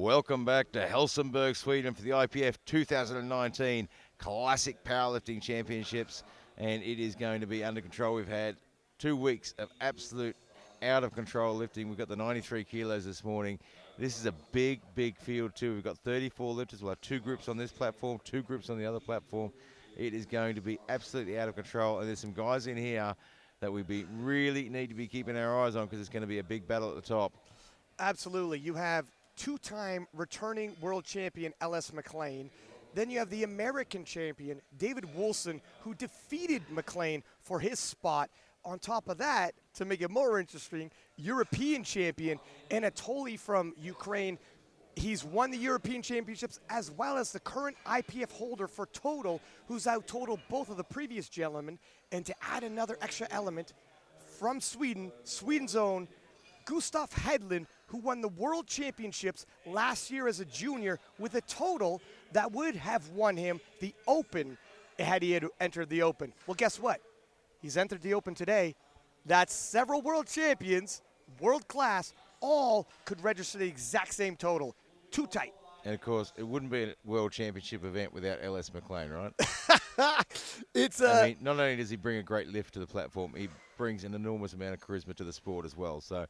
Welcome back to Helsingborg, Sweden for the IPF 2019 Classic Powerlifting Championships, and it is going to be under control. We've had 2 weeks of absolute out of control lifting. We've got the 93 kilos this morning. This is a big, big field too. We've got 34 lifters. We'll have 2 groups on this platform, 2 groups on the other platform. It is going to be absolutely out of control, and there's some guys in here that we really need to be keeping our eyes on because it's going to be a big battle at the top. Absolutely. You have 2-time returning world champion Ellis McLean. Then you have the American champion David Wilson, who defeated McLean for his spot. On top of that, to make it more interesting, European champion Anatoly from Ukraine. He's won the European Championships as well as the current IPF holder for total, who's out-totaled both of the previous gentlemen. And to add another extra element, from Sweden, Sweden's own Gustav Hedlund, who won the World Championships last year as a junior with a total that would have won him the Open had he had entered the Open. Well, guess what? He's entered the Open today. That's several world champions, world class, all could register the exact same total. Too tight. And, of course, it wouldn't be a World Championship event without Ellis McLean, right? I mean, not only does he bring a great lift to the platform, he brings an enormous amount of charisma to the sport as well. So,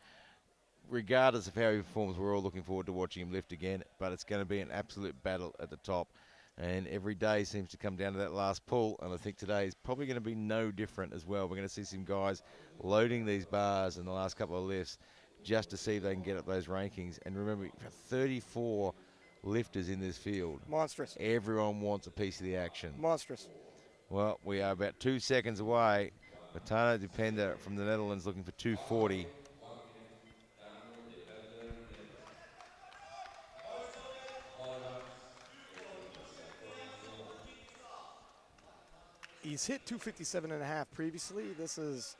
regardless of how he performs, we're all looking forward to watching him lift again. But it's going to be an absolute battle at the top. And every day seems to come down to that last pull. And I think today is probably going to be no different as well. We're going to see some guys loading these bars in the last couple of lifts just to see if they can get up those rankings. And remember, you've got 34 lifters in this field. Monstrous. Everyone wants a piece of the action. Monstrous. Well, we are about 2 seconds away. Matano Dependa from the Netherlands looking for 240. He's hit 257.5 previously. This is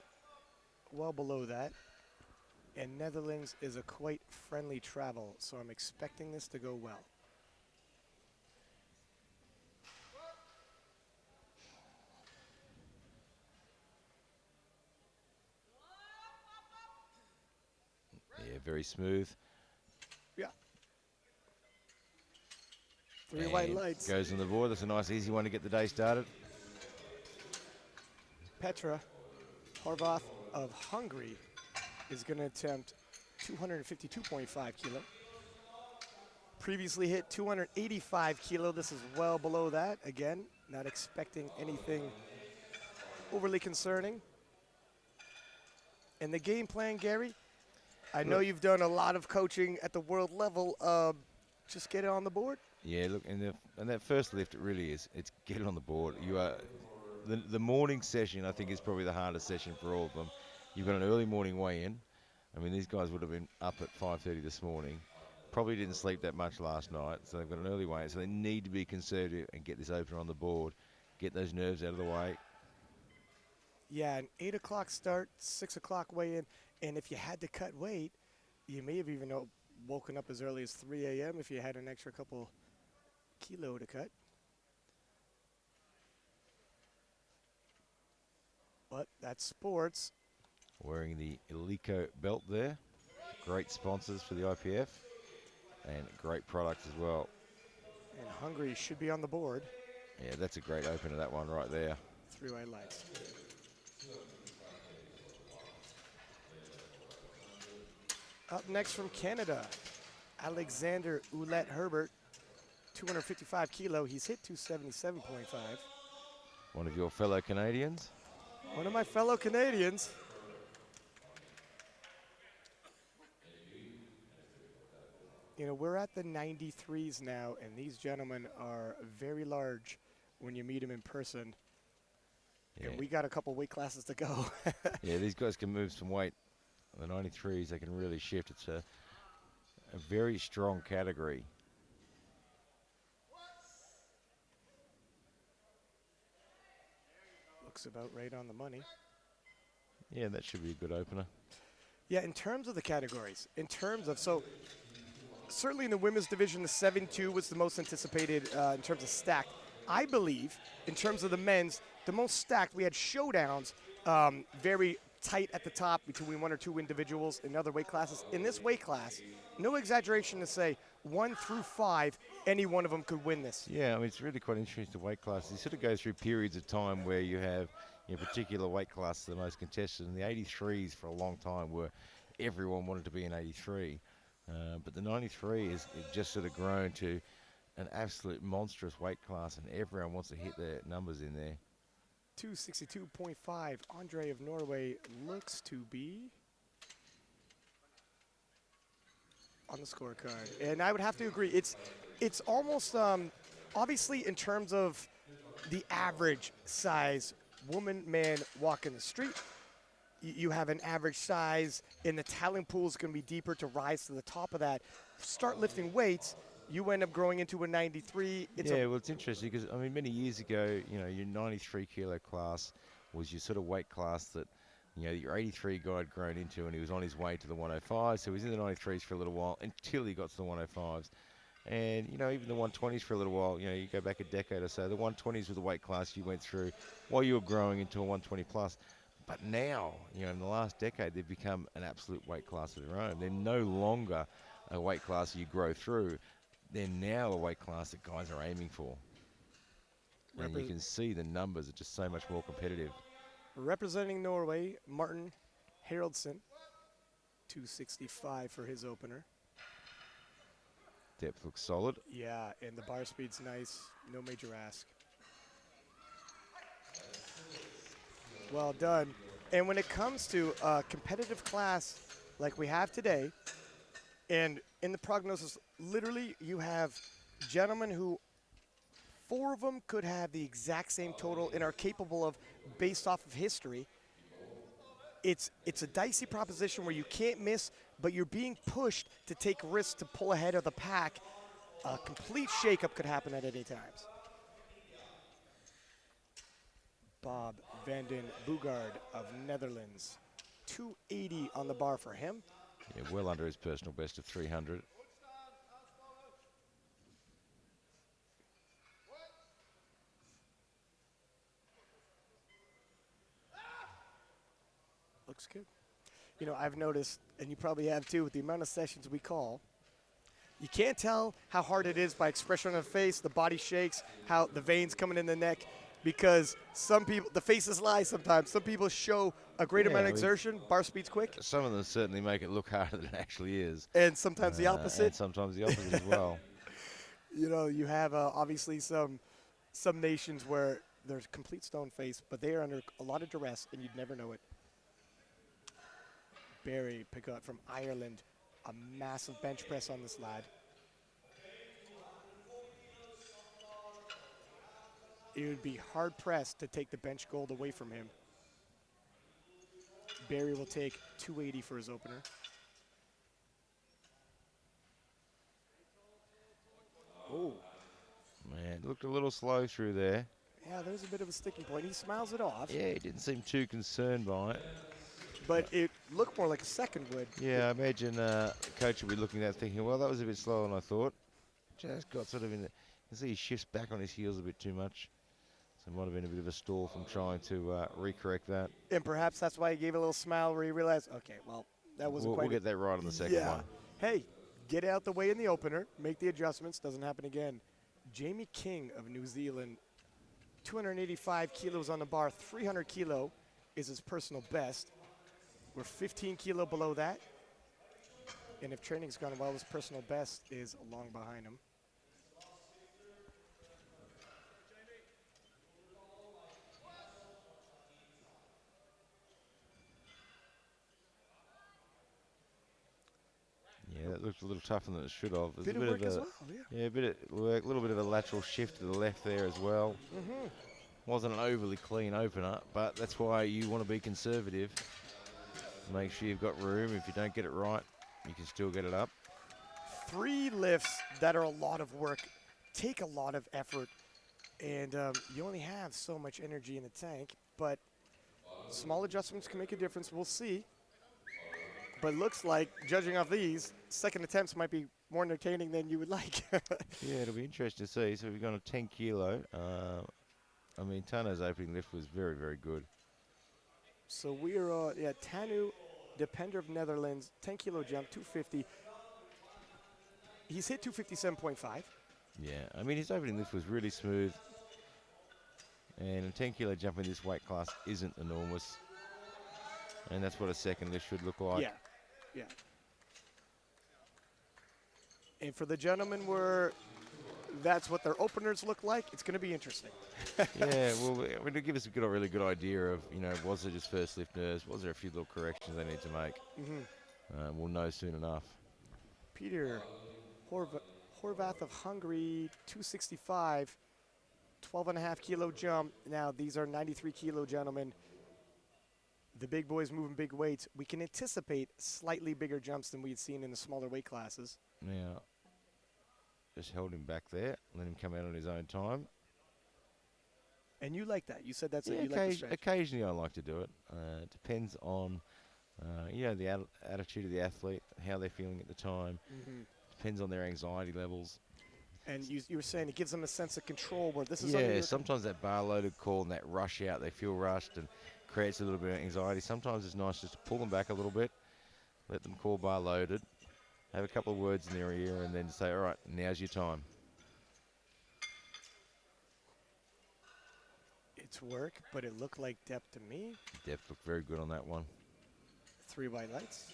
well below that. And Netherlands is a quite friendly travel, so I'm expecting this to go well. Yeah, very smooth. Yeah. 3 white lights. Goes on the board. That's a nice, easy one to get the day started. Petra Horvath of Hungary is going to attempt 252.5 kilo. Previously hit 285 kilo. This is well below that. Again, not expecting anything overly concerning. And the game plan, Gary, I know you've done a lot of coaching at the world level. Just get it on the board. Yeah, look, and that first lift, it really is. It's get it on the board. You are the morning session, I think, is probably the hardest session for all of them. You've got an early morning weigh-in. I mean, these guys would have been up at 5:30 this morning. Probably didn't sleep that much last night, so they've got an early weigh-in. So they need to be conservative and get this opener on the board, get those nerves out of the way. Yeah, an 8 o'clock start, 6 o'clock weigh-in, and if you had to cut weight, you may have even woken up as early as 3 a.m. if you had an extra couple kilo to cut. But that's sports. Wearing the Eleiko belt there. Great sponsors for the IPF and great products as well. And Hungary should be on the board. Yeah, that's a great opener, that one right there. 3 white lights. Up next from Canada, Alexander Ouellette Herbert, 255 kilo. He's hit 277.5. One of your fellow Canadians. One of my fellow Canadians. You know, we're at the 93s now, and these gentlemen are very large when you meet them in person. Yeah. And we got a couple weight classes to go. Yeah, these guys can move some weight. The 93s, they can really shift. It's a very strong category. Looks about right on the money. Yeah, that should be a good opener. Yeah, in terms of the categories, so certainly in the women's division, the 7-2 was the most anticipated in terms of stacked. I believe in terms of the men's, the most stacked, we had showdowns, very tight at the top between 1 or 2 individuals in other weight classes. In this weight class, no exaggeration to say 1 through 5, any one of them could win this. Yeah, I mean, it's really quite interesting, the weight classes. You sort of go through periods of time where you have, particular weight classes the most contested, and the 83s for a long time were, everyone wanted to be an 83. But the 93 is just sort of grown to an absolute monstrous weight class, and everyone wants to hit their numbers in there. 262.5. Andre of Norway looks to be on the scorecard. And I would have to agree. It's almost, obviously in terms of the average size woman, man walking the street, you have an average size, and the talent pool is going to be deeper to rise to the top of that. Start lifting weights, you end up growing into a 93. Well, it's interesting because, I mean, many years ago, your 93 kilo class was your sort of weight class that, your 83 guy had grown into, and he was on his way to the 105. So he was in the 93s for a little while until he got to the 105s. And, even the 120s for a little while, you go back a decade or so, the 120s were the weight class you went through while you were growing into a 120 plus. But now, in the last decade, they've become an absolute weight class of their own. They're no longer a weight class you grow through. They're now a weight class that guys are aiming for. And you can see the numbers are just so much more competitive. Representing Norway, Martin Haraldson, 265 for his opener. Depth looks solid. Yeah, and the bar speed's nice. No major ask. Well done. And when it comes to a competitive class like we have today, and in the prognosis, literally you have gentlemen who 4 of them could have the exact same total and are capable of, based off of history. It's a dicey proposition where you can't miss, but you're being pushed to take risks to pull ahead of the pack. A complete shakeup could happen at any time. Bob Vanden Bogaard of Netherlands, 280 on the bar for him. Yeah, well under his personal best of 300. Looks good. I've noticed, and you probably have too, with the amount of sessions we call, you can't tell how hard it is by expression on the face, the body shakes, how the veins coming in the neck, because some people, the faces lie sometimes. Some people show a great amount of exertion, bar speed's quick. Some of them certainly make it look harder than it actually is. And sometimes the opposite. And sometimes the opposite as well. You have obviously some nations where there's complete stone face, but they are under a lot of duress, and you'd never know it. Barry Piggott from Ireland, a massive bench press on this lad. It would be hard pressed to take the bench gold away from him. Barry will take 280 for his opener. Oh. Man, looked a little slow through there. Yeah, there's a bit of a sticking point. He smiles it off. Yeah, he didn't seem too concerned by it. But it looked more like a second would. Yeah, I imagine the coach will be looking at that thinking, well, that was a bit slower than I thought. Just got sort of in the, you can see he shifts back on his heels a bit too much. So it might have been a bit of a stall from trying to recorrect that. And perhaps that's why he gave a little smile where he realized, okay, well, that wasn't quite. We'll get that right on the second one. Hey, get out the way in the opener, make the adjustments, doesn't happen again. Jamie King of New Zealand, 285 kilos on the bar, 300 kilo is his personal best. We're 15 kilo below that. And if training's gone well, his personal best is long behind him. Yeah, that looked a little tougher than it should have. Bit of work as well, yeah. Yeah, a bit of work, a little bit of a lateral shift to the left there as well. Mm-hmm. Wasn't an overly clean opener, but that's why you want to be conservative. Make sure you've got room. If you don't get it right, you can still get it up. 3 lifts that are a lot of work, take a lot of effort, and you only have so much energy in the tank, but small adjustments can make a difference. We'll see. But looks like, judging off these, second attempts might be more entertaining than you would like. Yeah, it'll be interesting to see. So we've gone a 10 kilo. I mean, Tano's opening lift was very, very good. So we're Tanu, Depender of Netherlands, 10 kilo jump, 250. He's hit 257.5. Yeah, I mean, his opening lift was really smooth. And a 10 kilo jump in this weight class isn't enormous. And that's what a second lift should look like. Yeah, yeah. And for the gentlemen that's what their openers look like, it's going to be interesting. Yeah, well, it'll give us a really good idea of, was it just first lift nerves? Was there a few little corrections they need to make? We'll know soon enough. Peter Horvath of Hungary, 265, 12.5 kilo jump. Now, these are 93 kilo gentlemen. The big boys moving big weights. We can anticipate slightly bigger jumps than we'd seen in the smaller weight classes. Now, just held him back there, let him come out on his own time. And you like that? You said that's yeah, you like the stretch. Occasionally I like to do it. It depends on, the attitude of the athlete, how they're feeling at the time. Depends on their anxiety levels. And you were saying it gives them a sense of control where this is sometimes that bar loaded call and that rush out, they feel rushed and creates a little bit of anxiety. Sometimes it's nice just to pull them back a little bit, let them call bar loaded, have a couple of words in their ear, and then say, all right, now's your time. It's work, but it looked like depth to me. Depth looked very good on that one. 3 white lights.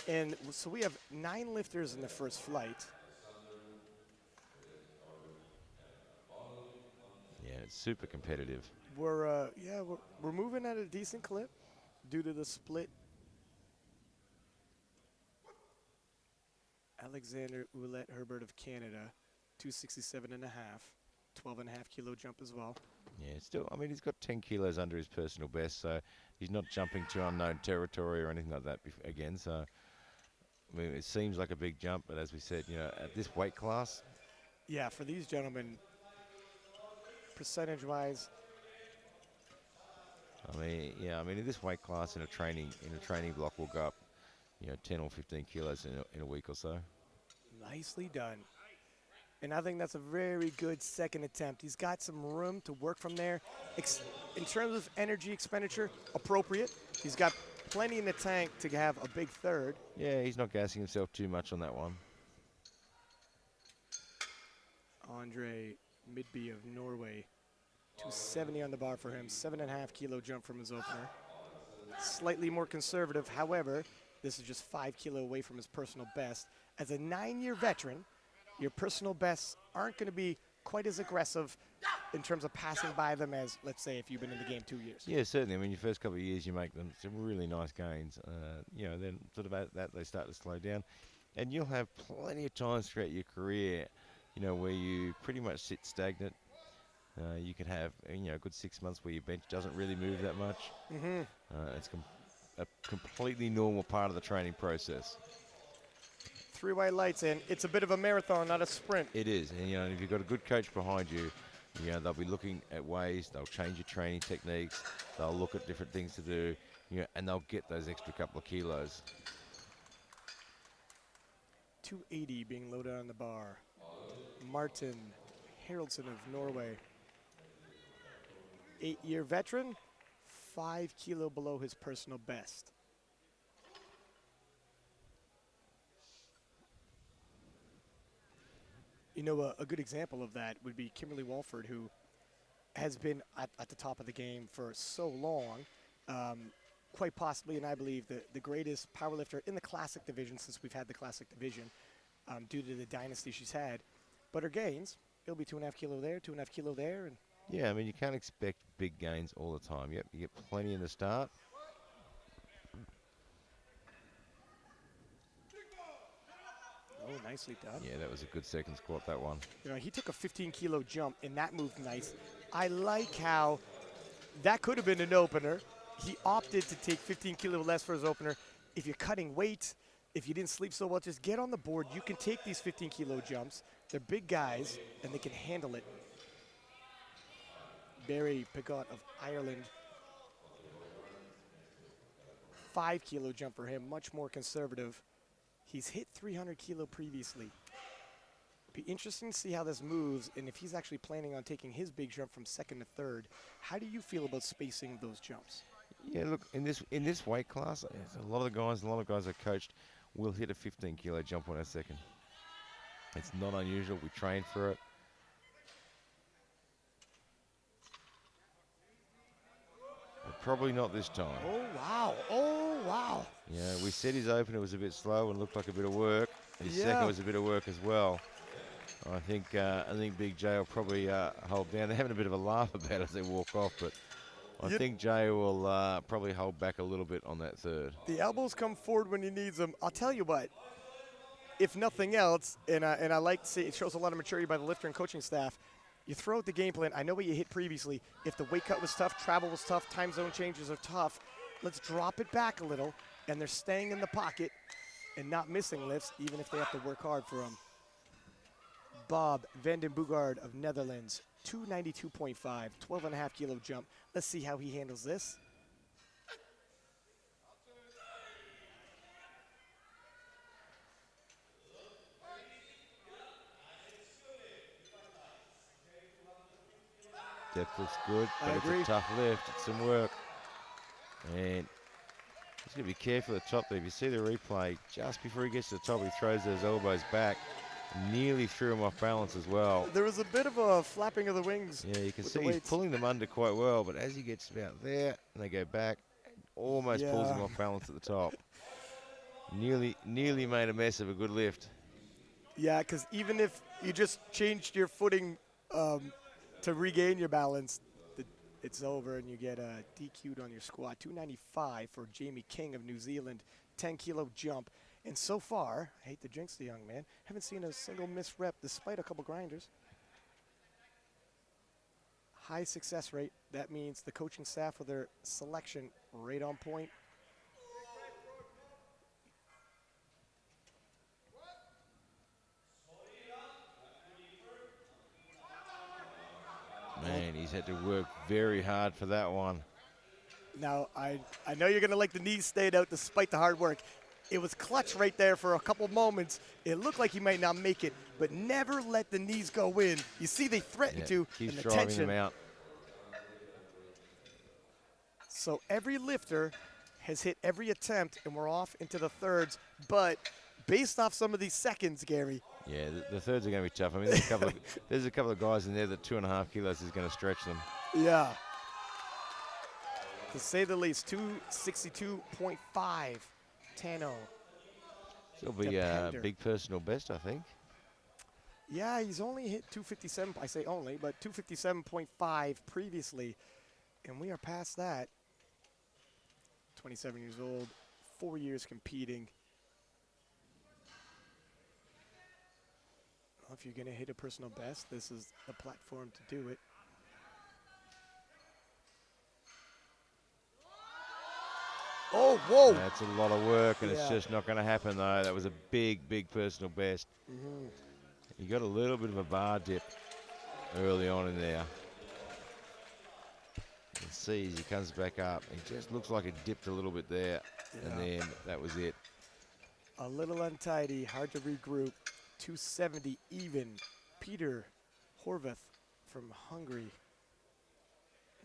And so we have 9 lifters in the first flight. Yeah, it's super competitive. We're moving at a decent clip due to the split. Alexander Ouellette Herbert of Canada, 267.5, 12.5 kilo jump as well. Yeah, still, I mean, he's got 10 kilos under his personal best, so he's not jumping to unknown territory or anything like that again. So, I mean, it seems like a big jump, but as we said, at this weight class. Yeah, for these gentlemen, percentage-wise. I mean, in this weight class, in a training block, we'll go up, 10 or 15 kilos in a week or so. Nicely done. And I think that's a very good second attempt. He's got some room to work from there. In terms of energy expenditure, appropriate. He's got plenty in the tank to have a big third. Yeah, he's not gassing himself too much on that one. Andre Midby of Norway, 270 on the bar for him, 7.5 kilo jump from his opener. Slightly more conservative, however, this is just 5 kilo away from his personal best. As a 9-year veteran, your personal bests aren't going to be quite as aggressive in terms of passing by them as, let's say, if you've been in the game 2 years. Yeah, certainly. I mean, your first couple of years, you make them some really nice gains. Then sort of at that, they start to slow down. And you'll have plenty of times throughout your career, where you pretty much sit stagnant. You could have, a good 6 months where your bench doesn't really move that much. It's a completely normal part of the training process. 3 white lights, and it's a bit of a marathon, not a sprint. It is, and if you've got a good coach behind you, they'll be looking at ways, they'll change your training techniques, they'll look at different things to do, and they'll get those extra couple of kilos. 280 being loaded on the bar. Martin Haraldson of Norway. 8-year veteran, 5 kilo below his personal best. A good example of that would be Kimberly Walford, who has been at the top of the game for so long, quite possibly, and I believe, the greatest powerlifter in the classic division since we've had the classic division, due to the dynasty she's had. But her gains, it'll be 2.5 kilo there, 2.5 kilo there. And yeah, I mean, you can't expect big gains all the time. Yep, you get plenty in the start. Oh, nicely done. Yeah, that was a good second squat, that one. He took a 15 kilo jump, and that moved nice. I like how that could have been an opener. He opted to take 15 kilo less for his opener. If you're cutting weight, if you didn't sleep so well, just get on the board. You can take these 15 kilo jumps. They're big guys, and they can handle it. Barry Pigot of Ireland. 5 kilo jump for him, much more conservative. He's hit 300 kilo previously. Be interesting to see how this moves and if he's actually planning on taking his big jump from second to third. How do you feel about spacing those jumps? Yeah, look, in this weight class, a lot of guys I coached will hit a 15-kilo jump on our second. It's not unusual. We train for it. But probably not this time. Oh, wow. Oh, wow. Yeah, we said his opener was a bit slow and looked like a bit of work. His second was a bit of work as well. I think Big J will probably hold down. They're having a bit of a laugh about it as they walk off, but I think Jay will probably hold back a little bit on that third. The elbows come forward when he needs them. I'll tell you what, if nothing else, and I like to see it shows a lot of maturity by the lifter and coaching staff, you throw out the game plan. I know what you hit previously. If the weight cut was tough, travel was tough, time zone changes are tough, let's drop it back a little, and they're staying in the pocket and not missing lifts, even if they have to work hard for them. Bob Vandenboegaard of Netherlands, 292.5, 12.5 kilo jump. Let's see how he handles this. Depth looks good, but it's a tough lift. It's some work. And he's going to be careful at the top there. If you see the replay, just before he gets to the top, he throws those elbows back. Nearly threw him off balance as well. There was a bit of a flapping of the wings. Yeah, you can see he's pulling them under quite well, but as he gets about there and they go back, almost pulls him off balance at the top. Nearly made a mess of a good lift. Yeah, because even if you just changed your footing to regain your balance, it's over and you get DQ'd on your squat. 295 for Jamie King of New Zealand, 10-kilo jump. And so far, I hate to jinx the young man, haven't seen a single missed rep despite a couple grinders. High success rate. That means the coaching staff with their selection right on point. Man, he's had to work very hard for that one. Now, I know you're going to like the knees stayed out despite the hard work. It was clutch right there for a couple moments. It looked like he might not make it, but never let the knees go in. You see they threatened to, keeps and the driving tension. them out. So every lifter has hit every attempt, and we're off into the thirds. But based off some of these seconds, Gary. Yeah, the thirds are going to be tough. I mean, there's a couple of guys in there that 2.5 kilos is going to stretch them. Yeah. To say the least, 262.5. Tano. It'll be a big personal best, I think. Yeah, he's only hit 257. I say only, but 257.5 previously. And we are past that. 27 years old, 4 years competing. Well, if you're going to hit a personal best, this is the platform to do it. Oh, whoa. That's a lot of work, and it's just not going to happen, though. That was a big personal best. He got a little bit of a bar dip early on in there. You can see as he comes back up, it just looks like it dipped a little bit there, and then that was it. A little untidy, hard to regroup. 270 even. Peter Horvath from Hungary.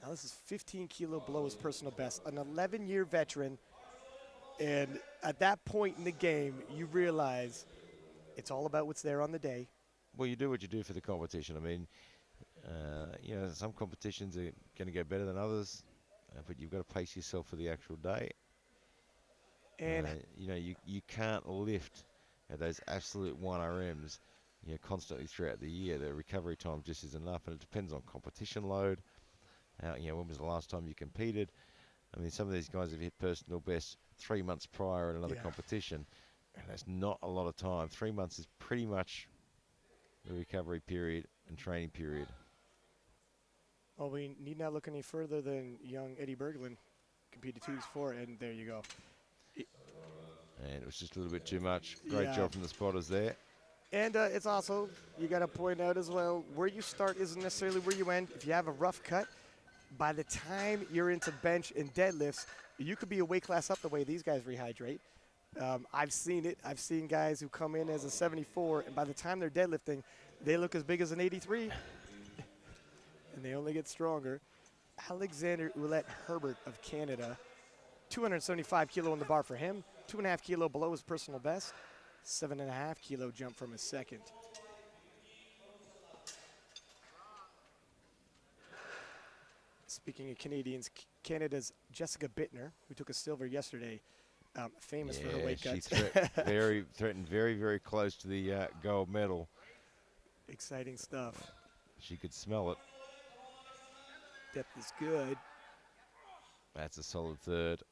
Now this is 15 kilo below his personal best, an 11-year veteran. And at that point in the game, you realize it's all about what's there on the day. Well, you do what you do for the competition. I mean, some competitions are going to go better than others, but you've got to pace yourself for the actual day. And you can't lift at those absolute 1 RMs, constantly throughout the year. The recovery time just isn't enough, and it depends on competition load. When was the last time you competed? I mean, some of these guys have hit personal best 3 months prior at another competition, and that's not a lot of time. 3 months is pretty much the recovery period and training period. Well, we need not look any further than young Eddie Berglund competed 2 weeks before, and there you go. And it was just a little bit too much. Great job from the spotters there. And it's also, you got to point out as well, where you start isn't necessarily where you end. If you have a rough cut, by the time you're into bench and deadlifts, you could be a weight class up the way these guys rehydrate. I've seen it. I've seen guys who come in as a 74, and by the time they're deadlifting, they look as big as an 83, and they only get stronger. Alexander Ouellette Herbert of Canada, 275 kilo on the bar for him, 2.5 kilo below his personal best, 7.5 kilo jump from his second. Speaking of Canadians, Canada's Jessica Bittner, who took a silver yesterday, famous for her weight cuts. She threatened very, very close to the gold medal. Exciting stuff. She could smell it. Depth is good. That's a solid third.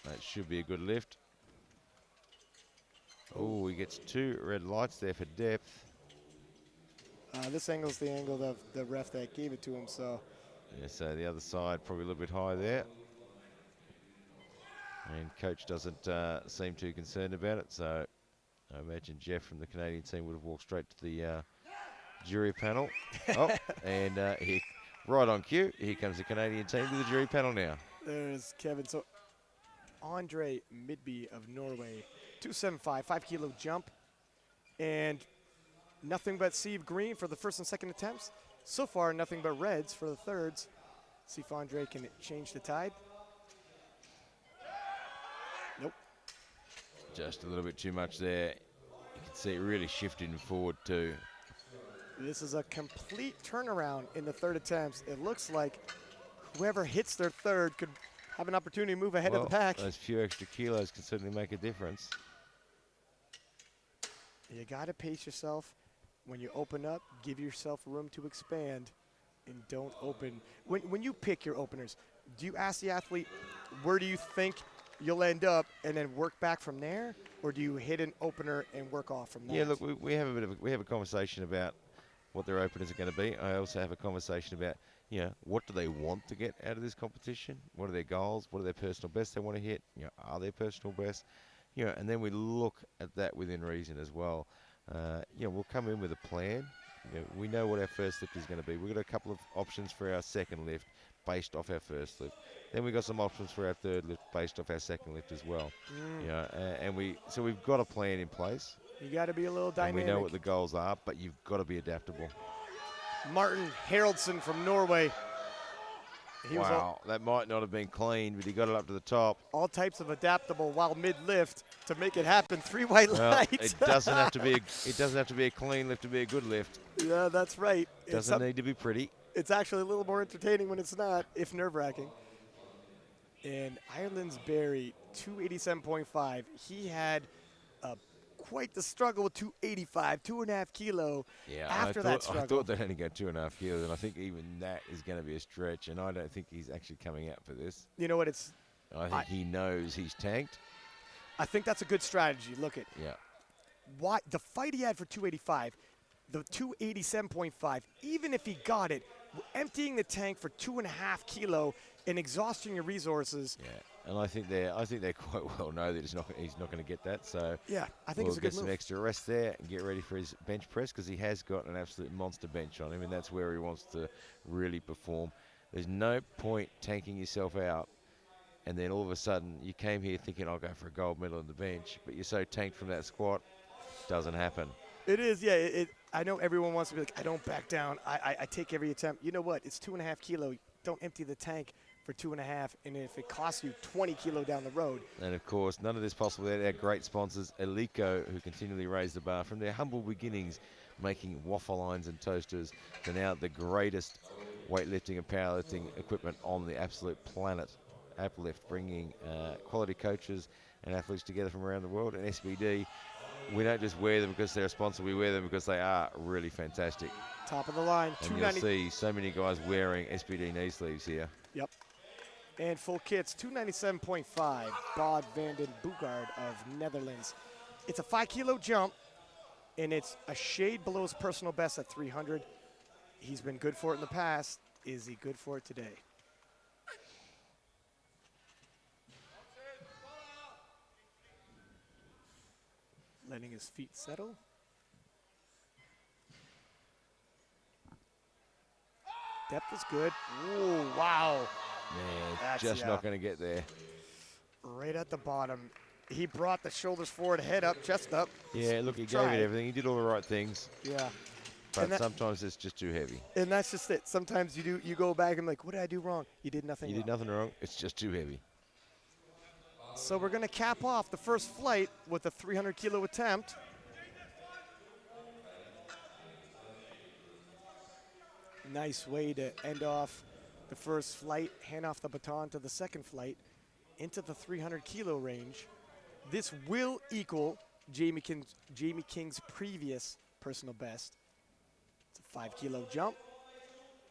That should be a good lift. Oh, he gets 2 red lights there for depth. This angle's the angle of the ref that gave it to him, so. Yeah, so the other side probably a little bit high there. And coach doesn't seem too concerned about it, so I imagine Jeff from the Canadian team would have walked straight to the jury panel. Oh, and right on cue, here comes the Canadian team to the jury panel now. There's Kevin. So Andre Midby of Norway, 275, 5 kilo jump, and nothing but sea of green for the first and second attempts. So far, nothing but reds for the thirds. See if Andre can change the tide. Nope. Just a little bit too much there. You can see it really shifting forward too. This is a complete turnaround in the third attempts. It looks like whoever hits their third could have an opportunity to move ahead of the pack. Those few extra kilos can certainly make a difference. You got to pace yourself. When you open up, give yourself room to expand and don't open. When you pick your openers, do you ask the athlete, where do you think you'll end up, and then work back from there? Or do you hit an opener and work off from there? Yeah, look, we have a conversation about what their openers are going to be. I also have a conversation about, what do they want to get out of this competition? What are their goals? What are their personal bests they want to hit? Are their personal bests? And then we look at that within reason as well. We'll come in with a plan. We know what our first lift is going to be. We've got a couple of options for our second lift based off our first lift. Then we've got some options for our third lift based off our second lift as well. So we've got a plan in place. You got to be a little dynamic. And we know what the goals are, but you've got to be adaptable. Martin Haraldson from Norway. Wow, that might not have been clean, but he got it up to the top. All types of adaptable while mid-lift to make it happen. 3 white lights. It doesn't have to be a clean lift to be a good lift. Yeah, that's right. It doesn't need to be pretty. It's actually a little more entertaining when it's not, if nerve-wracking. And Ireland's Barry, 287.5. He had quite the struggle with 285, 2.5 kilo. Yeah, after that struggle. I thought they'd only go 2.5 kilos, and I think even that is going to be a stretch, and I don't think he's actually coming out for this. You know what, I think he knows he's tanked. I think that's a good strategy. Look at why the fight he had for 285, the 287.5, even if he got it, emptying the tank for 2.5 kilo and exhausting your resources. Yeah, and I think they quite well know that he's not going to get that. So yeah, I think it's a good move. We'll get some extra rest there and get ready for his bench press, because he has got an absolute monster bench on him, and that's where he wants to really perform. There's no point tanking yourself out, and then all of a sudden you came here thinking I'll go for a gold medal on the bench, but you're so tanked from that squat, doesn't happen. It is, yeah. I know everyone wants to be like, I don't back down. I take every attempt. You know what? It's 2.5 kilo. Don't empty the tank for 2.5, and if it costs you 20 kilo down the road. And of course, none of this possible without our great sponsors, Eleiko, who continually raise the bar from their humble beginnings, making waffle irons and toasters, to now the greatest weightlifting and powerlifting equipment on the absolute planet. Uplift, bringing quality coaches and athletes together from around the world. And SBD, we don't just wear them because they're a sponsor, we wear them because they are really fantastic. Top of the line. And you'll see so many guys wearing SBD knee sleeves here. Yep. And full kits, 297.5, Bod van den Boogaard of Netherlands. It's a 5 kilo jump, and it's a shade below his personal best at 300. He's been good for it in the past. Is he good for it today? Letting his feet settle. Depth is good. Ooh, wow. Yeah, just not going to get there. Right at the bottom. he brought the shoulders forward, head up, chest up. Yeah, look, he gave it everything. He did all the right things. Yeah. But sometimes it's just too heavy. And that's just it. Sometimes you go back and like, what did I do wrong? You did nothing wrong. You did nothing wrong. It's just too heavy. So we're going to cap off the first flight with a 300-kilo attempt. Nice way to end off the first flight, hand off the baton to the second flight into the 300-kilo range. This will equal Jamie King's previous personal best. It's a 5-kilo jump.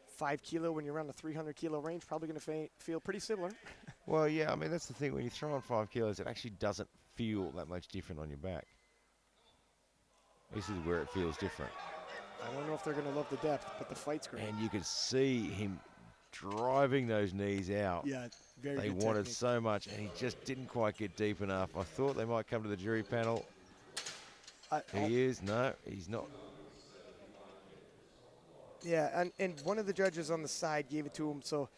5 kilo when you're around the 300-kilo range, probably going to feel pretty similar. Well, yeah, I mean, that's the thing. When you throw on 5 kilos, it actually doesn't feel that much different on your back. This is where it feels different. I don't know if they're going to love the depth, but the fight's great. And you could see him driving those knees out. Yeah, very They good wanted technique. so much, and he just didn't quite get deep enough. I thought they might come to the jury panel. He is. No, he's not. Yeah, and one of the judges on the side gave it to him. So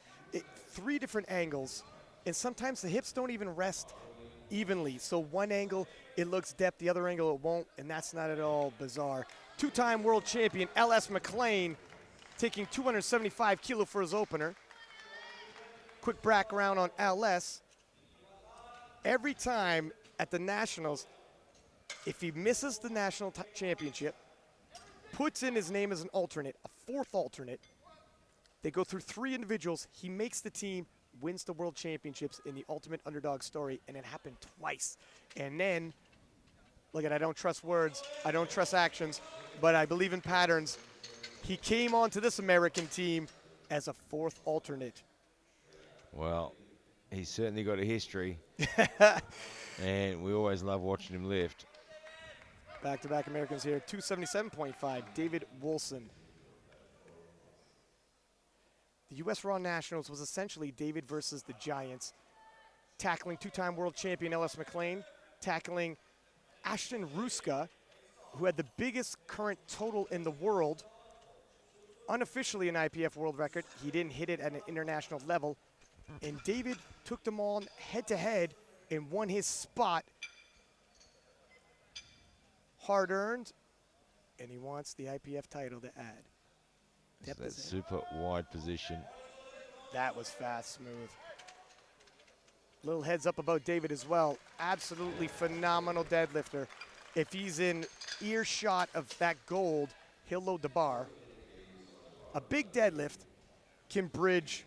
3 different angles, and sometimes the hips don't even rest evenly. So one angle, it looks depth, the other angle, it won't, and that's not at all bizarre. 2-time world champion L.S. McLean taking 275 kilo for his opener. Quick background on L.S. Every time at the Nationals, if he misses the national championship, puts in his name as an alternate, a 4th alternate, they go through 3 individuals, he makes the team, wins the world championships in the ultimate underdog story, and it happened twice. And then, look at, I don't trust words, I don't trust actions, but I believe in patterns. He came onto this American team as a 4th alternate. Well, he's certainly got a history, and we always love watching him lift. Back-to-back Americans here, 277.5, David Wolson. The U.S. Raw Nationals was essentially David versus the Giants, tackling 2-time world champion L.S. McLean, tackling Ashton Ruska, who had the biggest current total in the world, unofficially an IPF world record. He didn't hit it at an international level, and David took them on head-to-head and won his spot. Hard-earned, and he wants the IPF title to add. That super wide position. That was fast, smooth. Little heads up about David as well. Absolutely phenomenal deadlifter. If he's in earshot of that gold, he'll load the bar. A big deadlift can bridge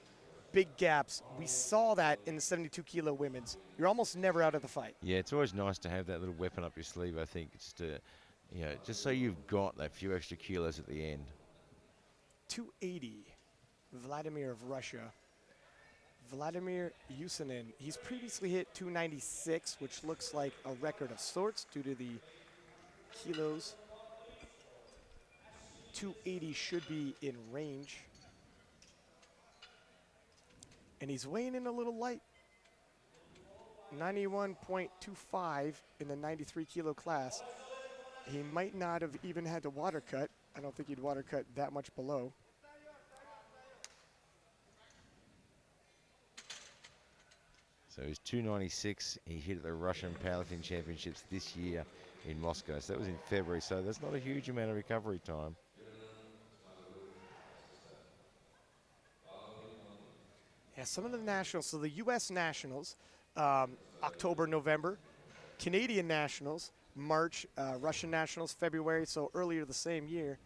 big gaps. We saw that in the 72-kilo women's. You're almost never out of the fight. Yeah, it's always nice to have that little weapon up your sleeve, I think. It's to, you know, just so you've got that few extra kilos at the end. 280, Vladimir of Russia. Vladimir Yusinin, he's previously hit 296, which looks like a record of sorts due to the kilos. 280 should be in range. And he's weighing in a little light. 91.25 in the 93-kilo class. He might not have even had to water cut. I don't think he'd water cut that much below. So he's 296. He hit at the Russian Powerlifting Championships this year in Moscow. So that was in February. So there's not a huge amount of recovery time. Yeah, some of the nationals. So the U.S. Nationals, October, November. Canadian Nationals, March. Russian Nationals, February. So earlier the same year.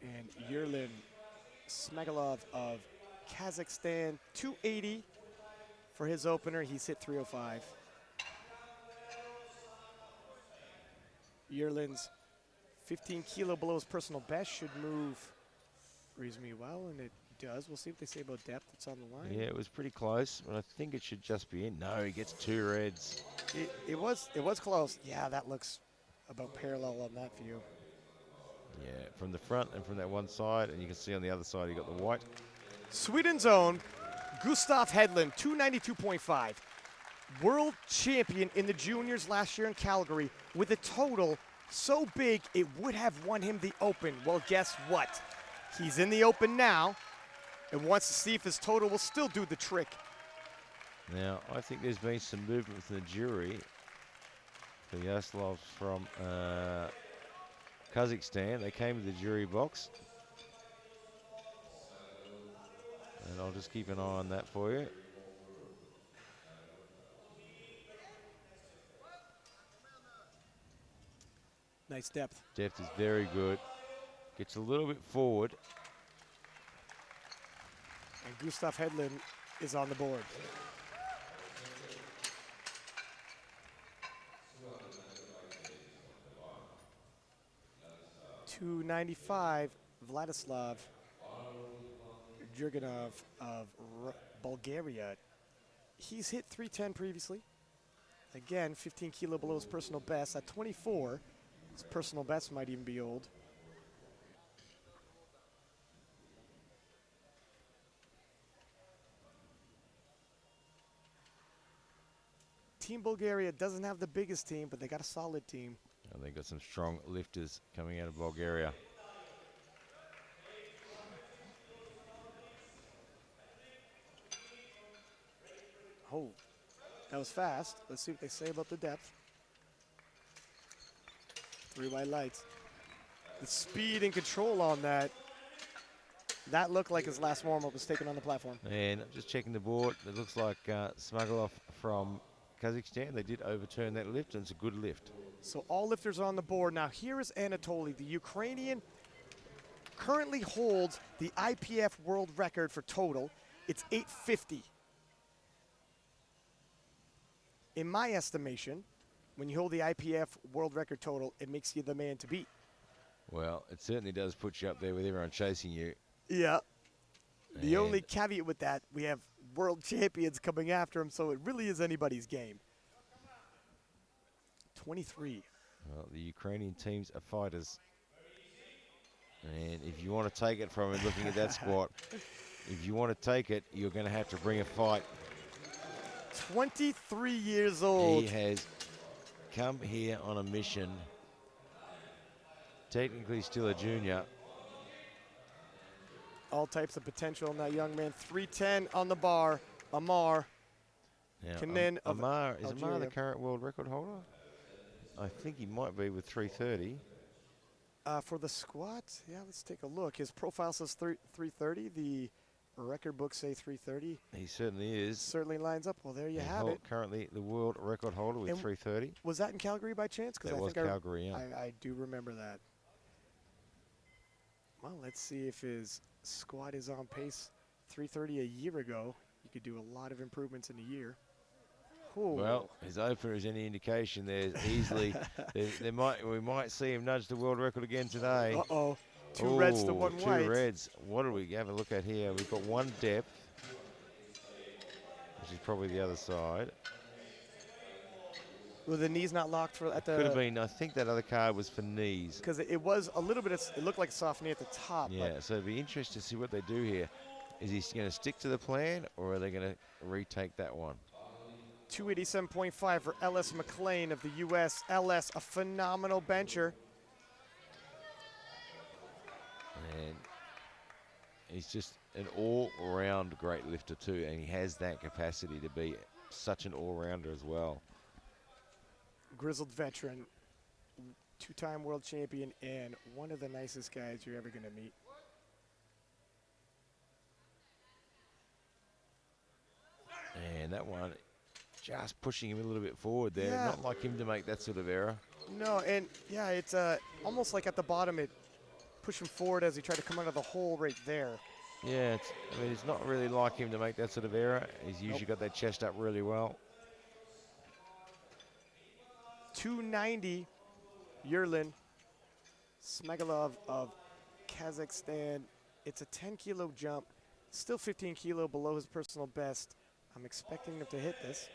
And Yerlin Smegalov of Kazakhstan, 280 for his opener. He's hit 305. Yerlin's 15 kilo below his personal best should move reasonably well, and it does. We'll see what they say about depth. It's on the line. Yeah, it was pretty close, but I think it should just be in. No, he gets 2 reds. It was close. Yeah, that looks about parallel on that view. Yeah, from the front and from that one side, and you can see on the other side you got the white. Sweden's own Gustav Hedlund, 292.5. World champion in the juniors last year in Calgary with a total so big it would have won him the Open. Well, guess what? He's in the Open now and wants to see if his total will still do the trick. Now, I think there's been some movement from the jury. The Yaslovs from Kazakhstan, they came to the jury box. And I'll just keep an eye on that for you. Nice depth. Depth is very good. Gets a little bit forward. And Gustav Hedlund is on the board. $295, Vladislav Jurganov of Bulgaria. He's hit 310 previously. Again, 15 kilo below his personal best. At 24, his personal best might even be old. Team Bulgaria doesn't have the biggest team, but they got a solid team. And they got some strong lifters coming out of Bulgaria. Oh, that was fast. Let's see what they say about the depth. 3 white lights. The speed and control on that. That looked like his last warm-up was taken on the platform. And just checking the board, it looks like Smugglov from Kazakhstan, they did overturn that lift, and it's a good lift. So all lifters are on the board. Now here is Anatoly. The Ukrainian currently holds the IPF world record for total. It's 850. In my estimation, when you hold the IPF world record total, it makes you the man to beat. Well, it certainly does put you up there with everyone chasing you. Yeah. The only caveat with that, we have world champions coming after him, so it really is anybody's game. 23. Well, the Ukrainian teams are fighters. And if you want to take it from him, looking at that squat, if you want to take it, you're going to have to bring a fight. 23 years old. He has come here on a mission. Technically still a junior. All types of potential in that young man. 310 on the bar. Amar. Now, Amar, is Amar the current world record holder? I think he might be with 330. For the squat, yeah, let's take a look. His profile says 330. The record books say 330. He certainly is. Certainly lines up. Well, there you have it. Currently the world record holder with 330. Was that in Calgary by chance? That was Calgary, yeah. I do remember that. Well, let's see if his squat is on pace. 330 a year ago. You could do a lot of improvements in a year. Ooh. Well, his opener is any indication. There's easily we might see him nudge the world record again today. Uh-oh. Two reds to one white. Two reds. What do we have a look at here? We've got one depth, which is probably the other side. Were the knees not locked for at the? Could have been. I think that other card was for knees. Because it was a little bit. It looked like a soft knee at the top. Yeah. So it'd be interesting to see what they do here. Is he going to stick to the plan, or are they going to retake that one? 287.5 for Ellis McLean of the U.S. Ellis, a phenomenal bencher. And he's just an all-round great lifter too, and he has that capacity to be such an all-rounder as well. Grizzled veteran, 2-time world champion, and one of the nicest guys you're ever going to meet. And that one, just pushing him a little bit forward there. Yeah. Not like him to make that sort of error. No, and yeah, it's almost like at the bottom it pushed him forward as he tried to come out of the hole right there. Yeah, I mean, it's not really like him to make that sort of error. He's usually got that chest up really well. 290, Yerlin Smegalov of Kazakhstan. It's a 10-kilo jump, still 15 kilo below his personal best. I'm expecting him to hit this.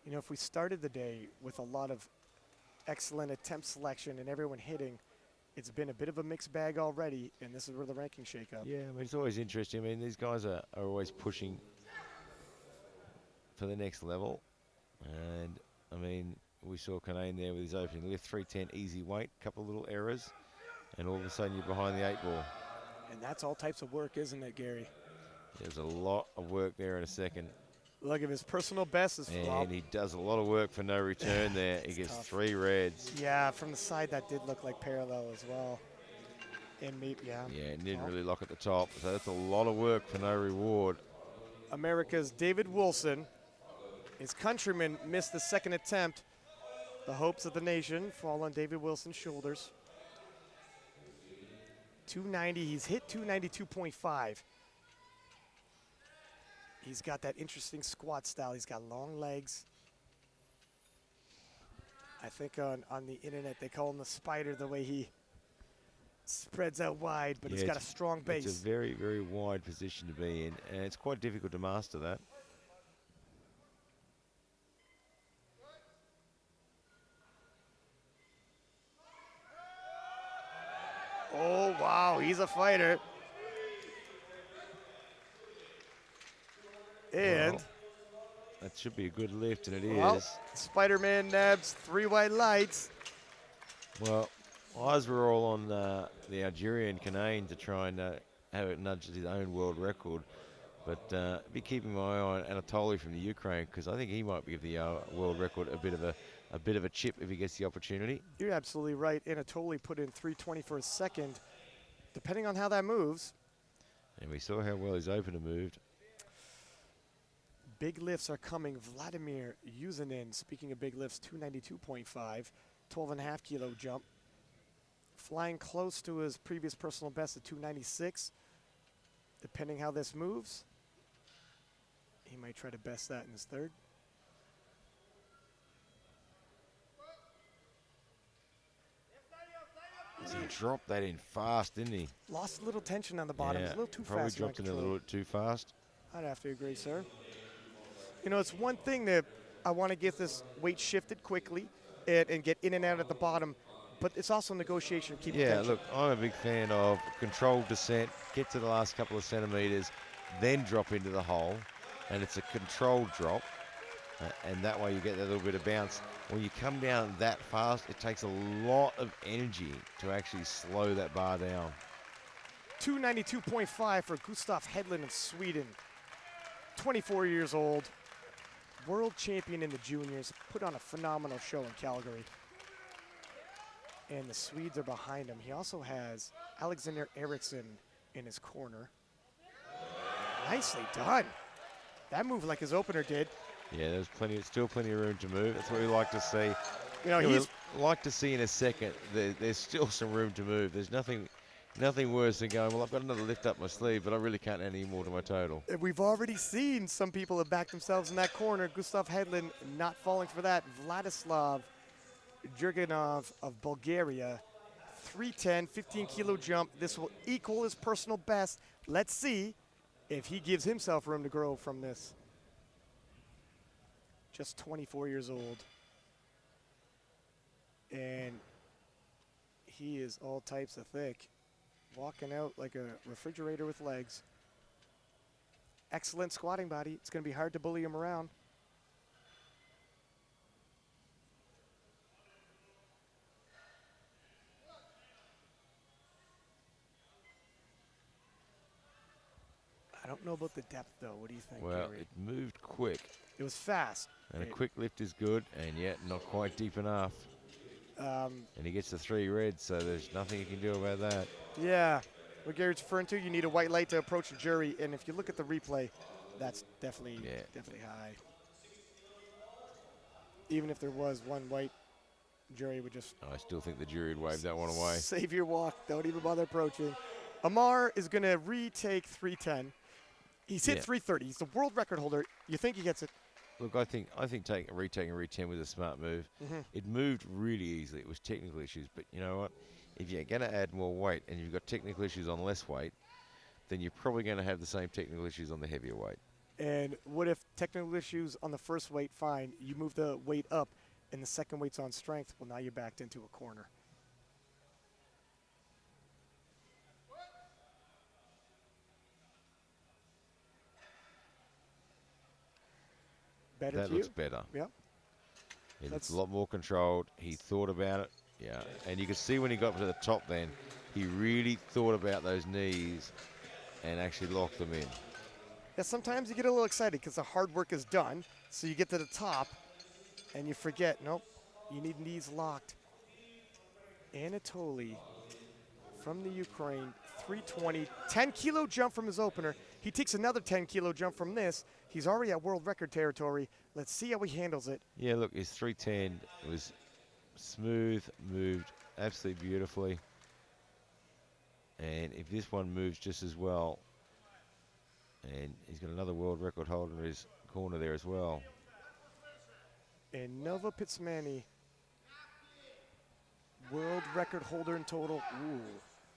You know, if we started the day with a lot of excellent attempt selection and everyone hitting, it's been a bit of a mixed bag already, and this is where the rankings shake up. Yeah, I mean, it's always interesting. I mean, these guys are always pushing for the next level. And, I mean, we saw Kanane there with his opening lift, 310 easy weight, couple of little errors, and all of a sudden you're behind the 8 ball. And that's all types of work, isn't it, Gary? There's a lot of work there in a second. Look at his personal best. And he does a lot of work for no return there. He gets tough. 3 reds. Yeah, from the side that did look like parallel as well. And me, yeah. Yeah, it didn't really lock at the top. So that's a lot of work for no reward. America's David Wilson. His countrymen missed the second attempt. The hopes of the nation fall on David Wilson's shoulders. 290, he's hit 292.5. He's got that interesting squat style. He's got long legs. I think on the internet they call him the spider, the way he spreads out wide, but he's got a strong base. It's a very, very wide position to be in, and it's quite difficult to master that. Oh, wow, he's a fighter. And well, that should be a good lift, and it is. Spider-Man nabs 3 white lights. Well, eyes were all on the Algerian Canaan to try and have it nudge his own world record. But be keeping my eye on Anatoly from the Ukraine, because I think he might give the world record a bit of a chip if he gets the opportunity. You're absolutely right. Anatoly put in 320 for a second. Depending on how that moves. And we saw how well his opener moved. Big lifts are coming. Vladimir Yuzinin, speaking of big lifts, 292.5, 12.5 kilo jump. Flying close to his previous personal best at 296. Depending how this moves, he might try to best that in his third. He dropped that in fast, didn't he? Lost a little tension on the bottom. Yeah, It was a little too probably fast. dropped in a little bit too fast. I'd have to agree, sir. You know, it's one thing that I want to get this weight shifted quickly and get in and out at the bottom, but it's also negotiation of keeping tension. Look, I'm a big fan of controlled descent, get to the last couple of centimeters, then drop into the hole, and it's a controlled drop, and that way you get that little bit of bounce. When you come down that fast, it takes a lot of energy to actually slow that bar down. 292.5 for Gustav Hedlund of Sweden. 24 years old, world champion in the juniors, put on a phenomenal show in Calgary. And the Swedes are behind him. He also has Alexander Eriksson in his corner. Nicely done. That moved like his opener did. Yeah, there's still plenty of room to move. That's what we like to see. You know, he's like to see in a second. There's still some room to move. There's nothing worse than going, well, I've got another lift up my sleeve, but I really can't add any more to my total. We've already seen some people have backed themselves in that corner. Gustav Hedlund not falling for that. Vladislav Jurgenov of Bulgaria, 310, 15 kilo jump. This will equal his personal best. Let's see if he gives himself room to grow from this. Just 24 years old. And he is all types of thick. Walking out like a refrigerator with legs. Excellent squatting body. It's going to be hard to bully him around. I don't know about the depth, though. What do you think, Well, Gary? it moved quick. It was fast. And a quick lift is good, and yet not quite deep enough. And he gets the 3 reds, so there's nothing you can do about that. Yeah. What Gary's referring to, you need a white light to approach the jury, and if you look at the replay, that's definitely high. Even if there was one white, jury would just... I still think the jury would wave that one away. Save your walk. Don't even bother approaching. Amar is going to retake 310. He's hit 330. He's the world record holder. You think he gets it? Look, I think retaking re-10 was a smart move. It moved really easily. It was technical issues, but you know what? If you're going to add more weight and you've got technical issues on less weight, then you're probably going to have the same technical issues on the heavier weight. And what if technical issues on the first weight, fine. You move the weight up, and the second weight's on strength. Well, now you're backed into a corner. Better that looks better. Yep. It looks a lot more controlled. He thought about it. Yeah. And you could see when he got to the top then, he really thought about those knees and actually locked them in. Yeah, sometimes you get a little excited because the hard work is done. So you get to the top and you forget, nope, you need knees locked. Anatoly from the Ukraine, 320, 10-kilo jump from his opener. He takes another 10-kilo jump from this. He's already at world record territory. Let's see how he handles it. Yeah, look, his 310 was smooth, moved absolutely beautifully. And if this one moves just as well, and he's got another world record holder in his corner there as well. And Nova Pitsmani, world record holder in total. Ooh,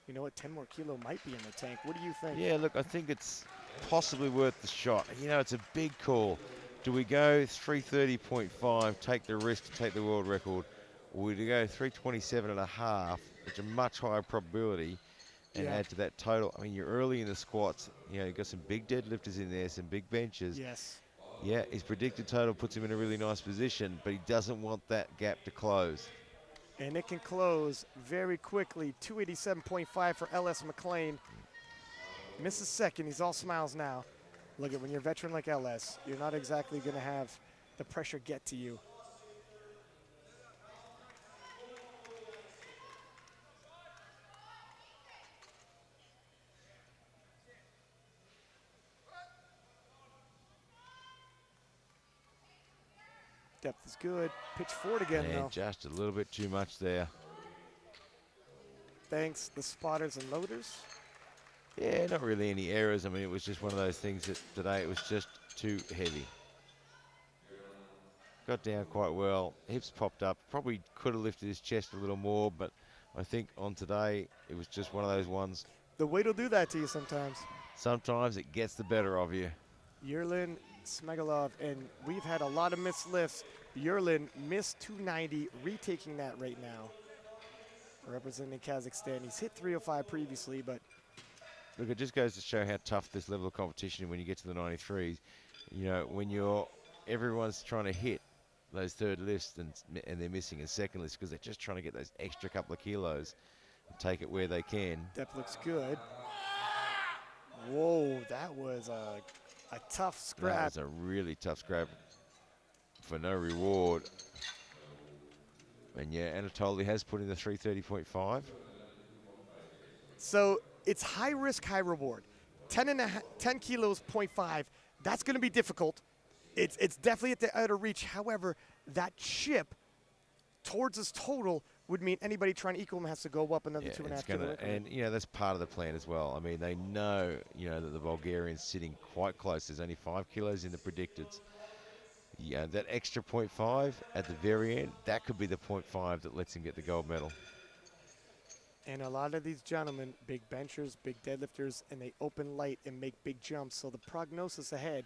you know what, 10 more kilo might be in the tank. What do you think? Yeah, look, I think it's possibly worth the shot. You know, it's a big call. Do we go 330.5, take the risk to take the world record, or would we go 327.5, which is a much higher probability, and add to that total? I mean, you're early in the squats. You know, you've got some big deadlifters in there, some big benches. Yes. Yeah, his predicted total puts him in a really nice position, but he doesn't want that gap to close. And it can close very quickly. 287.5 for LS McLean. Misses second. He's all smiles now. Look at when you're a veteran like LS, you're not exactly going to have the pressure get to you. Depth is good. Pitch forward again, And though. just a little bit too much there. Thanks, the spotters and loaders. Yeah, not really any errors. I mean, it was just one of those things that today it was just too heavy. Got down quite well. Hips popped up. Probably could have lifted his chest a little more, but I think on today it was just one of those ones. The weight will do that to you sometimes. Sometimes it gets the better of you. Yerlin Smegalov, and we've had a lot of missed lifts. Yerlin missed 290, retaking that right now. Representing Kazakhstan. He's hit 305 previously, but look, it just goes to show how tough this level of competition is when you get to the 93s. You know, when everyone's trying to hit those third lifts and they're missing a second list because they're just trying to get those extra couple of kilos and take it where they can. Depth looks good. Whoa, that was a tough scrap. That was a really tough scrap for no reward. And yeah, Anatoly has put in the 330.5. So it's high risk, high reward. 10 kilos, 0.5. That's going to be difficult. It's definitely at the outer reach. However, that chip towards his total would mean anybody trying to equal him has to go up another 2.5 kilos. And, you know, that's part of the plan as well. I mean, they know, you know, that the Bulgarian's sitting quite close. There's only 5 kilos in the predicteds. Yeah, that extra 0.5 at the very end, that could be the 0.5 that lets him get the gold medal. And a lot of these gentlemen, big benchers, big deadlifters, and they open light and make big jumps. So the prognosis ahead,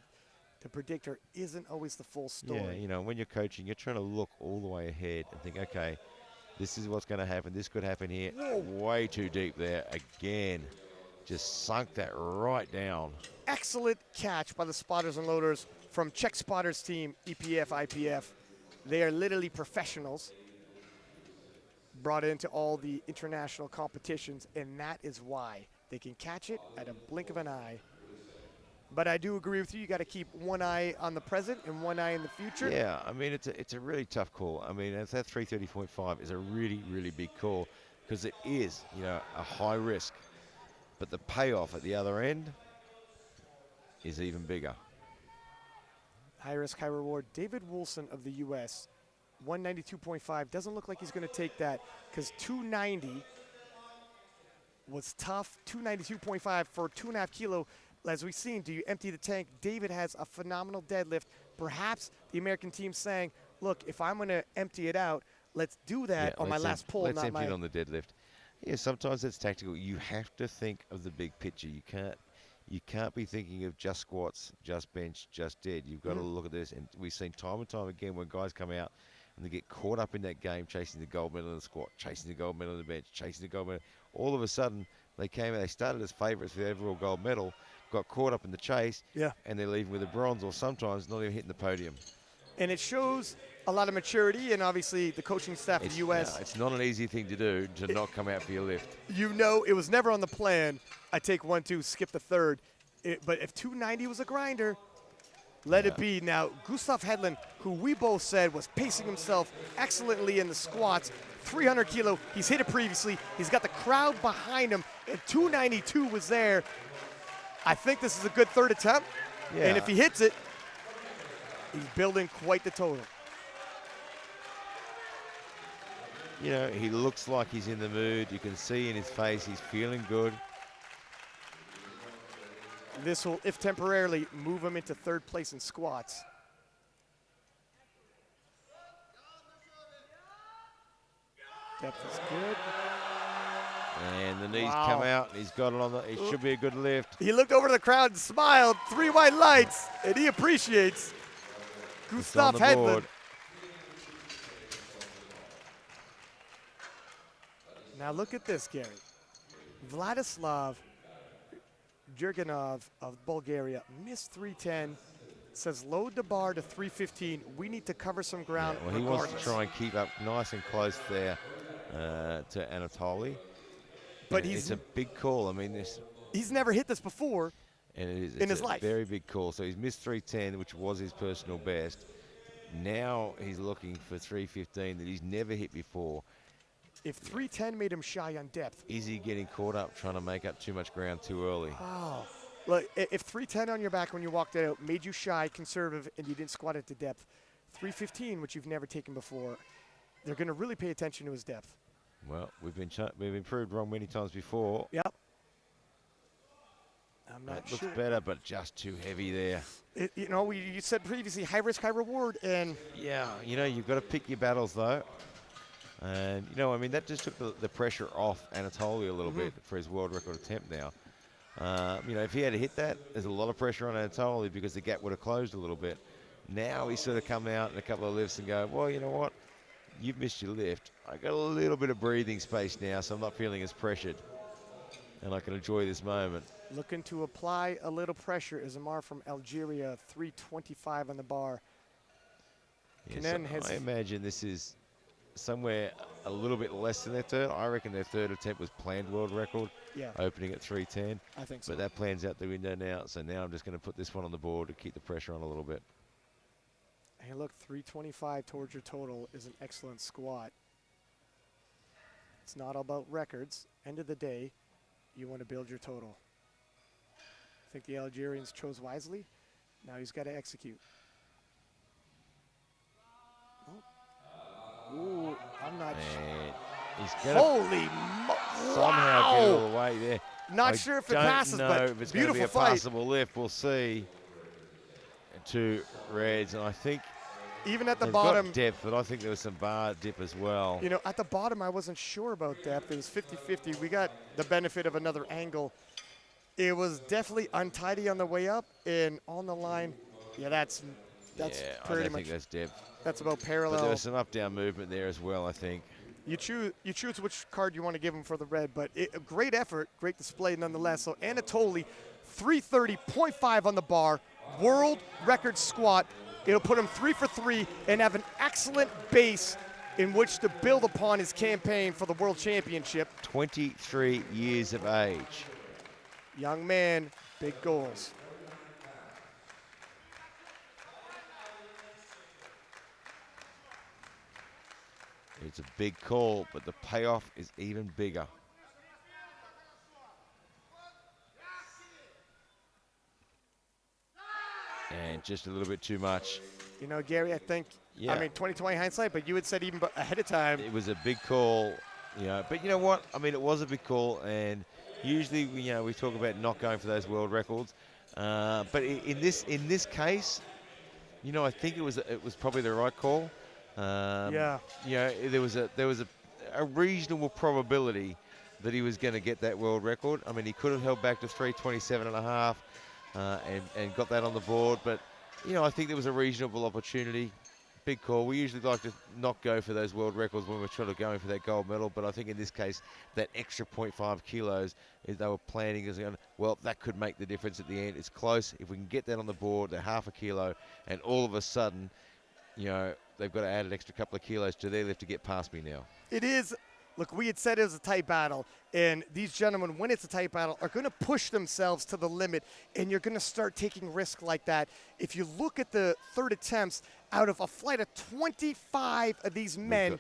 the predictor, isn't always the full story. Yeah, you know, when you're coaching, you're trying to look all the way ahead and think, okay, this is what's going to happen. This could happen here. Whoa. Way too deep there. Again, just sunk that right down. Excellent catch by the spotters and loaders from Czech Spotters team, EPF, IPF. They are literally professionals, brought into all the international competitions, and that is why they can catch it at a blink of an eye. But I do agree with you. You got to keep one eye on the present and one eye in the future. Yeah, I mean, it's a really tough call. I mean, that 330.5 is a really, really big call because it is, you know, a high risk. But the payoff at the other end is even bigger. High risk, high reward. David Wilson of the U.S., 192.5. Doesn't look like he's going to take that because 290 was tough. 292.5 for 2.5 kilo. As we've seen, do you empty the tank? David has a phenomenal deadlift. Perhaps the American team saying, look, if I'm going to empty it out, let's do that on my last pull. Let's empty it on the deadlift. Yeah, sometimes it's tactical. You have to think of the big picture. You can't be thinking of just squats, just bench, just dead. You've got to look at this. And we've seen time and time again when guys come out and they get caught up in that game, chasing the gold medal in the squat, chasing the gold medal in the bench, chasing the gold medal. All of a sudden, they started as favourites for the overall gold medal, got caught up in the chase, and they're leaving with a bronze or sometimes not even hitting the podium. And it shows a lot of maturity, and obviously the coaching staff of the U.S. It's not an easy thing to do to not come out for your lift. You know, it was never on the plan. I take 1, 2, skip the third. But if 290 was a grinder, let it be. Now, Gustav Hedlund, who we both said was pacing himself excellently in the squats, 300 kilo. He's hit it previously. He's got the crowd behind him, and 292 was there. I think this is a good third attempt. Yeah. And if he hits it, he's building quite the total. You know, he looks like he's in the mood. You can see in his face he's feeling good. This will, if temporarily, move him into third place in squats. Depth is good. And the knees come out. He's got it on the. It should be a good lift. He looked over to the crowd and smiled. 3 white lights, and he appreciates Gustav Hedlund. Now look at this, Gary. Vladislav Jurgenov of Bulgaria missed 310. Says load the bar to 315. We need to cover some ground. Yeah, well, he wants to try and keep up nice and close there to Anatoly. But it's a big call. I mean, he's never hit this before in his life. Very big call. So he's missed 310, which was his personal best. Now he's looking for 315 that he's never hit before. If 310 made him shy on depth, is he getting caught up trying to make up too much ground too early? Oh, look, if 310 on your back when you walked out made you shy, conservative, and you didn't squat it to depth, 315, which you've never taken before, they're going to really pay attention to his depth. Well, we've been proved wrong many times before. Yep. I'm not sure. Looks better, but just too heavy there. You know, you said previously, high risk, high reward, and yeah, you know, you've got to pick your battles though. And, you know, I mean, that just took the pressure off Anatoly a little bit for his world record attempt now. You know, if he had hit that, there's a lot of pressure on Anatoly because the gap would have closed a little bit. Now he's sort of come out in a couple of lifts and go, well, you know what? You've missed your lift. I got a little bit of breathing space now, so I'm not feeling as pressured. And I can enjoy this moment. Looking to apply a little pressure is Amar from Algeria, 325 on the bar. Yeah, so I imagine this is somewhere a little bit less than their third. I reckon their third attempt was planned world record, opening at 310. I think so. But that plan's out the window now, so now I'm just going to put this one on the board to keep the pressure on a little bit. Hey, look, 325 towards your total is an excellent squat. It's not all about records. End of the day, you want to build your total. I think the Algerians chose wisely. Now he's got to execute. Ooh, I'm not sure. He's gonna Holy somehow get all the way there. Not sure if it passes, but but if it's going to be a passable lift. We'll see. 2 reds, and I think even at the they've bottom, got depth, but I think there was some bar dip as well. You know, at the bottom, I wasn't sure about depth. It was 50-50. We got the benefit of another angle. It was definitely untidy on the way up, and on the line, that's pretty much. I think that's depth. That's about parallel. But there was some up-down movement there as well, I think. You choose which card you want to give him for the red, but a great effort, great display nonetheless. So Anatoly, 330.5 on the bar, world record squat. It'll put him 3 for 3 and have an excellent base in which to build upon his campaign for the World Championship. 23 years of age. Young man, big goals. It's a big call, but the payoff is even bigger. And just a little bit too much. You know, Gary, I think, I mean, 2020 hindsight, but you had said even ahead of time. It was a big call, you know, but you know what? I mean, it was a big call, and usually, you know, we talk about not going for those world records. But in this case, you know, I think it was probably the right call. You know, there was a reasonable probability that he was going to get that world record. I mean, he could have held back to 327.5 and got that on the board. But, you know, I think there was a reasonable opportunity. Big call. We usually like to not go for those world records when we're trying to go in for that gold medal. But I think in this case, that extra 0.5 kilos, they were planning as going, well, that could make the difference at the end. It's close. If we can get that on the board, that half a kilo, and all of a sudden, they've got to add an extra couple of kilos to their lift to get past me now. It is. Look, we had said it was a tight battle, and these gentlemen, when it's a tight battle, are going to push themselves to the limit, and you're going to start taking risks like that. If you look at the third attempts, out of a flight of 25 of these men,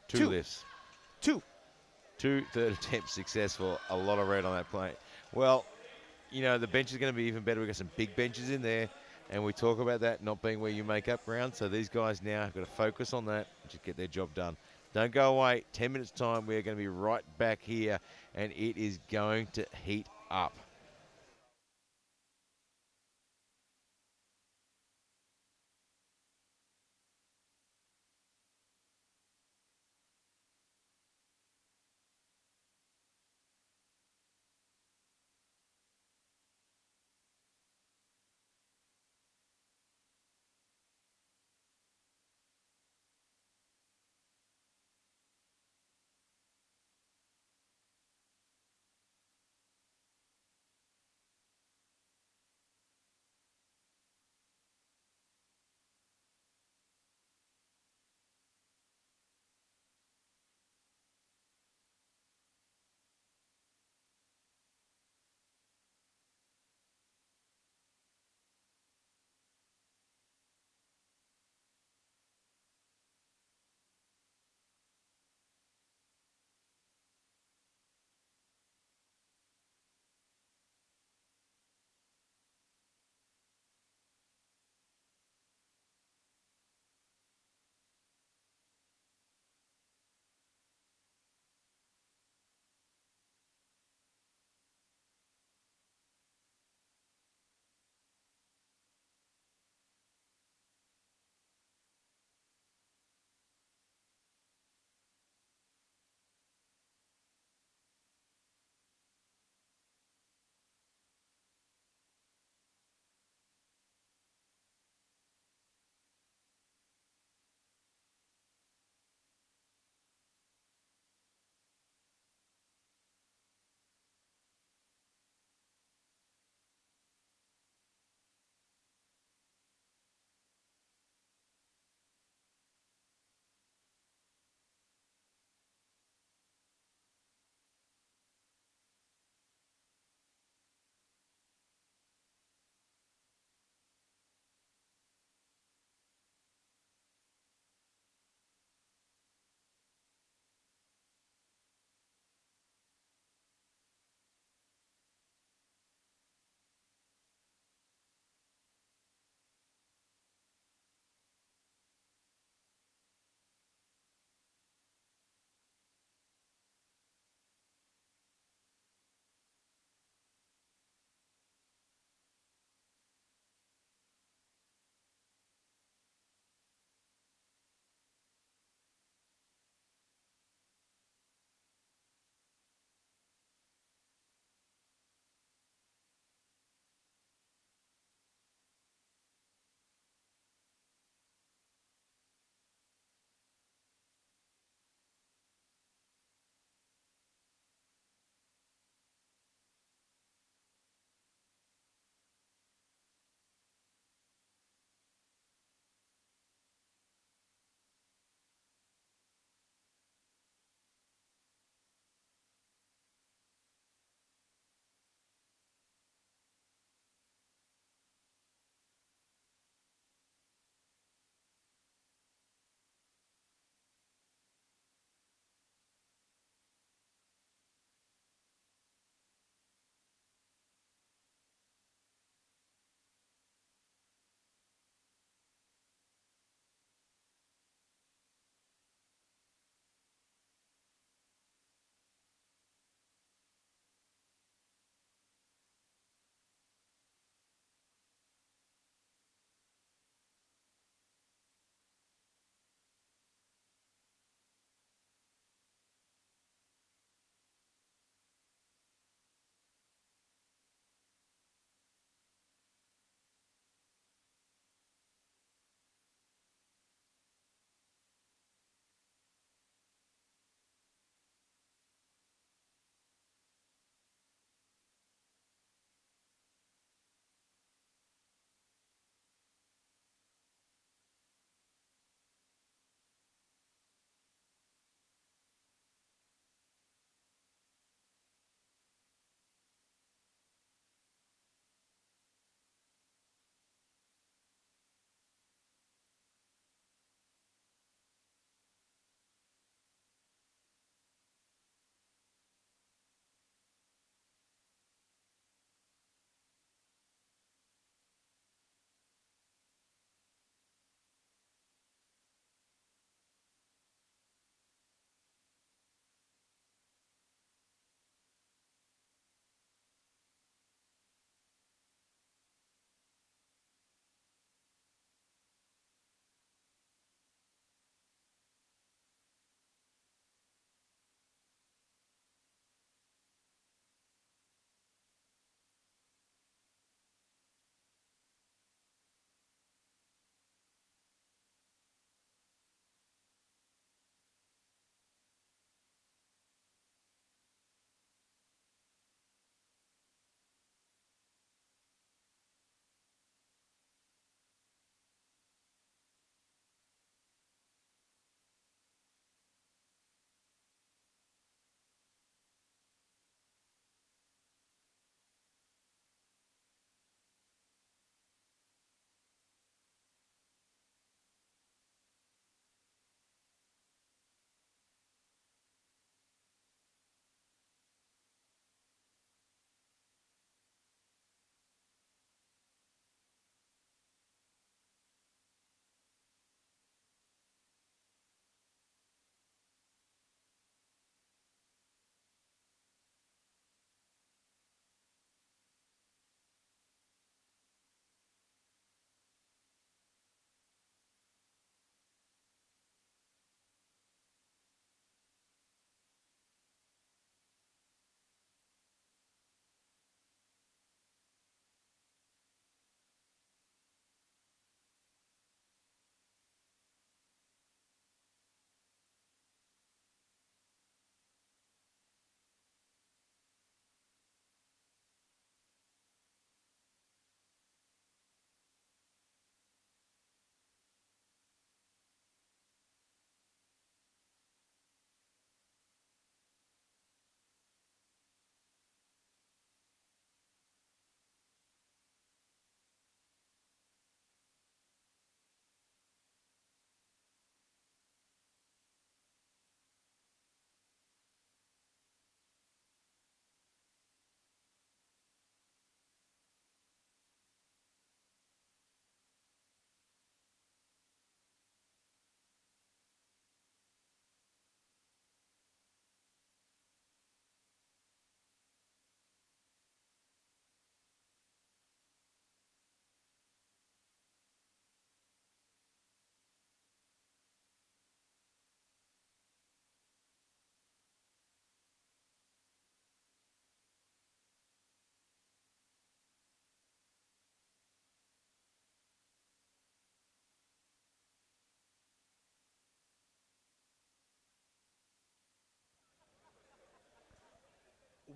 two lifts. Two third attempts successful. A lot of red on that plate. Well, the bench is going to be even better. We've got some big benches in there, and we talk about that not being where you make up ground. So these guys now have got to focus on that and just get their job done. Don't go away. 10 minutes time, we're going to be right back here, and it is going to heat up.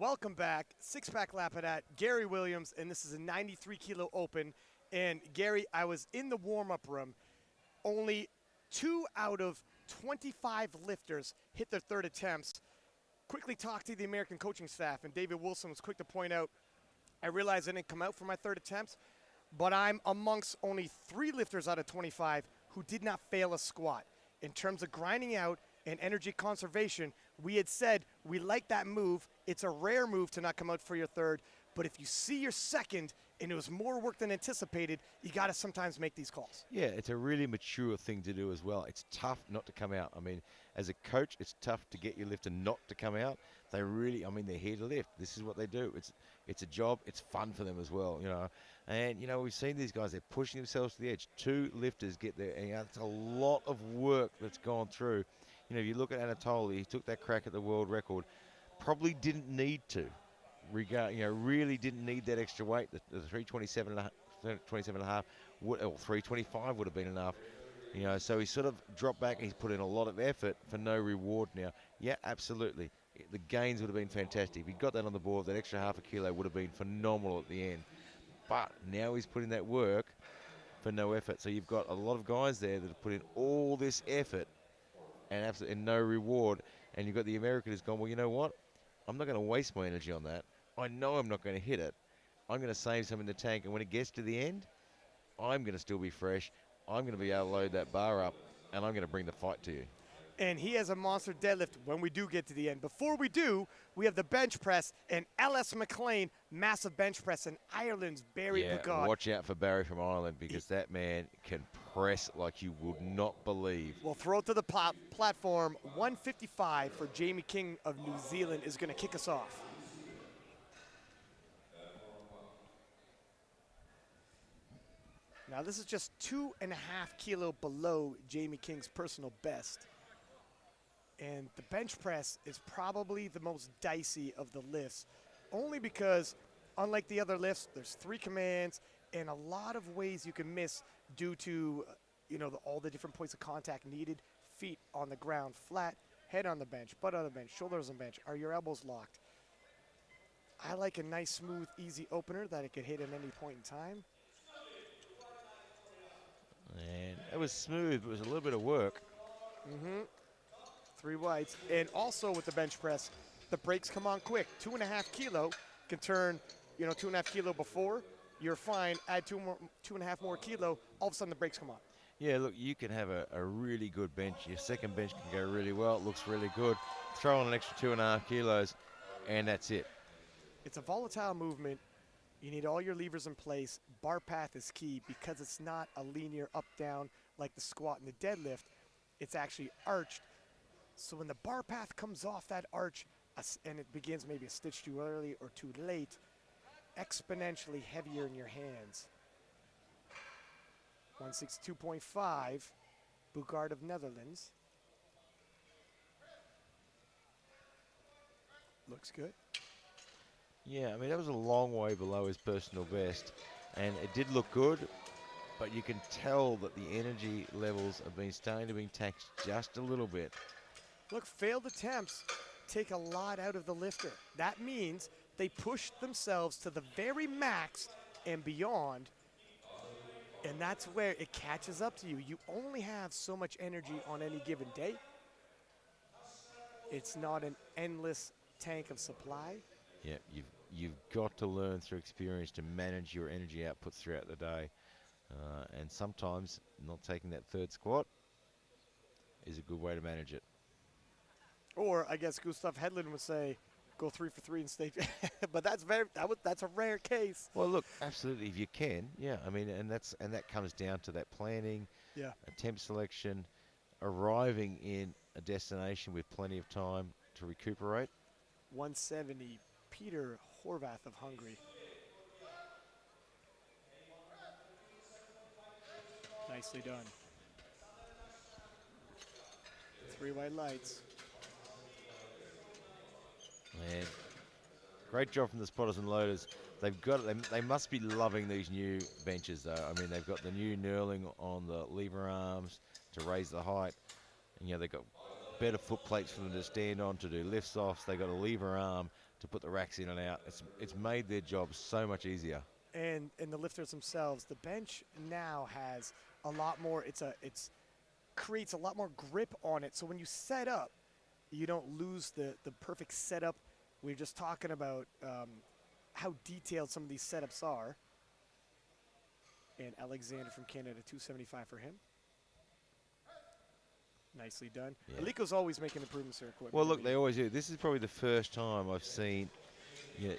Welcome back. Six-pack lap of that. Gary Williams, and this is a 93-kilo open. And Gary, I was in the warm-up room. Only 2 out of 25 lifters hit their third attempts. Quickly talked to the American coaching staff, and David Wilson was quick to point out, I realized I didn't come out for my third attempts, but I'm amongst only 3 lifters out of 25 who did not fail a squat. In terms of grinding out and energy conservation, we had said we like that move. It's a rare move to not come out for your third, but if you see your second and it was more work than anticipated, you got to sometimes make these calls. Yeah, it's a really mature thing to do as well. It's tough not to come out. I mean, as a coach, it's tough to get your lifter not to come out. They really, I mean, they're here to lift. This is what they do. It's a job. It's fun for them as well, you know. And, you know, we've seen these guys, they're pushing themselves to the edge. 2 lifters get there, and it's a lot of work that's gone through. You know, if you look at Anatoly, he took that crack at the world record, probably didn't need to. Really didn't need that extra weight. The 327 and a half, or 325 would have been enough. You know, so he sort of dropped back and he's put in a lot of effort for no reward now. Yeah, absolutely. The gains would have been fantastic. If he got that on the board, that extra half a kilo would have been phenomenal at the end. But now he's putting that work for no effort. So you've got a lot of guys there that have put in all this effort and absolutely no reward. And you've got the American who's gone, well, you know what? I'm not going to waste my energy on that. I know I'm not going to hit it. I'm going to save some in the tank. And when it gets to the end, I'm going to still be fresh. I'm going to be able to load that bar up, and I'm going to bring the fight to you. And he has a monster deadlift when we do get to the end. Before we do, we have the bench press and LS McLean, massive bench press, and Ireland's Barry Pagod. Watch out for Barry from Ireland because that man can press like you would not believe. We'll throw it to the platform. 155 for Jamie King of New Zealand is going to kick us off. Now this is just 2.5 kilo below Jamie King's personal best. And the bench press is probably the most dicey of the lifts, only because unlike the other lifts, there's 3 commands and a lot of ways you can miss due to, all the different points of contact needed. Feet on the ground flat, head on the bench, butt on the bench, shoulders on the bench. Are your elbows locked? I like a nice, smooth, easy opener that it could hit at any point in time. And it was smooth, but it was a little bit of work. 3 whites. And also with the bench press, the brakes come on quick. 2.5 kilo can turn, 2.5 kilo before, you're fine. Add 2.5 more kilo, all of a sudden the brakes come on. Yeah, look, you can have a really good bench. Your second bench can go really well. It looks really good. Throw on an extra 2.5 kilos, and that's it. It's a volatile movement. You need all your levers in place. Bar path is key because it's not a linear up-down like the squat and the deadlift. It's actually arched. So when the bar path comes off that arch and it begins maybe a stitch too early or too late, exponentially heavier in your hands. 162.5, Bugard of Netherlands. Looks good. Yeah, I mean, that was a long way below his personal best, and it did look good, but you can tell that the energy levels have been starting to be taxed just a little bit. Look, failed attempts take a lot out of the lifter. That means they push themselves to the very max and beyond, and that's where it catches up to you. You only have so much energy on any given day. It's not an endless tank of supply. Yeah, you've got to learn through experience to manage your energy outputs throughout the day. And sometimes not taking that third squat is a good way to manage it. Or I guess Gustav Hedlund would say, go 3 for 3 and stay. But that's a rare case. Well, look, absolutely, if you can, yeah. I mean, and that comes down to that planning, attempt selection, arriving in a destination with plenty of time to recuperate. 170, Peter Horvath of Hungary. Nicely done. 3 white lights. And great job from the spotters and loaders. They must be loving these new benches, though. I mean, they've got the new knurling on the lever arms to raise the height. And, they've got better foot plates for them to stand on to do lifts offs. They've got a lever arm to put the racks in and out. It's made their job so much easier. And the lifters themselves, the bench now has a lot more. It's creates a lot more grip on it. So when you set up, you don't lose the perfect setup. We are just talking about how detailed some of these setups are. And Alexander from Canada, 275 for him. Nicely done. Yeah. Alico's always making improvements to her equipment. Well, look, they always do. This is probably the first time I've seen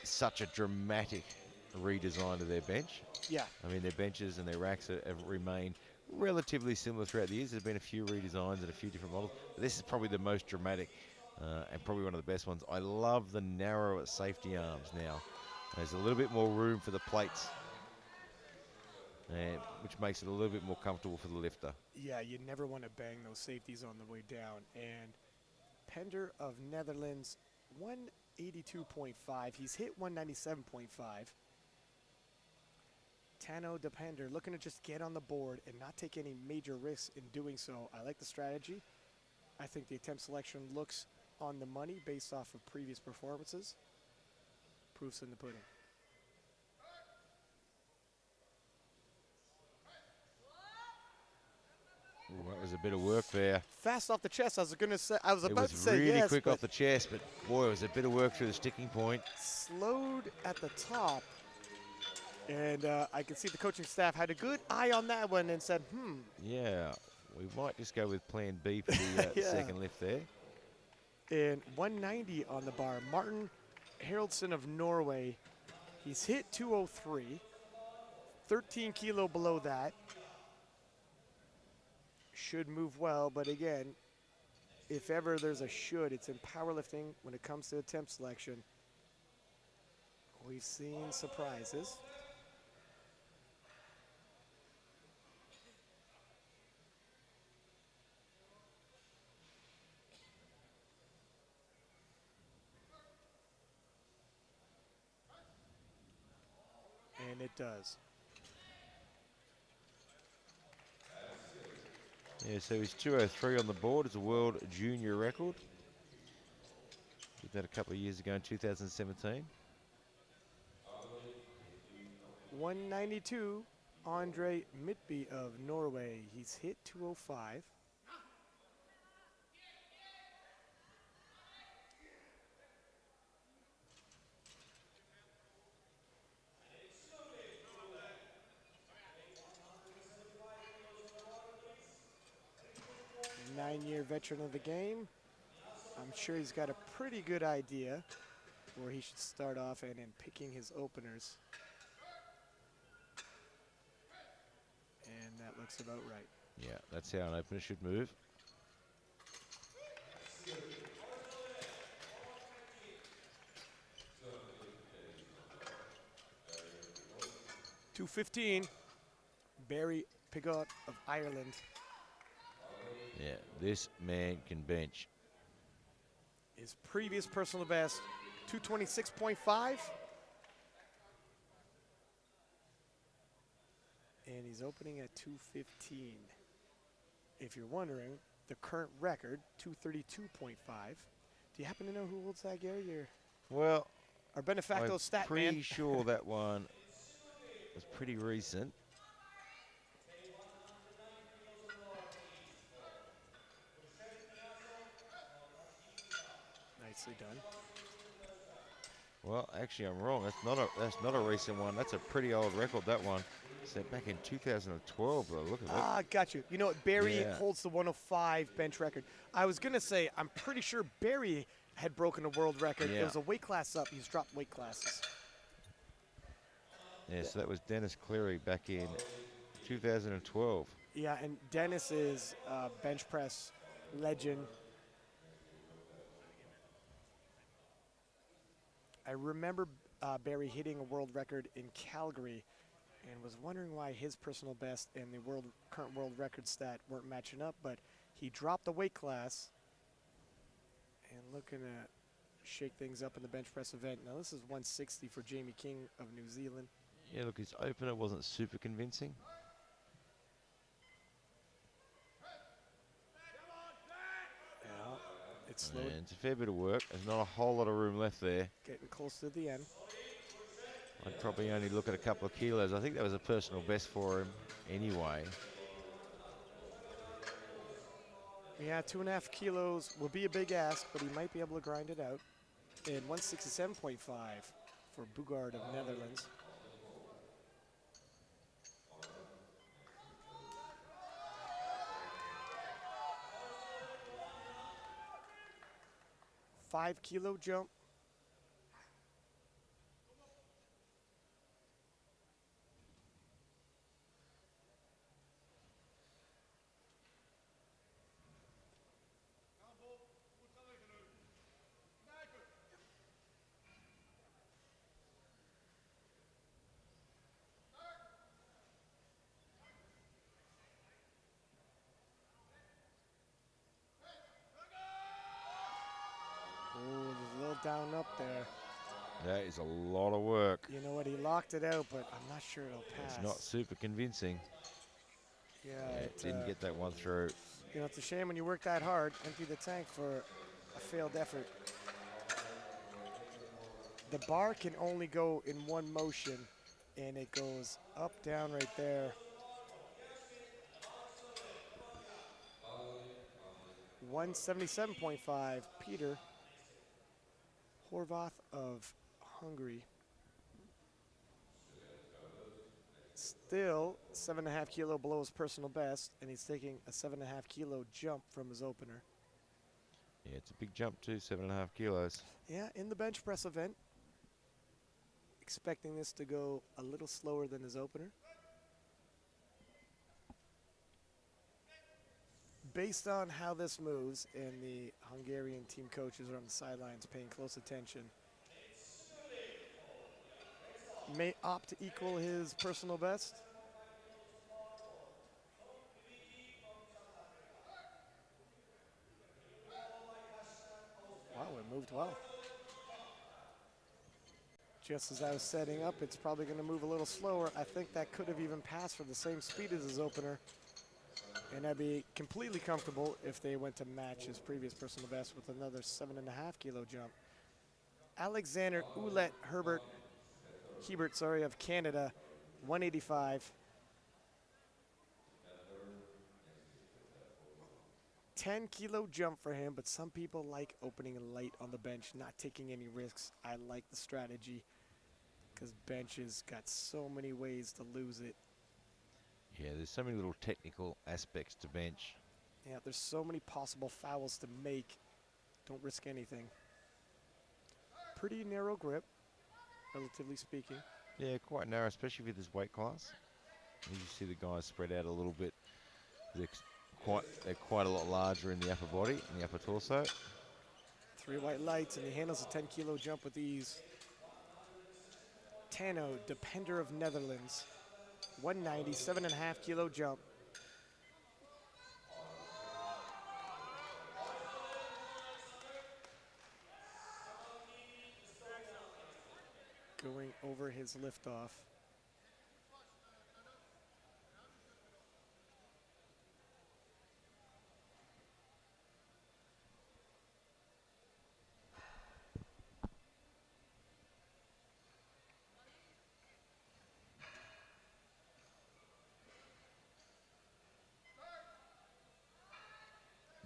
such a dramatic redesign of their bench. Yeah. I mean, their benches and their racks have remained relatively similar throughout the years. There's been a few redesigns and a few different models. But this is probably the most dramatic and probably one of the best ones. I love the narrower safety arms now. There's a little bit more room for the plates, which makes it a little bit more comfortable for the lifter. Yeah, you never want to bang those safeties on the way down. And Pender of Netherlands, 182.5. He's hit 197.5. Tano de Pender looking to just get on the board and not take any major risks in doing so. I like the strategy. I think the attempt selection looks on the money based off of previous performances. Proof's in the pudding. Ooh, that was a bit of work there. Fast off the chest. I was about to say yes. It was really quick off the chest, but boy, it was a bit of work through the sticking point. Slowed at the top. And I can see the coaching staff had a good eye on that one and said, Yeah, we might just go with plan B for the yeah. second lift there. And 190 on the bar. Martin Haraldsson of Norway. He's hit 203. 13 kilo below that. Should move well, but again, if ever there's a should, it's in powerlifting when it comes to attempt selection. We've seen surprises. And it does. Yeah, so he's 203 on the board. It's a world junior record. Did that a couple of years ago in 2017. 192, Andre Midtby of Norway. He's hit 205. Nine-year veteran of the game. I'm sure he's got a pretty good idea where he should start off and in picking his openers. And that looks about right. Yeah, that's how an opener should move. .215, Barry Pigott of Ireland. Yeah, this man can bench. His previous personal best, 226.5. And he's opening at 215. If you're wondering, the current record, 232.5. Do you happen to know who holds that, Gary? Well, our benefacto stat man. I'm pretty sure that one was pretty recent. Nicely done. Well, actually, I'm wrong. That's not a recent one. That's a pretty old record. That one set back in 2012. By the look of it. Ah, got you. You know what? Barry holds the 105 bench record. I was gonna say I'm pretty sure Barry had broken a world record. Yeah. It was a weight class up. He's dropped weight classes. Yeah, so that was Dennis Cleary back in 2012. Yeah, and Dennis is bench press legend. I remember Barry hitting a world record in Calgary and was wondering why his personal best and the current world record stat weren't matching up, but he dropped the weight class and looking to shake things up in the bench press event. Now this is 160 for Jamie King of New Zealand. Yeah, look, his opener wasn't super convincing. Yeah, It's slow. And it's a fair bit of work. There's not a whole lot of room left there. Getting close to the end. I'd probably only look at a couple of kilos. I think that was a personal best for him anyway. Yeah, 2.5 kilos will be a big ask, but he might be able to grind it out. And 167.5 for Boegaard of Netherlands. $5-kilo jump. Oh, there's a little down up there. That is a lot of work. You know what? He locked it out, but I'm not sure it'll pass. It's not super convincing. Yeah, It didn't get that one through. You know, it's a shame when you work that hard, empty the tank for a failed effort. The bar can only go in one motion, and it goes up, down right there. 177.5, Peter Horvath of Hungary. Still 7.5 kilo below his personal best, and he's taking a 7.5 kilo jump from his opener. Yeah, it's a big jump too, 7.5 kilos. Yeah, in the bench press event, expecting this to go a little slower than his opener. Based on how this moves, and the Hungarian team coaches are on the sidelines paying close attention, may opt to equal his personal best. Wow, it moved well. Just as I was setting up, it's probably going to move a little slower. I think that could have even passed for the same speed as his opener. And I'd be completely comfortable if they went to match his previous personal best with another 7.5 kilo jump. Alexander Hebert of Canada, 185. 10-kilo jump for him, but some people like opening light on the bench, not taking any risks. I like the strategy because benches got so many ways to lose it. Yeah, there's so many little technical aspects to bench. Yeah, there's so many possible fouls to make. Don't risk anything. Pretty narrow grip, relatively speaking. Yeah, quite narrow, especially with this weight class. You see the guys spread out a little bit. They're quite a lot larger in the upper body, in the upper torso. 3 white lights, and he handles a 10-kilo jump with ease. Tano, Depender of Netherlands, 190, 7.5 kilo jump. Going over his liftoff.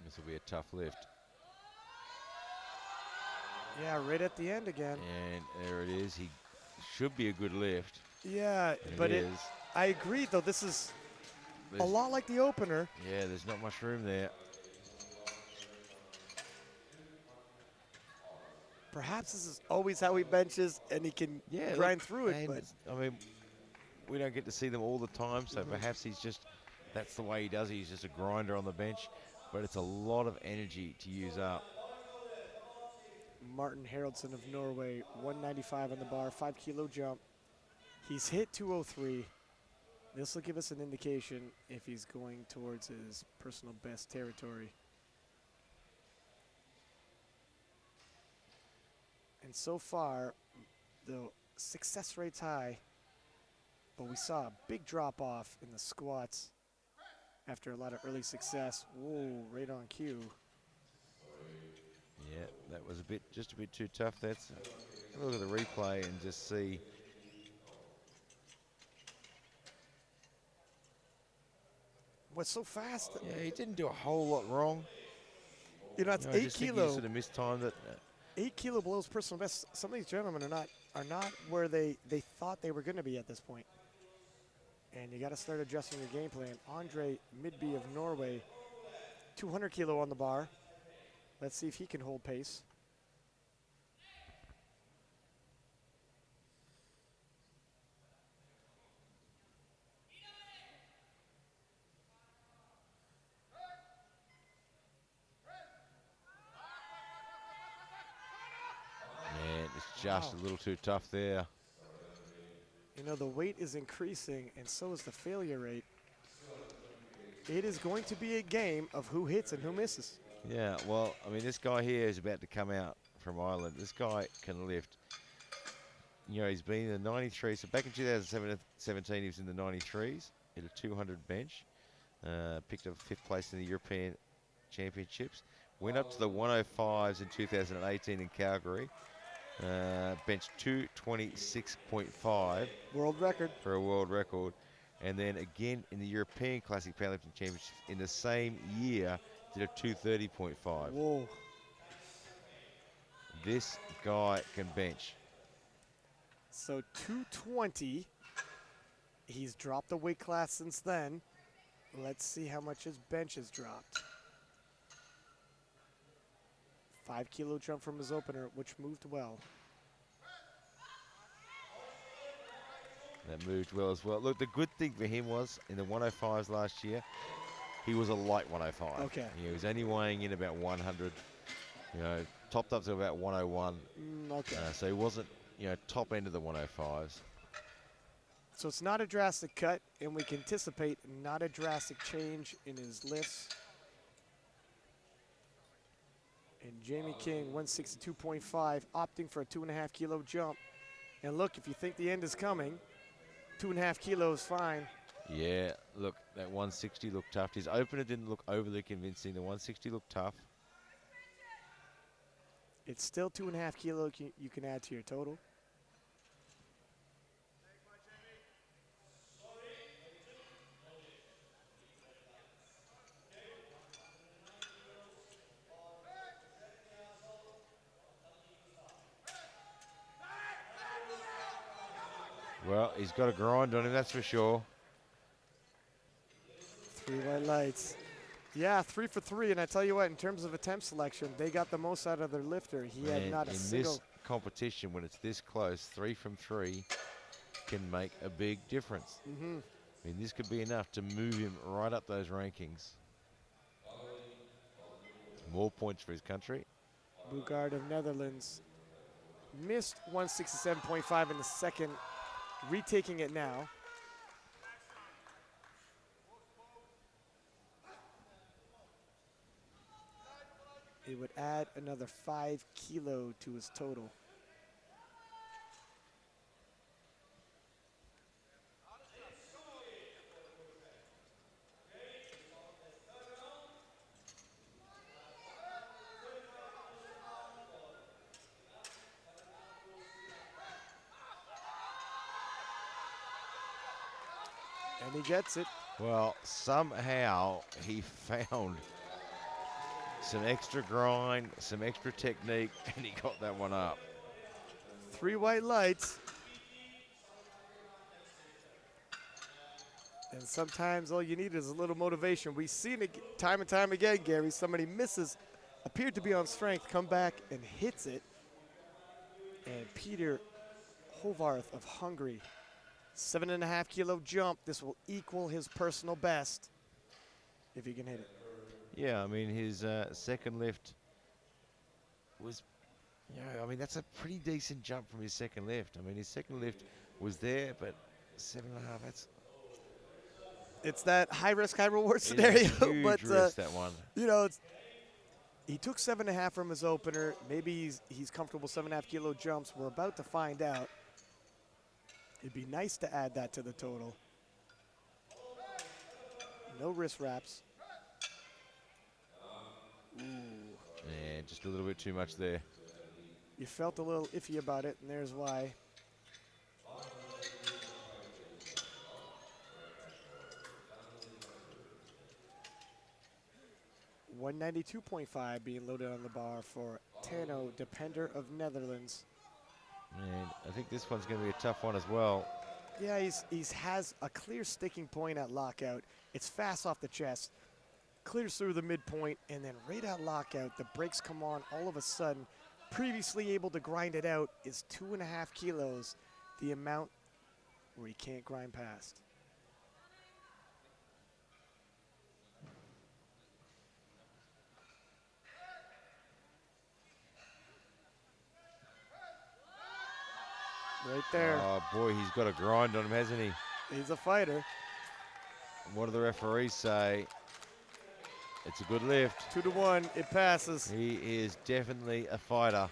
This will be a tough lift. Yeah, right at the end again. And there it is. He should be a good lift. Yeah, And but it is. I agree, though. This is a lot like the opener. Yeah, there's not much room there. Perhaps this is always how he benches, and he can grind through it. But I mean, we don't get to see them all the time, so perhaps that's the way he does it. He's just a grinder on the bench, but it's a lot of energy to use up. Martin Haraldson of Norway, 195 on the bar, 5-kilo jump. He's hit 203. This will give us an indication if he's going towards his personal best territory. And so far, the success rate's high, but we saw a big drop off in the squats after a lot of early success. Whoa, right on cue. that was just a bit too tough. That's have a look at the replay and just see. What's so fast? Yeah, he didn't do a whole lot wrong. You know, it's I 8 just think he kilo. sort of mistimed it. 8 kilo below his personal best. Some of these gentlemen are not where they thought they were going to be at this point. And you got to start adjusting your game plan. Andre Midby of Norway, 200 kilo on the bar. Let's see if he can hold pace. Man, it's just a little too tough there. You know, the weight is increasing, and so is the failure rate. It is going to be a game of who hits and who misses. Yeah, well, I mean, this guy here is about to come out from Ireland. This guy can lift. You know, he's been in the 93. So back in 2017, he was in the 93s, hit a 200 bench, picked up 5th place in the European Championships, went up to the 105s in 2018 in Calgary, benched 226.5. World record. For a world record. And then again in the European Classic Powerlifting Championships in the same year, did a 230.5. Whoa. This guy can bench. So 220. He's dropped a weight class since then. Let's see how much his bench has dropped. 5 kilo jump from his opener, which moved well. That moved well as well. Look, the good thing for him was in the 105s last year, he was a light 105. Okay. He was only weighing in about 100, you know, topped up to about 101. Okay. So he wasn't, you know, top end of the 105s. So it's not a drastic cut, and we can anticipate not a drastic change in his lifts. And Jamie King, 162.5, opting for a 2.5 kilo jump. And look, if you think the end is coming, 2.5 kilos, fine. Yeah, look, that 160 looked tough. His opener didn't look overly convincing. The 160 looked tough. It's still 2.5 kilo you can add to your total. Well, he's got a grind on him, that's for sure. 3 white lights. Yeah, 3 for 3, and I tell you what, in terms of attempt selection, they got the most out of their lifter. He had not a single. In this competition, when it's this close, 3 from 3 can make a big difference. I mean, this could be enough to move him right up those rankings. More points for his country. Bugard of Netherlands missed 167.5 in the second, retaking it now. It would add another 5 kilo to his total. And he gets it. Well, somehow he found some extra grind, some extra technique, and he got that one up. 3 white lights. And sometimes all you need is a little motivation. We've seen it time and time again, Gary. Somebody misses, appeared to be on strength, come back and hits it. And Peter Hovarth of Hungary, 7.5 kilo jump. This will equal his personal best if he can hit it. Yeah, I mean, his second lift was, you know, I mean, that's a pretty decent jump from his second lift. I mean, his second lift was there, but 7.5, that's... It's that high risk, high reward scenario. Huge but risk, that one. You know, he took 7.5 from his opener. Maybe he's comfortable 7.5 kilo jumps. We're about to find out. It'd be nice to add that to the total. No wrist wraps. Ooh. And just a little bit too much there. You felt a little iffy about it, and there's why. $192.5 being loaded on the bar for Tano, Depender of Netherlands. And I think this one's going to be a tough one as well. Yeah, he's has a clear sticking point at lockout. It's fast off the chest, clears through the midpoint, and then right at lockout, the brakes come on all of a sudden. Previously able to grind it out is 2.5 kilos, the amount where he can't grind past. Right there. Oh, boy, he's got a grind on him, hasn't he? He's a fighter. What do the referees say? It's a good lift. 2-1, it passes. He is definitely a fighter.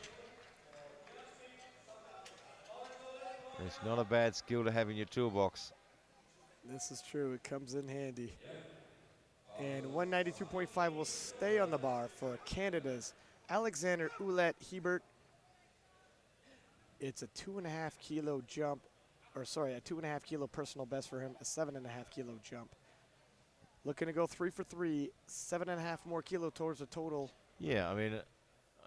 It's not a bad skill to have in your toolbox. This is true, it comes in handy. And 192.5 will stay on the bar for Canada's Alexander Ouellette Hebert. It's a 2.5 kilo jump, or sorry, a 2.5 kilo personal best for him, a 7.5 kilo jump. Looking to go 3 for 3, 7.5 more kilo towards the total. Yeah, I mean,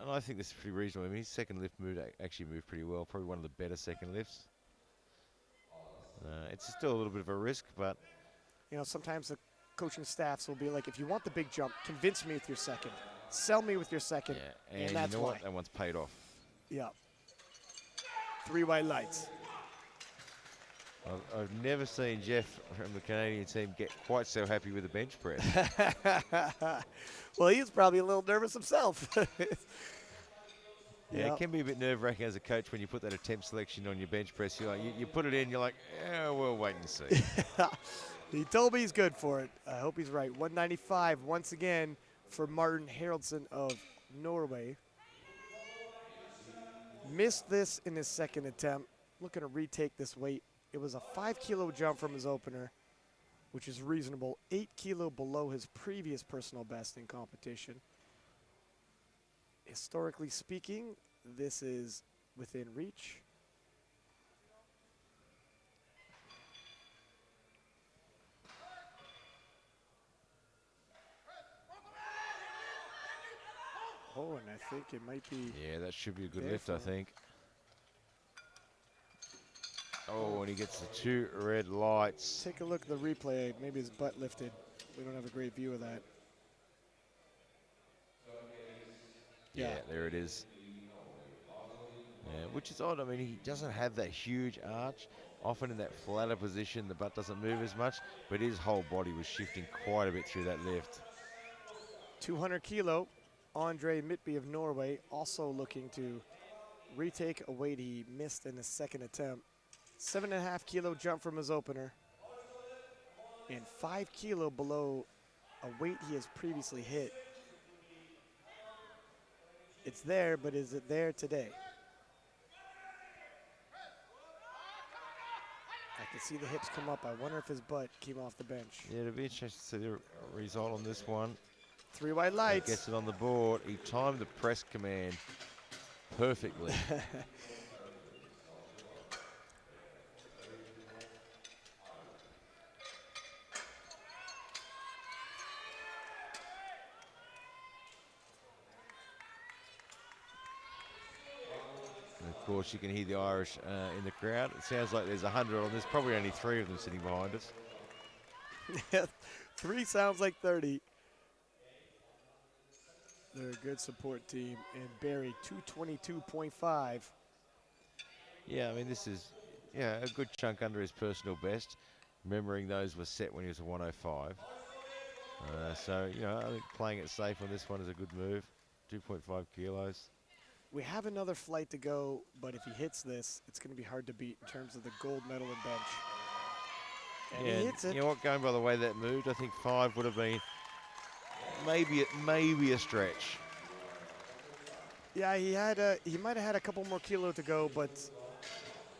and I think this is pretty reasonable. I mean, his second lift actually moved pretty well. Probably one of the better second lifts. It's still a little bit of a risk, but you know, sometimes the coaching staffs will be like, if you want the big jump, convince me with your second. Sell me with your second. yeah, and that's you know why. what? That one's paid off. Yeah. 3 white lights. I've never seen Jeff from the Canadian team get quite so happy with the bench press. Well, he's probably a little nervous himself. Yeah, it can be a bit nerve-wracking as a coach when you put that attempt selection on your bench press. You're like, you put it in, you're like, yeah, we'll wait and see. He told me he's good for it. I hope he's right. 195 once again for Martin Haraldsson of Norway. Missed this in his second attempt. Looking to retake this weight. It was a 5 kilo jump from his opener, which is reasonable. 8 kilo below his previous personal best in competition. Historically speaking, this is within reach. Oh, and I think it might be. Yeah, that should be a good lift, I think. Oh, and he gets the 2 red lights. Take a look at the replay. Maybe his butt lifted. We don't have a great view of that. Yeah, there it is. Yeah, which is odd. I mean, he doesn't have that huge arch. Often in that flatter position, the butt doesn't move as much, but his whole body was shifting quite a bit through that lift. 200 kilo, Andre Midtby of Norway, also looking to retake a weight he missed in his second attempt. 7.5 kilo jump from his opener, and 5 kilo below a weight he has previously hit. It's there, but is it there today? I can see the hips come up. I wonder if his butt came off the bench. Yeah, it'll be interesting to see the result on this one. 3 white lights. He gets it on the board. He timed the press command perfectly. And of course, you can hear the Irish in the crowd. It sounds like there's 100 on this. Probably only 3 of them sitting behind us. 3 sounds like 30. They're a good support team. And Barry, 222.5. Yeah, I mean, this is a good chunk under his personal best. Remembering those were set when he was a 105. So, I think playing it safe on this one is a good move. 2.5 kilos. We have another flight to go, but if he hits this, it's going to be hard to beat in terms of the gold medal and bench. And he hits it. You know what, going by the way that moved, I think 5 would have been maybe a stretch. Yeah, he might have had a couple more kilo to go, but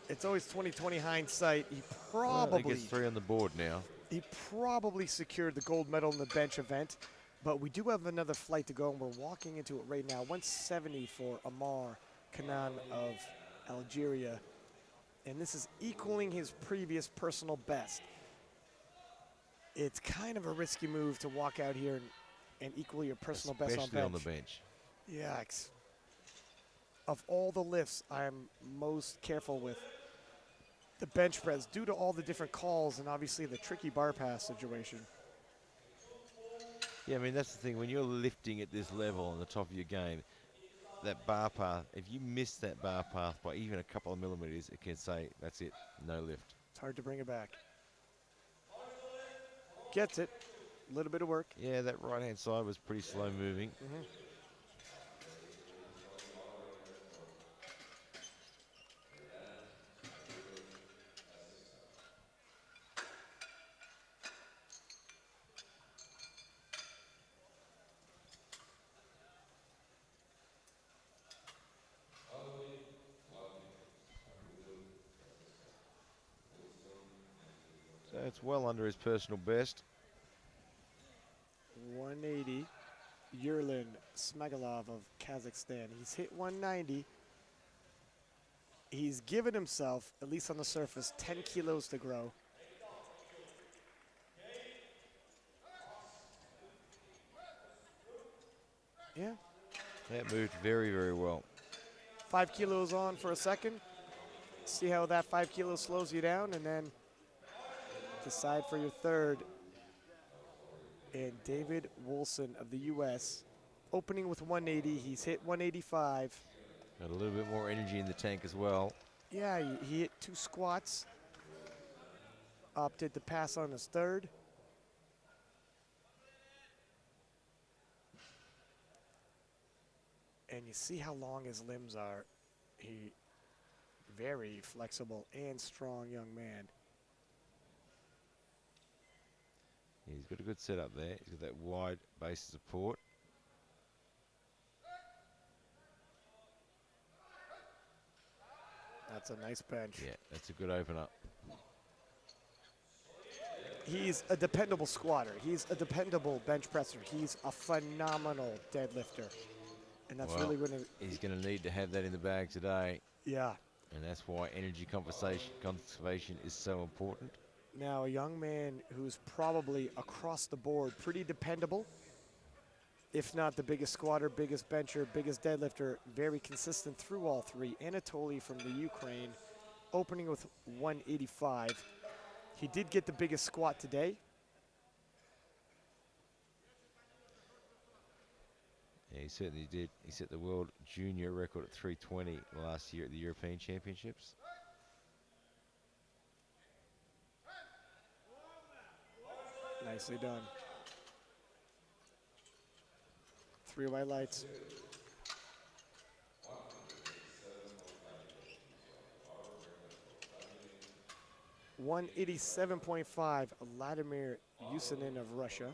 it's always 20/20 hindsight. He probably gets 3 on the board now. He probably secured the gold medal in the bench event. But we do have another flight to go, and we're walking into it right now. 170 for Amar Kanan of Algeria. And this is equaling his previous personal best. It's kind of a risky move to walk out here and equal your personal best on bench. Especially on the bench. Yikes. Of all the lifts I'm most careful with, the bench press, due to all the different calls and obviously the tricky bar pass situation. Yeah, I mean, that's the thing. When you're lifting at this level on the top of your game, that bar path, if you miss that bar path by even a couple of millimeters, it can say, that's it, no lift. It's hard to bring it back. Gets it. A little bit of work. Yeah, that right-hand side was pretty slow moving. So it's well under his personal best. 180. Yerlin Smagalov of Kazakhstan. He's hit 190. He's given himself, at least on the surface, 10 kilos to grow. Yeah. That moved very, very well. 5 kilos on for a second. See how that 5 kilos slows you down, and then decide for your third. And David Wolson of the U.S. opening with 180. He's hit 185. Got a little bit more energy in the tank as well. Yeah, he hit 2 squats. Opted to pass on his third. And you see how long his limbs are. He very flexible and strong young man. Yeah, he's got a good setup there. He's got that wide base of support. That's a nice bench. Yeah, that's a good opener. He's a dependable squatter. He's a dependable bench presser. He's a phenomenal deadlifter. And that's really going to... He's going to need to have that in the bag today. Yeah. And that's why energy conservation is so important. Now, a young man who's probably across the board pretty dependable, if not the biggest squatter, biggest bencher, biggest deadlifter, very consistent through all three. Anatoly from the Ukraine, opening with 185. He did get the biggest squat today. Yeah, he certainly did. He set the world junior record at 320 last year at the European Championships. Nicely done. 3 white lights. $187.5, Vladimir Yusanin of Russia.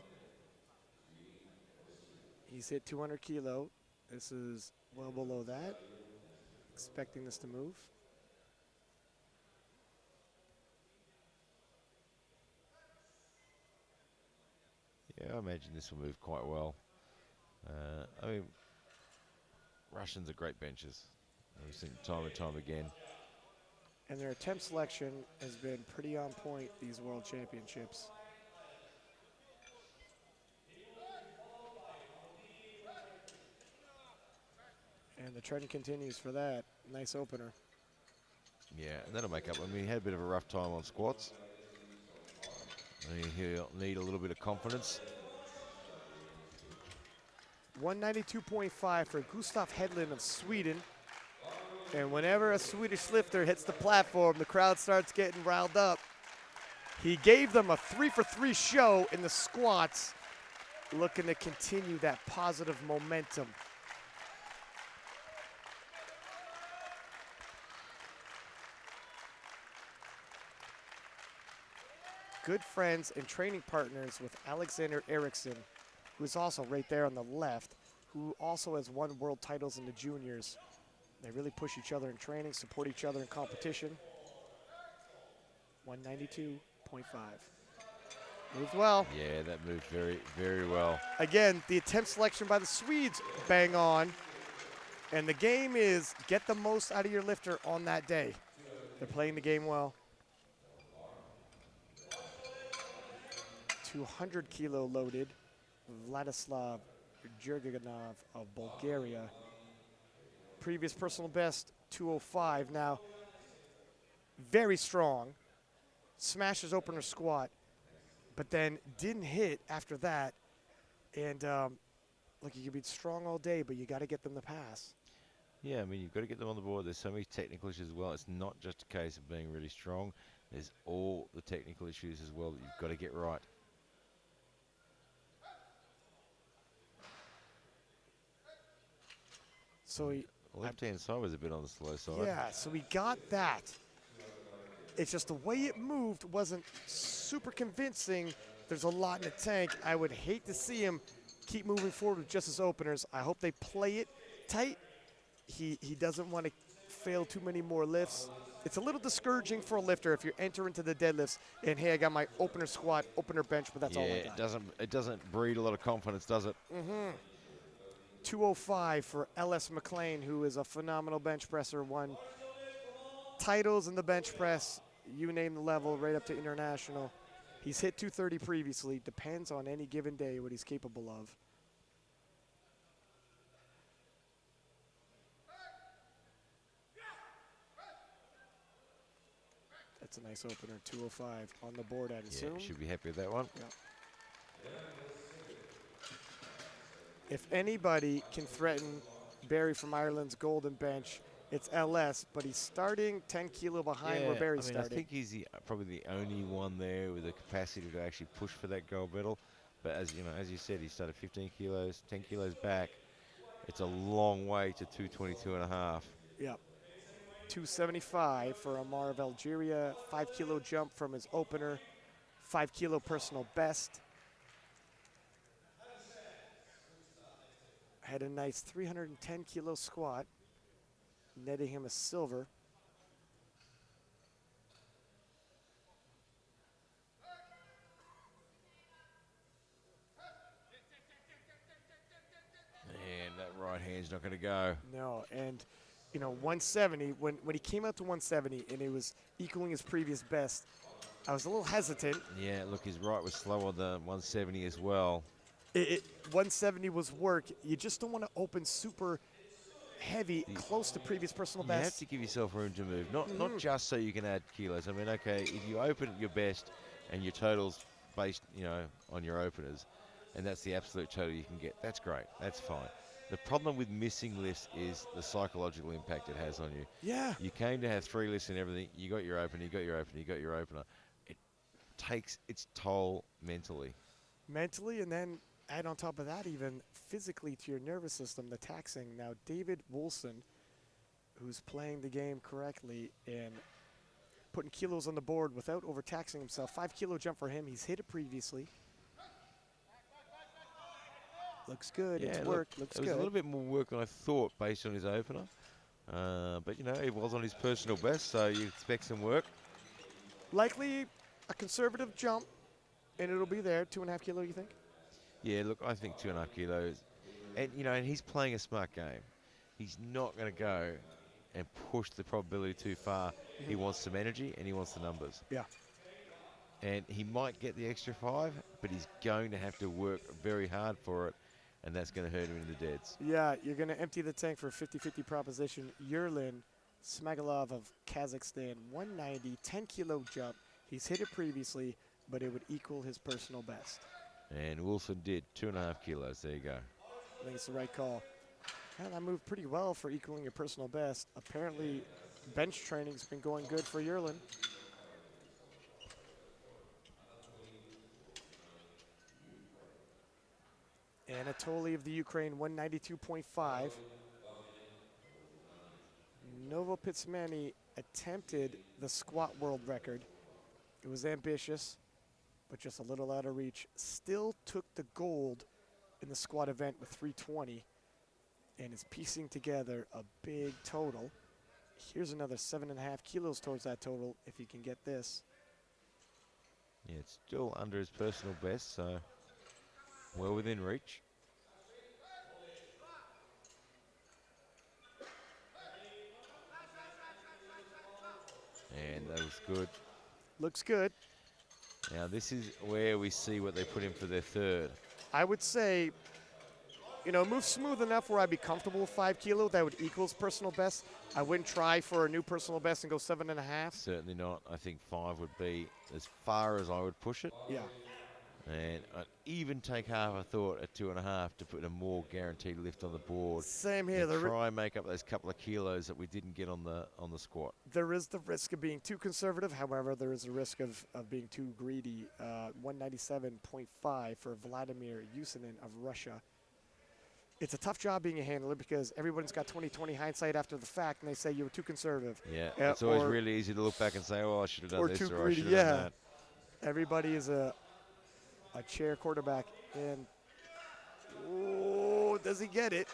He's hit 200 kilo. This is well below that. Expecting this to move. Yeah, I imagine this will move quite well. I mean, Russians are great benchers. We've seen time and time again. And their attempt selection has been pretty on point these world championships. And the trend continues for that. Nice opener. Yeah, and that'll make up. I mean, he had a bit of a rough time on squats. I mean, he'll need a little bit of confidence. 192.5 for Gustav Hedlund of Sweden. And whenever a Swedish lifter hits the platform, the crowd starts getting riled up. He gave them a 3-for-3 show in the squats, looking to continue that positive momentum. Good friends and training partners with Alexander Eriksson, who's also right there on the left, who also has won world titles in the juniors. They really push each other in training, support each other in competition. 192.5. Moved well. Yeah, that moved very, very well. Again, the attempt selection by the Swedes, bang on. And the game is get the most out of your lifter on that day. They're playing the game well. 200 kilo loaded. Vladislav Jurganov of Bulgaria. Previous personal best, 205. Now, very strong. Smashes opener squat, but then didn't hit after that. And look, you can be strong all day, but you got to get them to pass. Yeah, I mean, you've got to get them on the board. There's so many technical issues as well. It's not just a case of being really strong. There's all the technical issues as well that you've got to get right. So he, left-hand side was a bit on the slow side. yeah, so we got that. It's just the way it moved wasn't super convincing. There's a lot in the tank. I would hate to see him keep moving forward with just his openers. I hope they play it tight. He doesn't want to fail too many more lifts. It's a little discouraging for a lifter if you enter into the deadlifts and, hey, I got my opener squat, opener bench, but that's all I got. Yeah, it doesn't breed a lot of confidence, does it? 205 for L.S. McLean, who is a phenomenal bench presser, won titles in the bench press, you name the level, right up to international. He's hit 230 previously. Depends on any given day what he's capable of. That's a nice opener, 205 on the board, I'd assume. Yeah, should be happy with that one. Yeah. If anybody can threaten Barry from Ireland's golden bench, it's LS, but he's starting 10 kilo behind where Barry started. I think he's probably the only one there with the capacity to actually push for that gold medal. But as you said, he started 15 kilos, 10 kilos back. It's a long way to 222 and a half. Yep. 275 for Amar of Algeria. 5 kilo jump from his opener. 5 kilo personal best. Had a nice 310 kilo squat, netting him a silver. And that right hand's not going to go. No, and 170, when he came out to 170 and it was equaling his previous best, I was a little hesitant. Yeah, look, his right was slow on the 170 as well. 170 was work. You just don't want to open super heavy, close to previous personal best. You have to give yourself room to move, not just so you can add kilos. I mean, okay, if you open at your best and your total's based, on your openers, and that's the absolute total you can get, that's great, that's fine. The problem with missing lifts is the psychological impact it has on you. Yeah. You came to have 3 lifts and everything. You got your opener, you got your opener, you got your opener. It takes its toll mentally. Mentally, and then add on top of that even physically to your nervous system, the taxing. Now, David Woolson, who's playing the game correctly and putting kilos on the board without overtaxing himself. 5 kilo jump for him. He's hit it previously. Looks good. Yeah, it's work. Looks it good. was a little bit more work than I thought based on his opener. But, it was on his personal best, so you expect some work. Likely a conservative jump, and it'll be there. 2.5 kilo, you think? Yeah, look, I think 2.5 kilos. And, and he's playing a smart game. He's not going to go and push the probability too far. He wants some energy and he wants the numbers. Yeah. And he might get the extra 5, but he's going to have to work very hard for it, and that's going to hurt him in the deads. Yeah, you're going to empty the tank for a 50-50 proposition. Yurlin Smagalov of Kazakhstan, 190, 10 kilo jump. He's hit it previously, but it would equal his personal best. And Wilson did 2.5 kilos. There you go. I think it's the right call. And that moved pretty well for equaling your personal best. Apparently, bench training's been going good for Yurlin. Anatoly of the Ukraine, 192.5. Novopitsmani attempted the squat world record. It was ambitious, but just a little out of reach. Still took the gold in the squat event with 320 and is piecing together a big total. Here's another 7.5 kilos towards that total if you can get this. Yeah, it's still under his personal best, so well within reach. And that was good. Looks good. Now this is where we see what they put in for their third. I would say, you know, move smooth enough where I'd be comfortable with 5 kilo. That would equal his personal best. I wouldn't try for a new personal best and go 7.5. Certainly not. I think 5 would be as far as I would push it. Yeah. And I'd even take half a thought at 2.5 to put a more guaranteed lift on the board. Same here. And try and make up those couple of kilos that we didn't get on the squat. There is the risk of being too conservative. However, there is a risk of being too greedy. 197.5 for Vladimir Yusinin of Russia. It's a tough job being a handler because everyone's got 20/20 hindsight after the fact, and they say you were too conservative. Yeah, it's always really easy to look back and say, oh, I should have done this or I should have done that. Everybody is a chair quarterback, and oh, does he get it?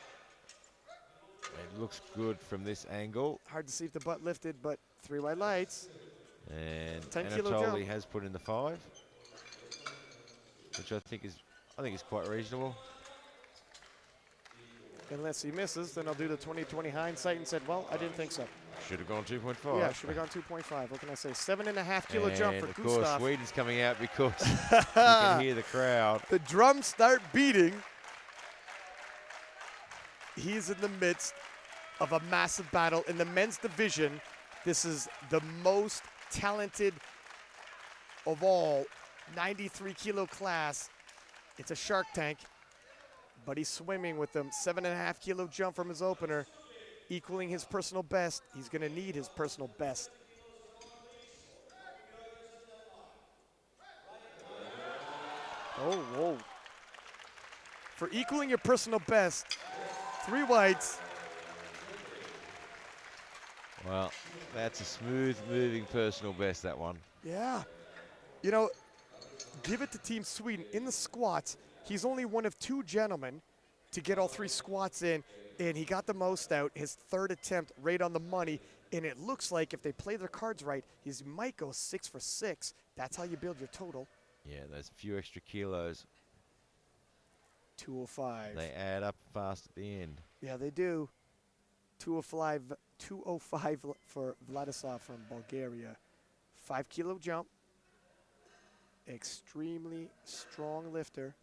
It looks good from this angle. Hard to see if the butt lifted, but 3 white lights. And 10 kilo jump. Anatoly has put in the 5, which I think is quite reasonable. Unless he misses, then I'll do the 20/20 hindsight and said, well, I didn't think so. Should have gone 2.5. Yeah, should have gone 2.5. What can I say? 7.5 kilo jump for Gustav. Of course, Sweden's coming out because you can hear the crowd. The drums start beating. He's in the midst of a massive battle in the men's division. This is the most talented of all 93 kilo class. It's a Shark Tank, but he's swimming with them. 7.5 kilo jump from his opener, equaling his personal best. He's going to need his personal best. Oh, whoa. For equaling your personal best, 3 whites. Well, that's a smooth moving personal best, that one. Yeah. You know, give it to Team Sweden. In the squats, he's only one of 2 gentlemen to get all 3 squats in, and he got the most out. His 3rd attempt right on the money, and it looks like if they play their cards right, he might go 6 for 6. That's how you build your total. Yeah, those few extra kilos. 205. They add up fast at the end. Yeah, they do. 205 for Vladislav from Bulgaria. 5 kilo jump. Extremely strong lifter.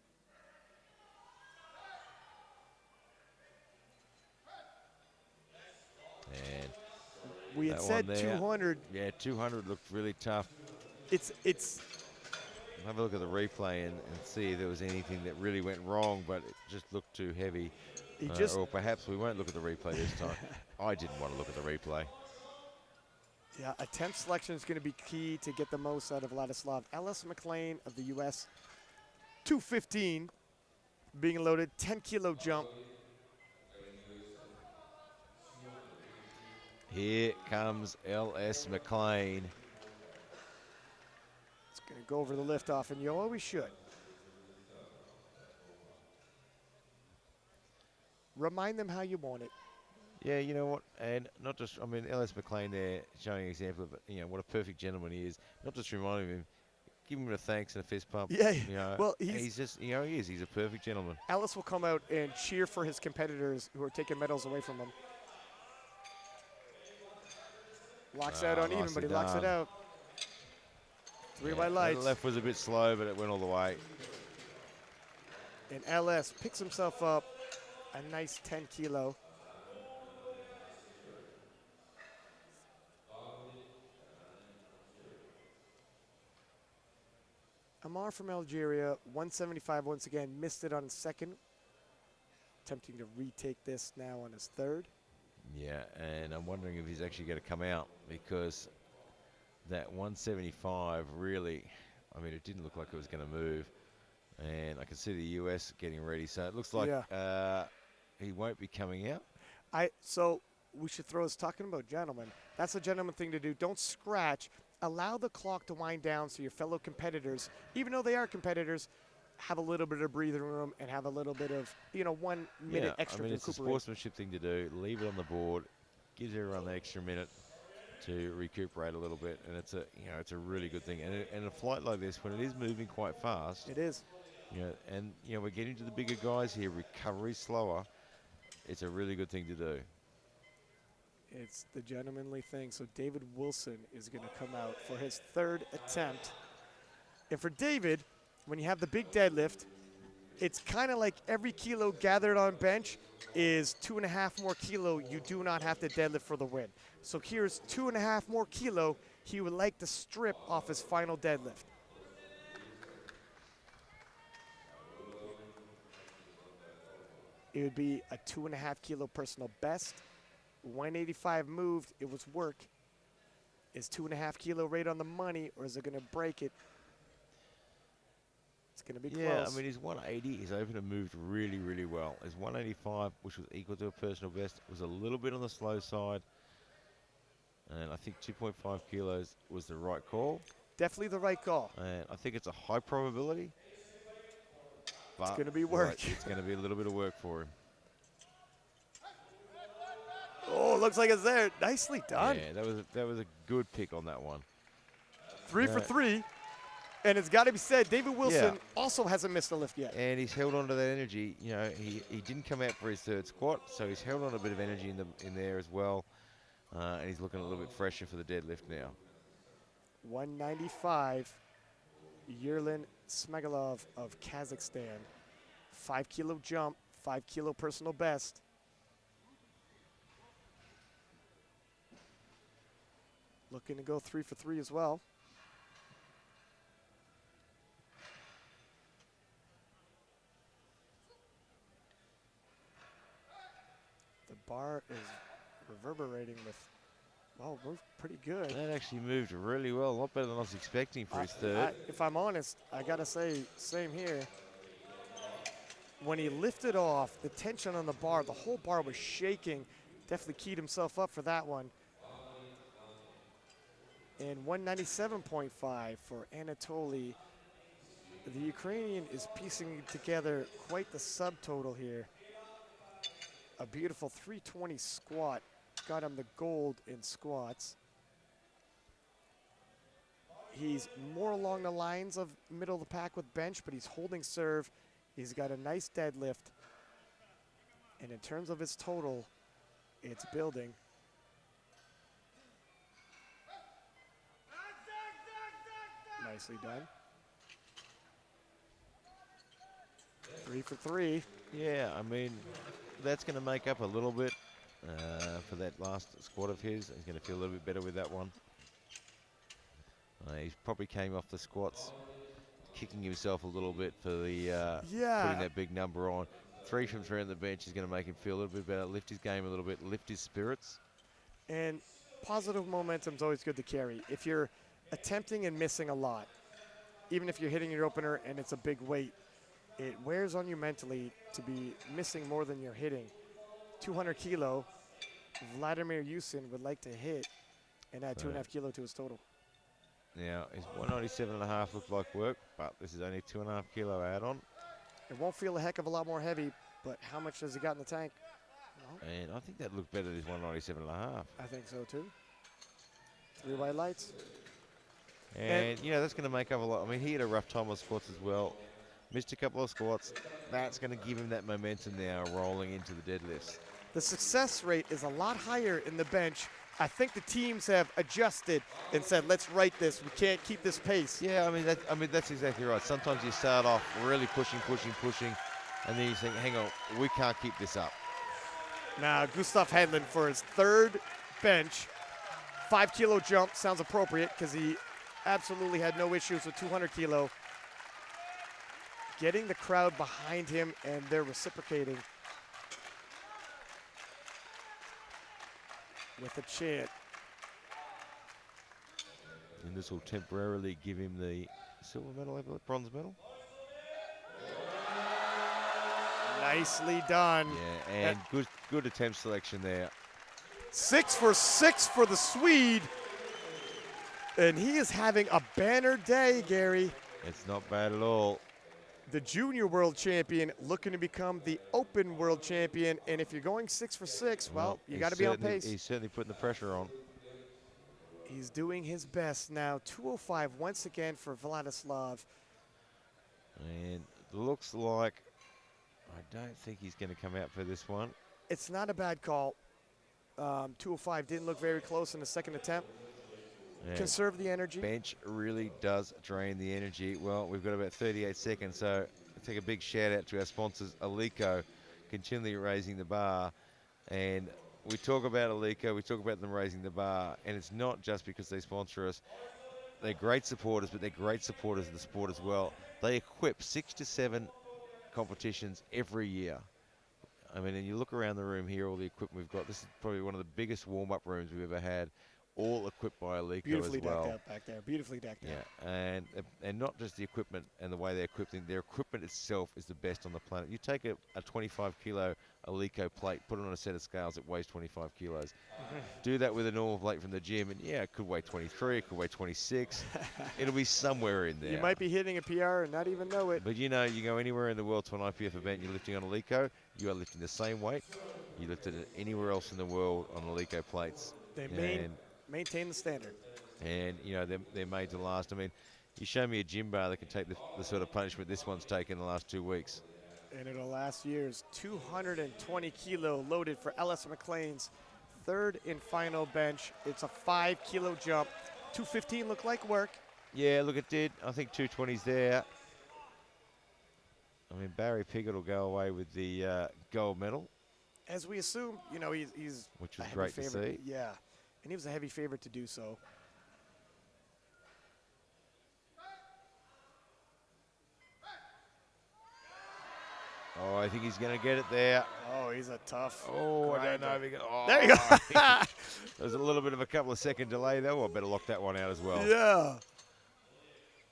And we had said 200. Yeah, 200 looked really tough. It's have a look at the replay and see if there was anything that really went wrong, but it just looked too heavy. Or perhaps we won't look at the replay this time. I didn't want to look at the replay. Yeah, attempt selection is going to be key to get the most out of Vladislav. Ellis McLean of the U.S. 215 being loaded, 10 kilo jump. Here comes L.S. McLean. It's going to go over the liftoff, and you always should. Remind them how you want it. Yeah, you know what, and not just, I mean, L.S. McLean there showing an example of, you know, what a perfect gentleman he is. Not just reminding him, giving him a thanks and a fist pump. Yeah, you know, well, he's just, you know, he is. He's a perfect gentleman. Ellis will come out and cheer for his competitors who are taking medals away from him. Locks out uneven, but he locks it out. 3 white lights. The left was a bit slow, but it went all the way. And LS picks himself up a nice 10 kilo. Amar from Algeria, 175 once again, missed it on his 2nd. Attempting to retake this now on his 3rd. Yeah, and I'm wondering if he's actually going to come out, because that 175 really, I mean, it didn't look like it was going to move. And I can see the US getting ready, so it looks like he won't be coming out. So we should throw us talking about gentlemen. That's a gentleman thing to do. Don't scratch. Allow the clock to wind down so your fellow competitors, even though they are competitors, have a little bit of breathing room and have a little bit of, you know, 1 minute extra. I mean, it's a sportsmanship thing to do. Leave it on the board. Gives everyone the extra minute. to recuperate a little bit, and it's a really good thing. And a flight like this, when it is moving quite fast, It is. We're getting to the bigger guys here. Recovery slower. It's a really good thing to do. It's the gentlemanly thing. So David Wilson is going to come out for his third attempt. And for David, when you have the big deadlift, it's kind of like every kilo gathered on bench is 2.5 more kilo you do not have to deadlift for the win. So here's 2.5 more kilo he would like to strip off his final deadlift. It would be a 2.5 kilo personal best. 185 moved, it was work. Is 2.5 kilo right on the money, or is it gonna break it? It's gonna be close. Yeah, I mean, his 180, his opener moved really, really well. His 185, which was equal to a personal best, was a little bit on the slow side. And I think 2.5 kilos was the right call. Definitely the right call. And I think it's a high probability. It's gonna be work. It's gonna be a little bit of work for him. Oh, looks like it's there. Nicely done. Yeah, that was a good pick on that one. 3 for 3. And it's got to be said, David Wilson also hasn't missed a lift yet. And he's held on to that energy. He didn't come out for his third squat, so he's held on a bit of energy in there as well. And he's looking a little bit fresher for the deadlift now. 195, Yerlin Smegalov of Kazakhstan. 5 kilo jump, 5 kilo personal best. Looking to go 3 for 3 as well. The bar is reverberating with, well, we're pretty good. That actually moved really well, a lot better than I was expecting for his third. If I'm honest, I gotta say, same here. When he lifted off, the tension on the bar, the whole bar was shaking. Definitely keyed himself up for that one. And 197.5 for Anatoly. The Ukrainian is piecing together quite the subtotal here. A beautiful 320 squat. Got him the gold in squats. He's more along the lines of middle of the pack with bench, but he's holding serve. He's got a nice deadlift. And in terms of his total, it's building. Nicely done. 3 for 3. Yeah, I mean, that's going to make up a little bit for that last squat of his. He's going to feel a little bit better with that one. He probably came off the squats, kicking himself a little bit for the putting that big number on. 3 from 3 on the bench is going to make him feel a little bit better, lift his game a little bit, lift his spirits. And positive momentum is always good to carry. If you're attempting and missing a lot, even if you're hitting your opener and it's a big weight, it wears on you mentally to be missing more than you're hitting. 200 kilo, Vladimir Yusin would like to hit and add 2.5 kilo to his total. Now, his 197.5 looked like work, but this is only 2.5 kilo add-on. It won't feel a heck of a lot more heavy, but how much has he got in the tank? No. And I think that looked better than his 197.5. I think so too. 3 white lights. And that's going to make up a lot. I mean, he had a rough time on squats as well. Missed a couple of squats. That's going to give him that momentum now rolling into the deadlifts. The success rate is a lot higher in the bench. I think the teams have adjusted and said, let's write this. We can't keep this pace. Yeah, I mean that's exactly right. Sometimes you start off really pushing, and then you think, hang on, we can't keep this up. Now, Gustav Hedlund for his third bench. 5 kilo jump sounds appropriate because he absolutely had no issues with 200 kilo. Getting the crowd behind him, and they're reciprocating with a chant. And this will temporarily give him the silver medal, I believe, bronze medal. Nicely done. Yeah, and good attempt selection there. 6 for 6 for the Swede. And he is having a banner day, Gary. It's not bad at all. The junior world champion looking to become the open world champion. And if you're going 6 for 6, well, you got to be on pace. He's certainly putting the pressure on. He's doing his best now. 205 once again for Vladislav. And looks like I don't think he's going to come out for this one. It's not a bad call. 205 didn't look very close in the second attempt. Yeah. Conserve the energy. Bench really does drain the energy. Well, we've got about 38 seconds, so I take a big shout out to our sponsors, Alico, continually raising the bar. And we talk about Alico, we talk about them raising the bar, and it's not just because they sponsor us. They're great supporters, but they're great supporters of the sport as well. They equip 6 to 7 competitions every year. I mean, and you look around the room here, all the equipment we've got. This is probably one of the biggest warm-up rooms we've ever had, all equipped by Alico Beautifully as well. decked out back there. Beautifully decked out. Yeah, and not just the equipment and the way they're equipped. Their equipment itself is the best on the planet. You take a 25-kilo Alico plate, put it on a set of scales, it weighs 25 kilos. Do that with a normal plate from the gym, and yeah, it could weigh 23, it could weigh 26. It'll be somewhere in there. You might be hitting a PR and not even know it. But you know, you go anywhere in the world to an IPF event, you're lifting on Alico, you are lifting the same weight you lifted it anywhere else in the world on Alico plates. They maintain the standard. And, you know, they're made to last. I mean, you show me a gym bar that can take the sort of punishment this one's taken in the last 2 weeks. And it'll last years. 220 kilo loaded for Ellis McLean's third and final bench. It's a 5 kilo jump. 215 looked like work. Yeah, look, it did. I think 220's there. I mean, Barry Piggott will go away with the gold medal. As we assume, you know, he's which was great to see. Yeah, and he was a heavy favorite to do so. Oh, I think he's going to get it there. Oh, he's a tough. Oh, I don't know if he can. Oh, there you go. There's a little bit of a couple of second delay there. Well, I better lock that one out as well. Yeah.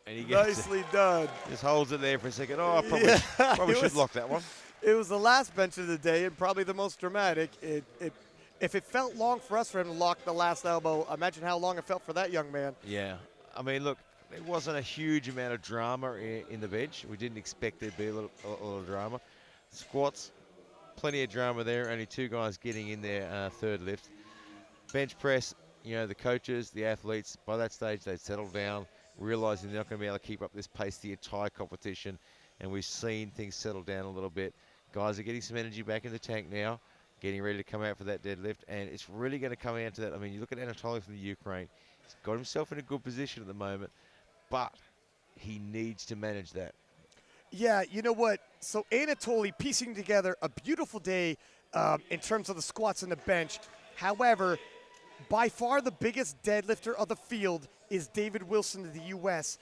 And he gets nicely done. Just holds it there for a second. Oh, I probably should lock that one. It was the last bench of the day and probably the most dramatic. If it felt long for us for him to lock the last elbow, imagine how long it felt for that young man. Yeah. I mean, look, there wasn't a huge amount of drama in the bench. We didn't expect there to be a little drama. Squats, plenty of drama there. Only 2 guys getting in their third lift. Bench press, you know, the coaches, the athletes, by that stage they'd settled down, realizing they're not going to be able to keep up this pace the entire competition. And we've seen things settle down a little bit. Guys are getting some energy back in the tank now, getting ready to come out for that deadlift. And it's really going to come down to that. I mean, you look at Anatoly from the Ukraine. He's got himself in a good position at the moment, but he needs to manage that. Yeah, you know what? So Anatoly piecing together a beautiful day in terms of the squats and the bench. However, by far the biggest deadlifter of the field is David Wilson of the U.S.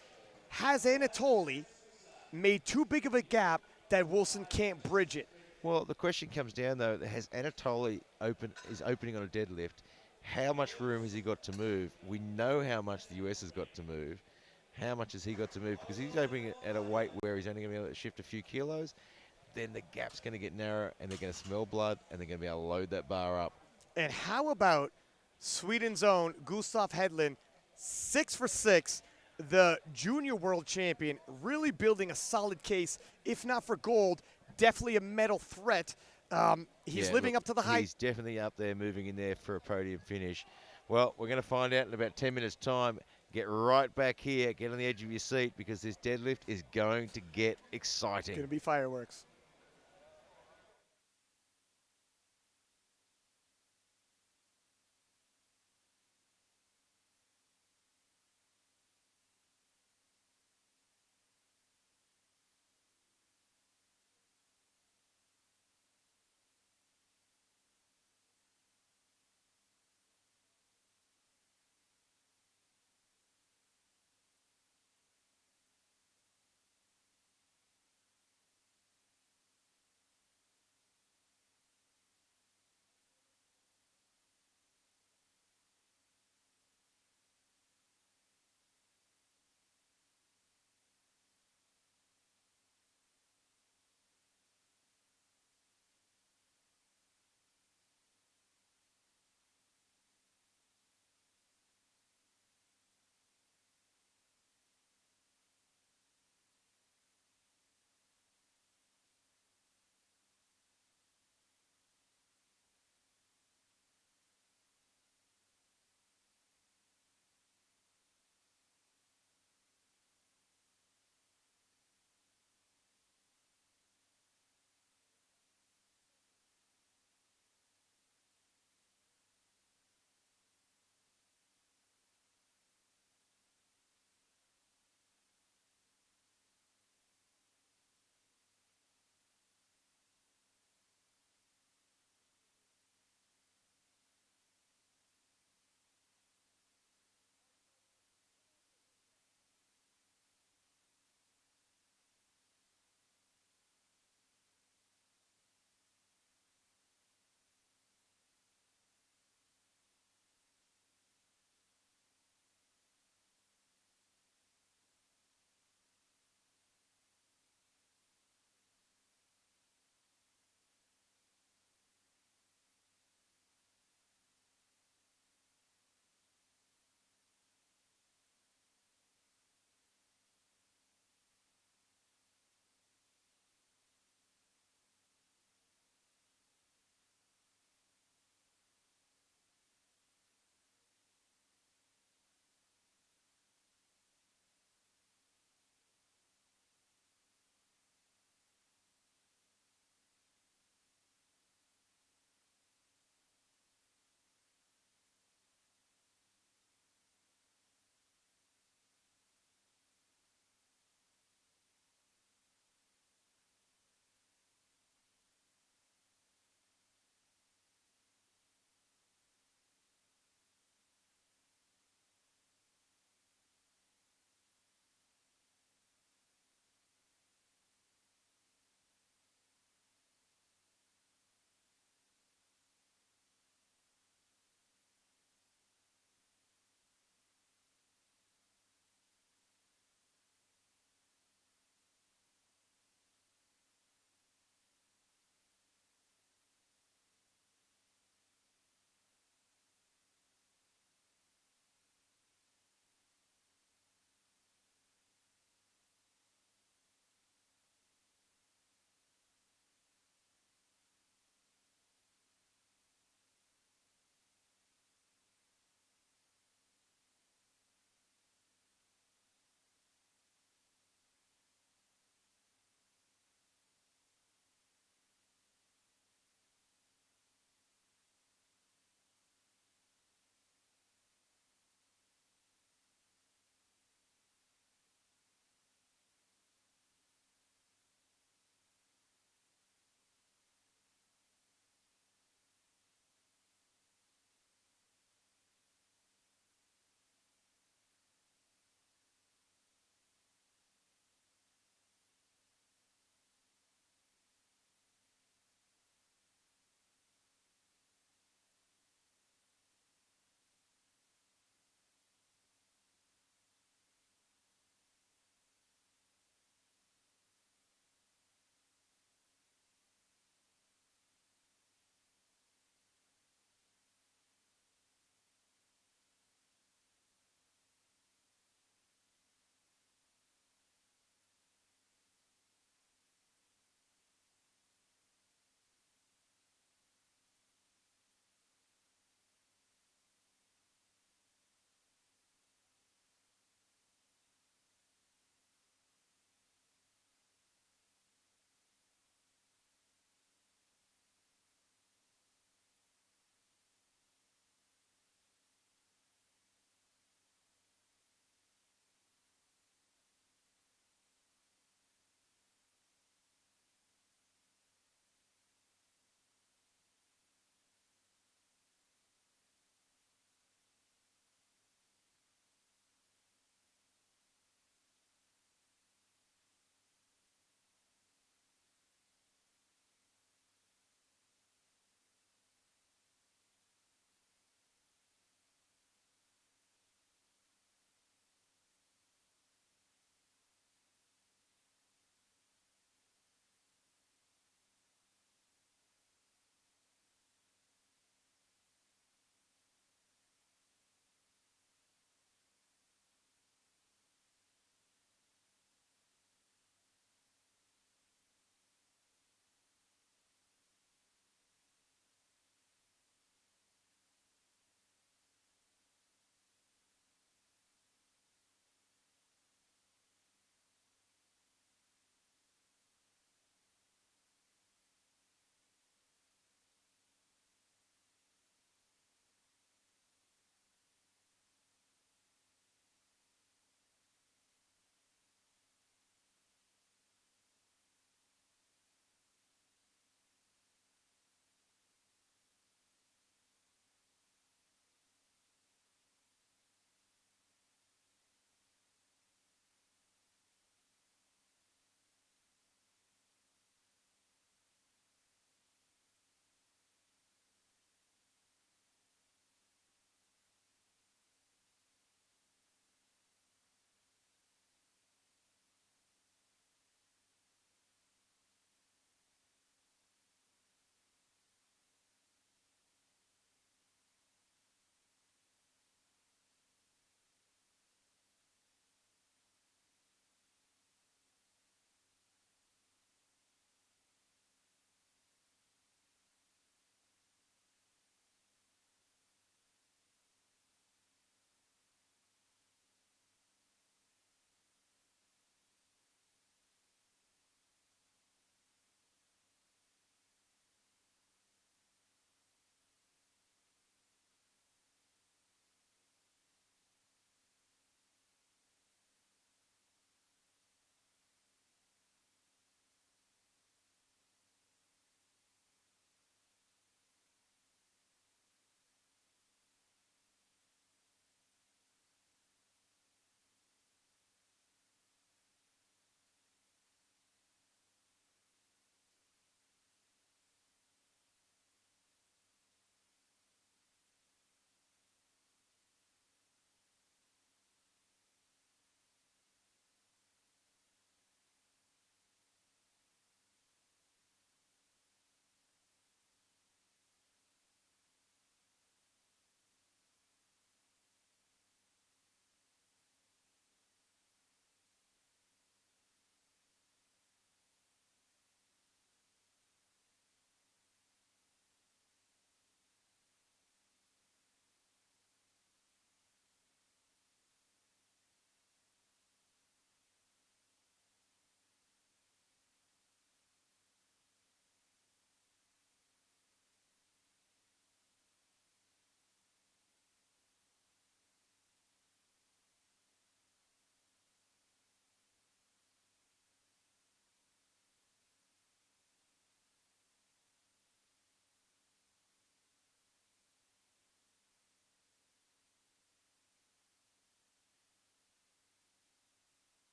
Has Anatoly made too big of a gap that Wilson can't bridge it? Well, the question comes down, though, has Anatoly is opening on a deadlift? How much room has he got to move? We know how much the U.S. has got to move. How much has he got to move? Because he's opening it at a weight where he's only going to be able to shift a few kilos. Then the gap's going to get narrow, and they're going to smell blood, and they're going to be able to load that bar up. And how about Sweden's own Gustav Hedlund, 6 for 6, the junior world champion, really building a solid case, if not for gold, definitely a medal threat. He's living up to the hype. He's definitely up there, moving in there for a podium finish. Well, we're going to find out in about 10 minutes' time. Get right back here, get on the edge of your seat, because this deadlift is going to get exciting. It's going to be fireworks.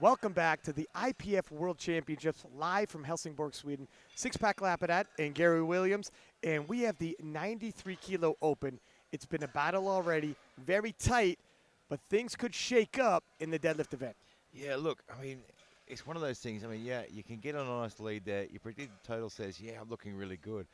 Welcome back to the IPF World Championships live from Helsingborg, Sweden. Six-pack Lapadat and Gary Williams, and we have the 93-kilo open. It's been a battle already, very tight, but things could shake up in the deadlift event. Yeah, look, I mean, it's one of those things. I mean, yeah, you can get on a nice lead there. Your predicted total says, yeah, I'm looking really good.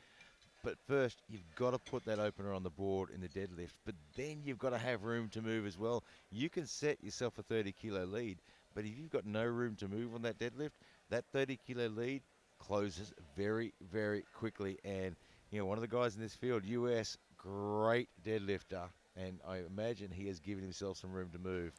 But first, you've got to put that opener on the board in the deadlift. But then you've got to have room to move as well. You can set yourself a 30-kilo lead, but if you've got no room to move on that deadlift, that 30-kilo lead closes very, very quickly. And, you know, one of the guys in this field, US, great deadlifter, and I imagine he has given himself some room to move.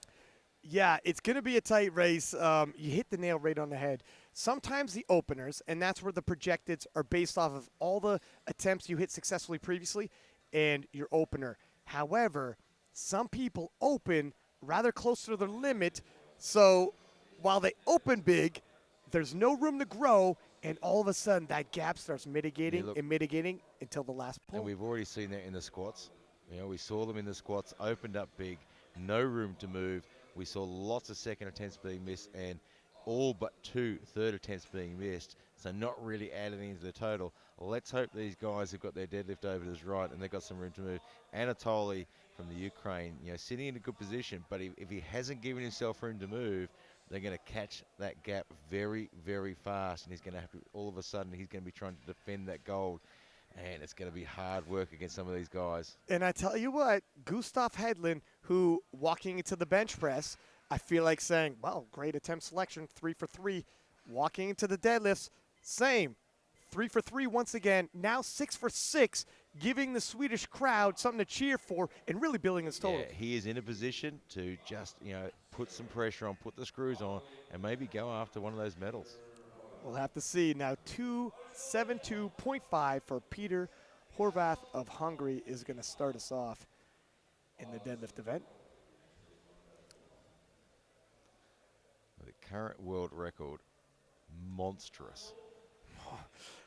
Yeah, it's going to be a tight race. You hit the nail right on the head. Sometimes the openers, and that's where the projecteds are based off of all the attempts you hit successfully previously and your opener. However, some people open rather close to their limit, so while they open big, there's no room to grow, and all of a sudden that gap starts mitigating and mitigating until the last pull. And we've already seen that in the squats. You know, we saw them in the squats, opened up big, no room to move. We saw lots of second attempts being missed and all but 2 third attempts being missed. So not really adding into the total. Let's hope these guys have got their deadlift overs right and they've got some room to move. Anatoly from the Ukraine, you know, sitting in a good position, but if he hasn't given himself room to move, they're going to catch that gap very, very fast. And he's going to have to, all of a sudden, he's going to be trying to defend that gold. And it's going to be hard work against some of these guys. And I tell you what, Gustav Hedlund, who walking into the bench press, I feel like saying, well, great attempt selection, 3 for 3. Walking into the deadlifts, same. 3 for 3 once again, now 6 for 6, giving the Swedish crowd something to cheer for and really building his total. Yeah, he is in a position to just, you know, put some pressure on, put the screws on, and maybe go after one of those medals. We'll have to see. Now 272.5 for Peter Horvath of Hungary is going to start us off in the deadlift event. The current world record, monstrous.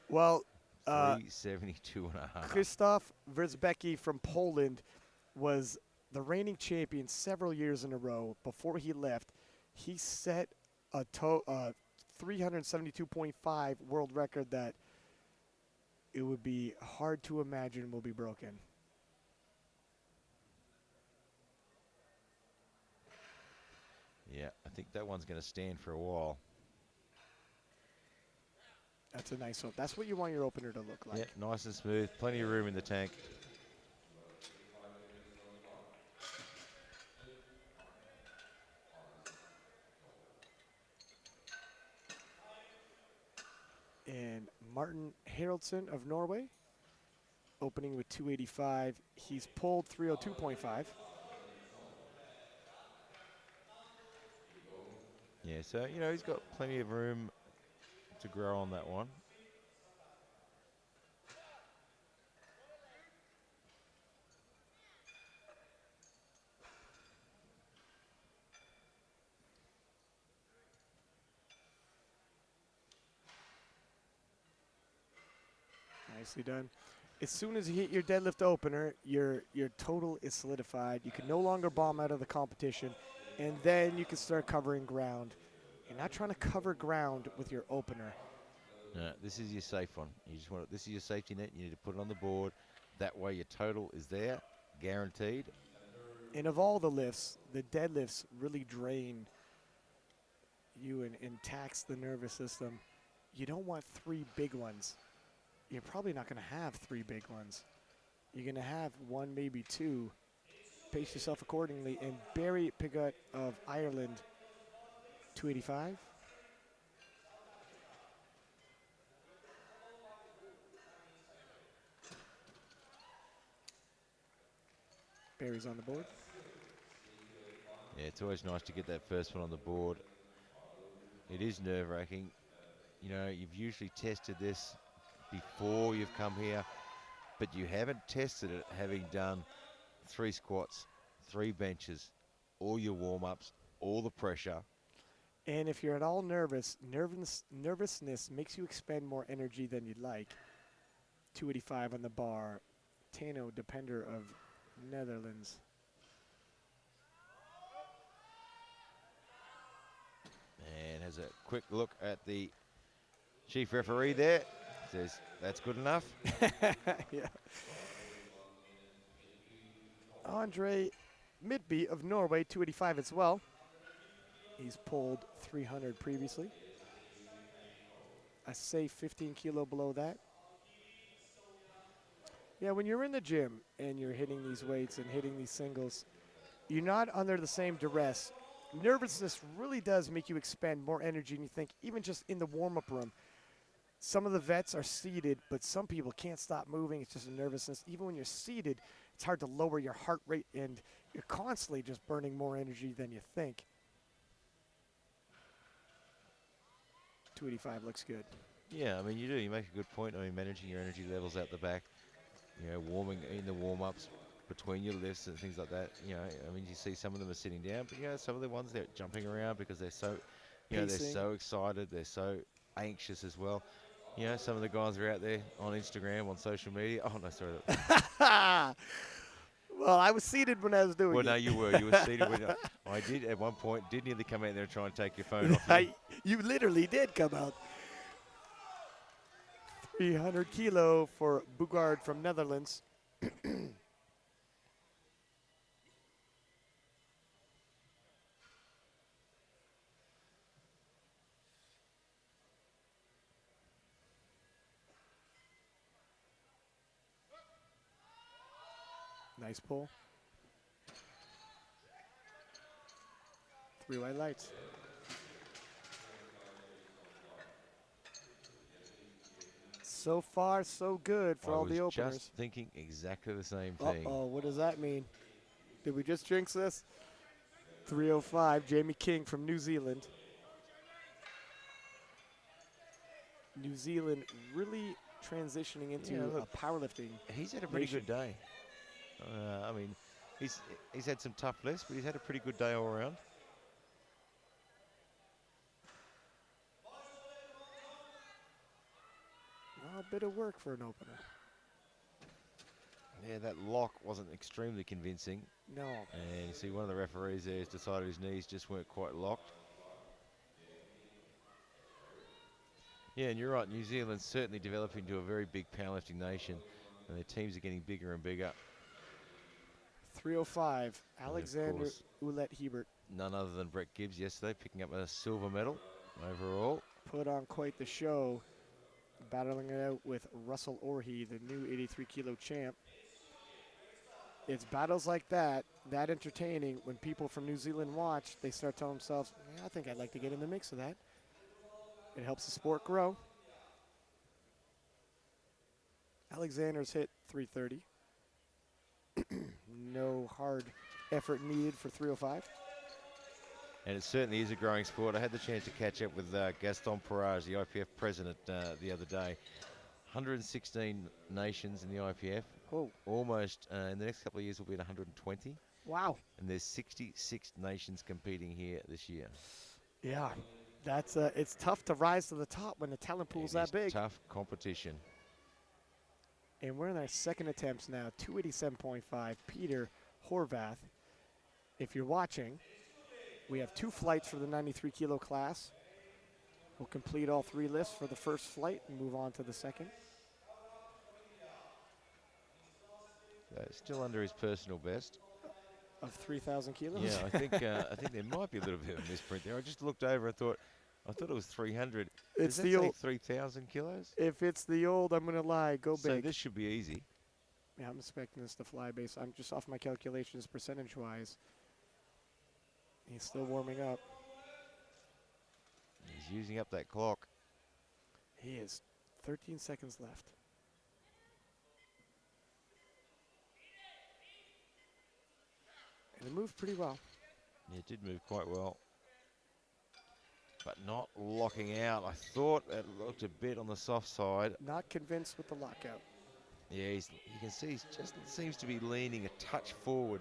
Well, 372.5. Krzysztof Wierzbicki from Poland was the reigning champion several years in a row. Before he left, he set a 372.5 world record that it would be hard to imagine will be broken. Yeah, I think that one's going to stand for a while. That's a nice one. That's what you want your opener to look like. Yeah, nice and smooth. Plenty of room in the tank. And Martin Haraldsson of Norway, opening with 285. He's pulled 302.5. Yeah, so, you know, he's got plenty of room to grow on that one. Nicely done. As soon as you hit your deadlift opener, your total is solidified. You can no longer bomb out of the competition, and then you can start covering ground. You're not trying to cover ground with your opener. No, this is your safe one. You just want this is your safety net. You need to put it on the board. That way your total is there, guaranteed. And of all the lifts, the deadlifts really drain you and tax the nervous system. You don't want 3 big ones. You're probably not going to have 3 big ones. You're going to have 1, maybe 2. Pace yourself accordingly. And Barry Piggott of Ireland, 285. Barry's on the board. Yeah, it's always nice to get that first one on the board. It is nerve-wracking. You know, you've usually tested this before you've come here, but you haven't tested it having done 3 squats, 3 benches, all your warm-ups, all the pressure. And if you're at all nervous, nervousness makes you expend more energy than you'd like. 285 on the bar. Tano Depender of Netherlands. has a quick look at the chief referee there. Says, that's good enough. Yeah. Andre Midby of Norway, 285 as well. He's pulled 300 previously. I say 15 kilo below that. Yeah, when you're in the gym and you're hitting these weights and hitting these singles, you're not under the same duress. Nervousness really does make you expend more energy than you think, even just in the warm-up room. Some of the vets are seated, but some people can't stop moving. It's just a nervousness. Even when you're seated, it's hard to lower your heart rate, and you're constantly just burning more energy than you think. 285 looks good. Yeah, I mean, you do. You make a good point. I mean, managing your energy levels out the back, you know, warming in the warm-ups between your lifts and things like that. You know, I mean, you see some of them are sitting down, but, you know, some of the ones they're jumping around because they're so, you know, they're so excited. They're so anxious as well. You know, some of the guys are out there on Instagram, on social media. Oh, no, sorry. Well, I was seated when I was doing it. Well, no, you were. You were seated when I did at one point. Did nearly come out there and try and take your phone off you. You literally did come out. 300 kilo for Bugard from Netherlands. Nice pull. 3 white lights. So far, so good for all the openers. I was just thinking exactly the same thing. Uh-oh, what does that mean? Did we just jinx this? 305, Jamie King from New Zealand. New Zealand really transitioning into powerlifting. He's had a pretty good day. I mean, he's had some tough lifts, but he's had a pretty good day all around. A bit of work for an opener. Yeah, that lock wasn't extremely convincing. No. And you see one of the referees there has decided his knees just weren't quite locked. Yeah, and you're right, New Zealand's certainly developing into a very big powerlifting nation, and their teams are getting bigger and bigger. 305, Alexander Ouellette-Hebert. None other than Brett Gibbs yesterday, picking up a silver medal overall. Put on quite the show, battling it out with Russell Orhe, the new 83-kilo champ. It's battles like that entertaining, when people from New Zealand watch, they start telling themselves, I think I'd like to get in the mix of that. It helps the sport grow. Alexander's hit 330. No hard effort needed for 305. And it certainly is a growing sport. I had the chance to catch up with Gaston Perage, the IPF president, the other day. 116 nations in the IPF. Oh. Almost, in the next couple of years, we'll be at 120. Wow. And there's 66 nations competing here this year. Yeah, that's it's tough to rise to the top when the talent pool's that big. Tough competition. And we're in our second attempts now, 287.5, Peter Horvath. If you're watching, we have 2 flights for the 93-kilo class. We'll complete all 3 lifts for the first flight and move on to the second. Still under his personal best. Of 3,000 kilos? Yeah, I think there might be a little bit of a misprint there. I just looked over and I thought it was 300. It's Does that say 3,000 kilos? If it's the old, I'm going to lie, go big. So this should be easy. Yeah, I'm expecting this to fly base. I'm just off my calculations percentage-wise. He's still warming up. He's using up that clock. He is 13 seconds left. And it moved pretty well. Yeah, it did move quite well. But not locking out. I thought it looked a bit on the soft side. Not convinced with the lockout. Yeah, you can see he just seems to be leaning a touch forward.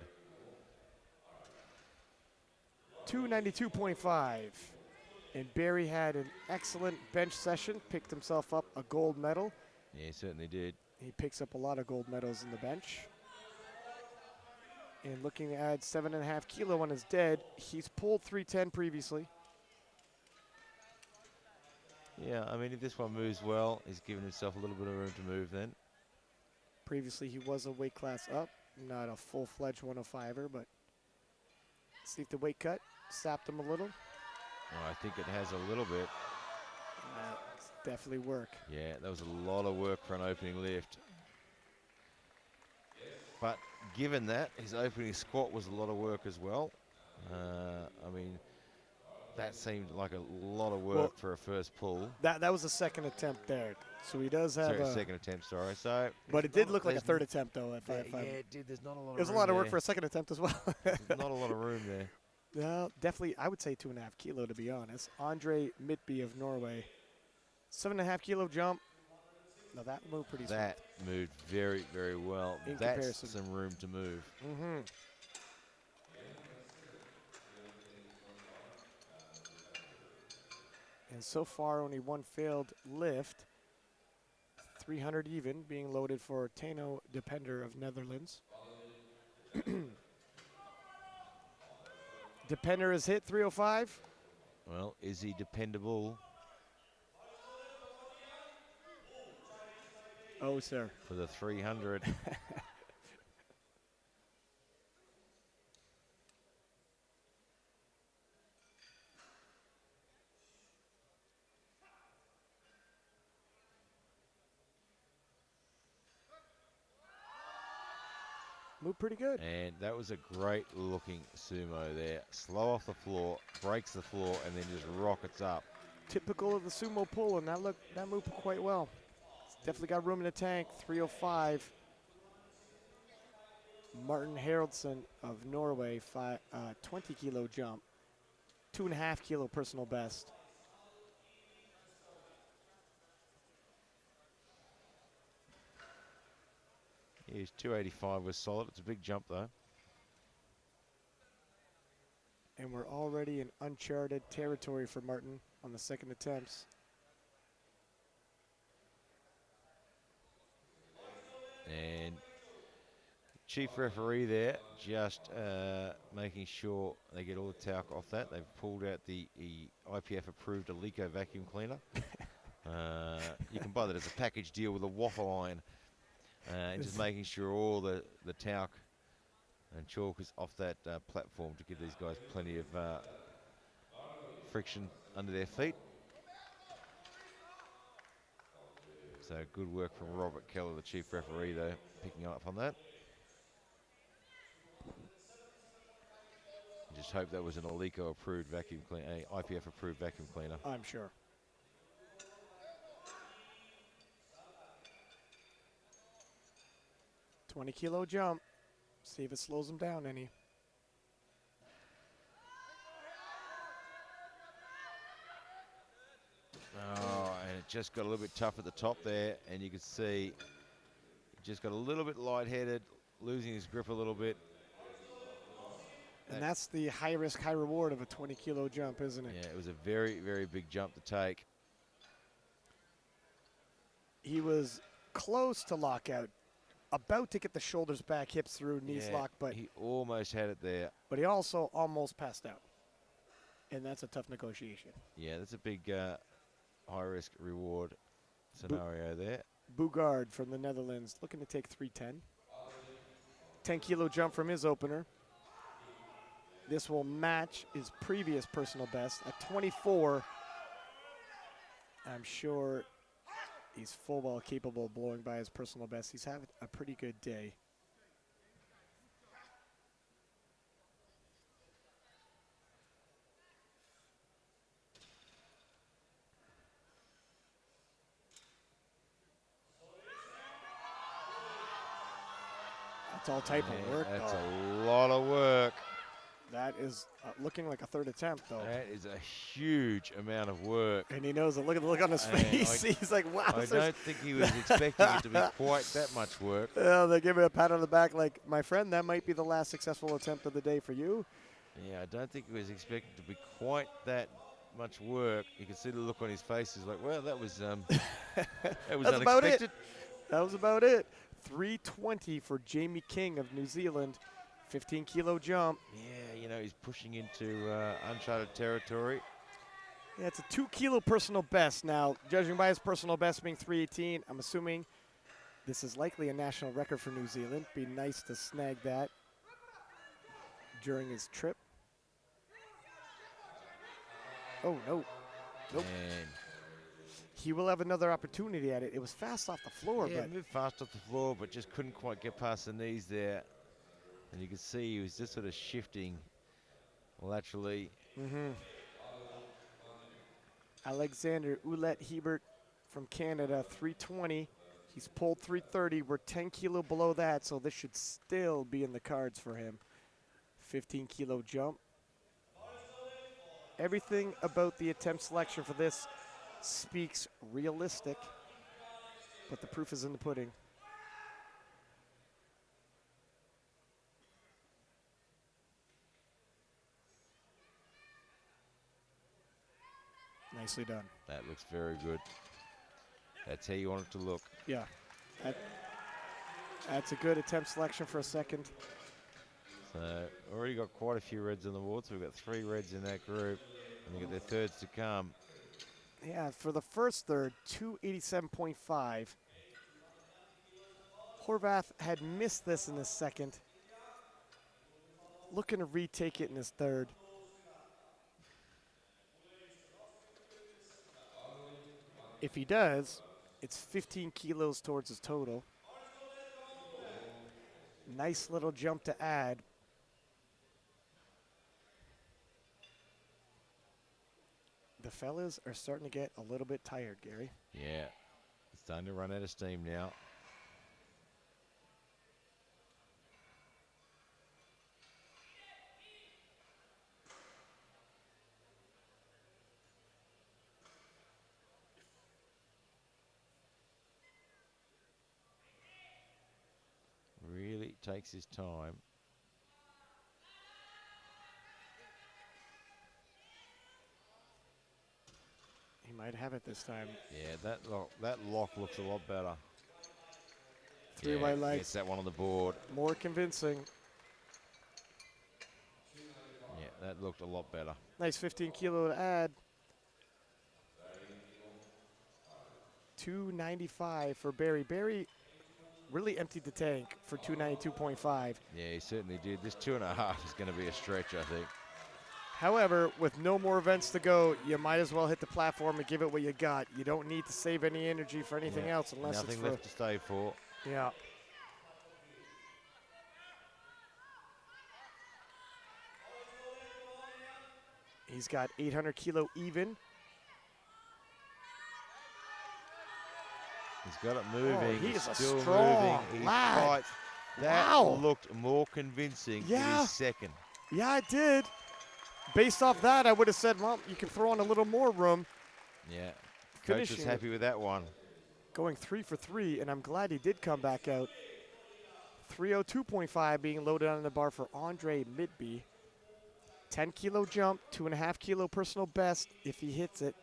292.5. And Barry had an excellent bench session, picked himself up a gold medal. Yeah, he certainly did. He picks up a lot of gold medals in the bench. And looking to add 7.5 kilo on his dead. He's pulled 310 previously. Yeah, I mean, if this one moves well, he's given himself a little bit of room to move then. Previously, he was a weight class up, not a full-fledged 105er, but see if the weight cut sapped him a little. Oh, I think it has a little bit. That's definitely work. Yeah, that was a lot of work for an opening lift. But given that, his opening squat was a lot of work as well. I mean, that seemed like a lot of work for a first pull. That was a second attempt there. So he does have a second attempt, sorry. So, but it did look like a third attempt, though. Yeah, it did. There's not a lot of room. There's a lot of work for a second attempt as well. There's not a lot of room there. No, definitely, I would say 2.5 kilo, to be honest. Andre Midtby of Norway. 7.5 kilo jump. Now that moved pretty smooth. That moved very, very well. That's comparison. some room to move. Mm-hmm. And so far, only one failed lift. 300 even being loaded for Tano Depender of Netherlands. Depender has hit 305. Well, is he dependable? Oh, sir. For the 300. Moved pretty good. And that was a great looking sumo there. Slow off the floor, breaks the floor, and then just rockets up. Typical of the sumo pull, and that moved quite well. It's definitely got room in the tank. 305. Martin Haraldsson of Norway, 20 kilo jump. 2.5 kilo personal best. His 285 was solid. It's a big jump, though. And we're already in uncharted territory for Martin on the second attempts. And chief referee there just making sure they get all the talc off that. They've pulled out the IPF-approved Alico vacuum cleaner. You can buy that as a package deal with a waffle iron. And just making sure all the talc and chalk is off that platform to give these guys plenty of friction under their feet. So good work from Robert Keller, the chief referee, though, picking up on that. Just hope that was an Alico approved vacuum cleaner, IPF approved vacuum cleaner. I'm sure. $20 kilo jump. See if it slows him down any. Oh, and it just got a little bit tough at the top there, and you can see it just got a little bit lightheaded, losing his grip a little bit. And that's the high risk, high reward of a 20 kilo jump, isn't it? Yeah, it was a very, very big jump to take. He was close to lockout, about to get the shoulders back, hips through, knees locked, but he almost had it there. But he also almost passed out. And that's a tough negotiation. Yeah, that's a big high risk reward scenario there. Bogaard from the Netherlands looking to take 310. 10 kilo jump from his opener. This will match his previous personal best at 24. I'm sure he's full well capable of blowing by his personal best. He's having a pretty good day. That's all type of work. That's a lot of work. That is looking like a third attempt, though. That is a huge amount of work. And he knows it. Look at the look on his face. He's like, wow. I don't think he was expecting it to be quite that much work. They give him a pat on the back like, my friend, that might be the last successful attempt of the day for you. Yeah, I don't think he was expecting to be quite that much work. You can see the look on his face. He's like, well, that was that was That's unexpected. about it. That was about it. 320 for Jamie King of New Zealand. 15 kilo jump. Yeah, you know, he's pushing into uncharted territory. Yeah, it's a 2 kilo personal best. Now, judging by his personal best being 318, I'm assuming this is likely a national record for New Zealand. Be nice to snag that during his trip. Oh, no. Nope. And He will have another opportunity at it. It was fast off the floor, yeah, but moved fast off the floor, but just couldn't quite get past the knees there. And you can see he was just sort of shifting laterally. Alexander Ouellette Hebert from Canada, 320. He's pulled 330. We're 10 kilo below that, so this should still be in the cards for him. 15 kilo jump. Everything about the attempt selection for this speaks realistic, but the proof is in the pudding. Nicely done. That looks very good. That's how you want it to look. Yeah. That's a good attempt selection for a second. So already got quite a few reds on the board. So we've got 3 reds in that group, and we got their thirds to come. Yeah, for the first third, 287.5. Horvath had missed this in the second. Looking to retake it in his third. If he does, it's 15 kilos towards his total. Nice little jump to add. The fellas are starting to get a little bit tired, Gary. Yeah, it's starting to run out of steam now. Really takes his time. He might have it this time. Yeah, that lock looks a lot better. 3 white legs. Gets that one on the board. More convincing. Yeah, that looked a lot better. Nice 15 kilo to add. 295 for Barry. Barry really emptied the tank for 292.5. Yeah, he certainly did. This 2.5 is going to be a stretch, I think. However, with no more events to go, you might as well hit the platform and give it what you got. You don't need to save any energy for anything else unless nothing it's for... left to stay for. Yeah. He's got 800 kilo even. He's got it moving. Oh, he He's is a still strong moving. lad. That Wow. looked more convincing in his second. Yeah, it did. Based off that, I would have said, well, you can throw on a little more room. Yeah. Coach was happy with that one. Going 3 for 3, and I'm glad he did come back out. 302.5 being loaded on the bar for Andre Midby. 10 kilo jump, 2.5 kilo personal best if he hits it.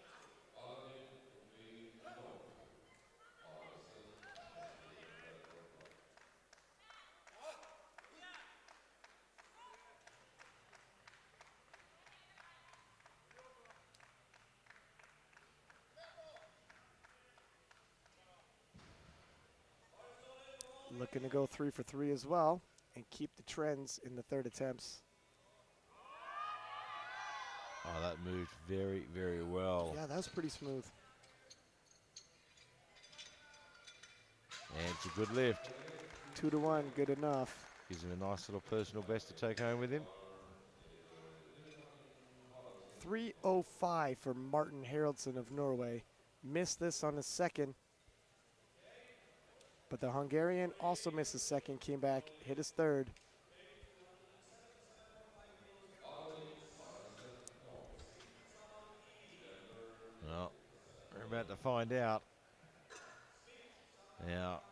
Looking to go 3 for 3 as well and keep the trends in the third attempts. Oh, that moved very, very well. Yeah, that was pretty smooth. And it's a good lift. 2 to 1, good enough. Gives him a nice little personal best to take home with him. 3:05 for Martin Haraldson of Norway. Missed this on his second. But the Hungarian also missed his second, came back, hit his third. Well, we're about to find out. Now,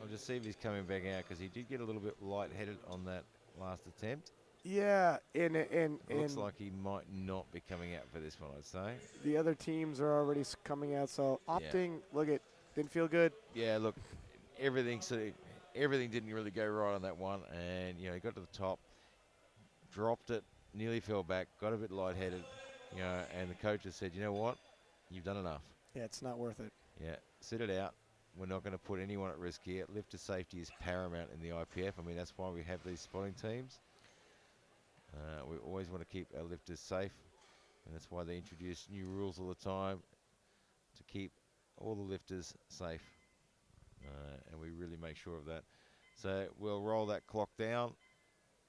I'll just see if he's coming back out because he did get a little bit lightheaded on that last attempt. Yeah, and Looks like he might not be coming out for this one, I'd say. the other teams are already coming out, so opting, look it, didn't feel good. Yeah, look, everything didn't really go right on that one, and he got to the top, dropped it, nearly fell back, got a bit lightheaded. You know, and the coach has said, you know what? You've done enough. Yeah, it's not worth it. Yeah, sit it out. We're not going to put anyone at risk here. Lifter safety is paramount in the IPF. I mean, that's why we have these spotting teams. We always want to keep our lifters safe, and that's why they introduce new rules all the time to keep all the lifters safe, and we really make sure of that. So we'll roll that clock down.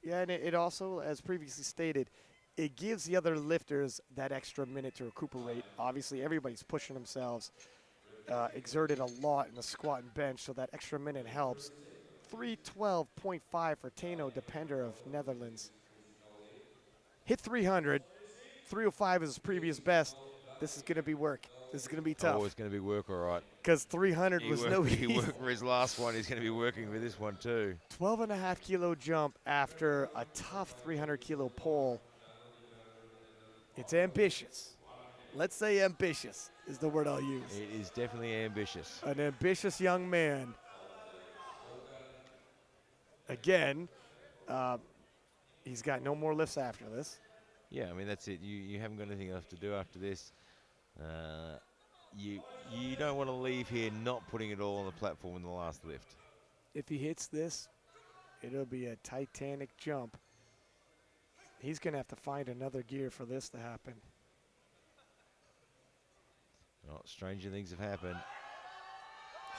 Yeah, and it also, as previously stated, it gives the other lifters that extra minute to recuperate. Obviously, everybody's pushing themselves, exerted a lot in the squat and bench, so that extra minute helps. 312.5 for Tano Depender of Netherlands. Hit 300. 305 is his previous best. This is going to be work. This is going to be tough. Oh, it's going to be work, all right. Because 300 was no easy. He worked for his last one. He's going to be working for this one too. 12.5 kilo jump after a tough 300 kilo pull. It's ambitious. Let's say ambitious is the word I'll use. It is definitely ambitious. An ambitious young man. Again, he's got no more lifts after this. Yeah, I mean, that's it. You haven't got anything else to do after this. You don't want to leave here not putting it all on the platform in the last lift. If he hits this, it'll be a titanic jump. He's going to have to find another gear for this to happen. Oh, stranger things have happened.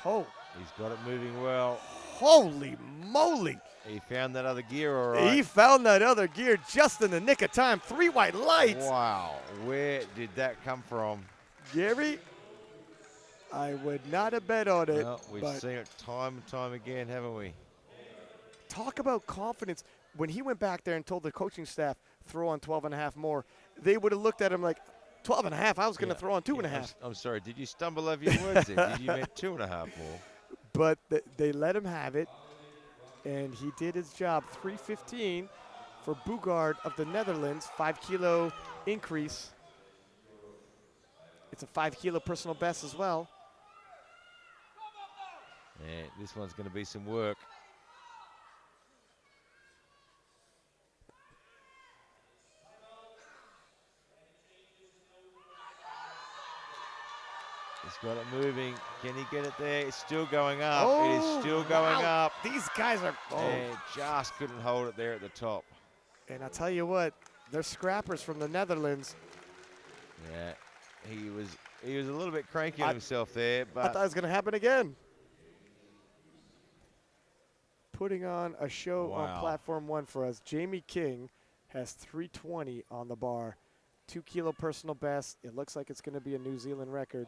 Oh. He's got it moving well. Holy moly. He found that other gear all right. He found that other gear just in the nick of time. 3 white lights. Wow. Where did that come from? Gary, I would not have bet on it. Well, we've seen it time and time again, haven't we? Talk about confidence. When he went back there and told the coaching staff, throw on 12.5 more, they would have looked at him like, 12.5? I was going to throw on 2.5. I'm sorry. Did you stumble over your words there? Did you mean 2.5 more? But they let him have it, and he did his job. 315 for Boegaard of the Netherlands, 5 kilo increase. It's a 5 kilo personal best as well. Yeah, this one's going to be some work. He's got it moving. Can he get it there? It's still going up. Oh, it is still going up. These guys are. Oh. And just couldn't hold it there at the top. And I'll tell you what, they're scrappers from the Netherlands. Yeah, he was a little bit cranky on himself there, but I thought it was going to happen again. Putting on a show on platform 1 for us. Jamie King has 320 on the bar. 2 kilo personal best. It looks like it's going to be a New Zealand record.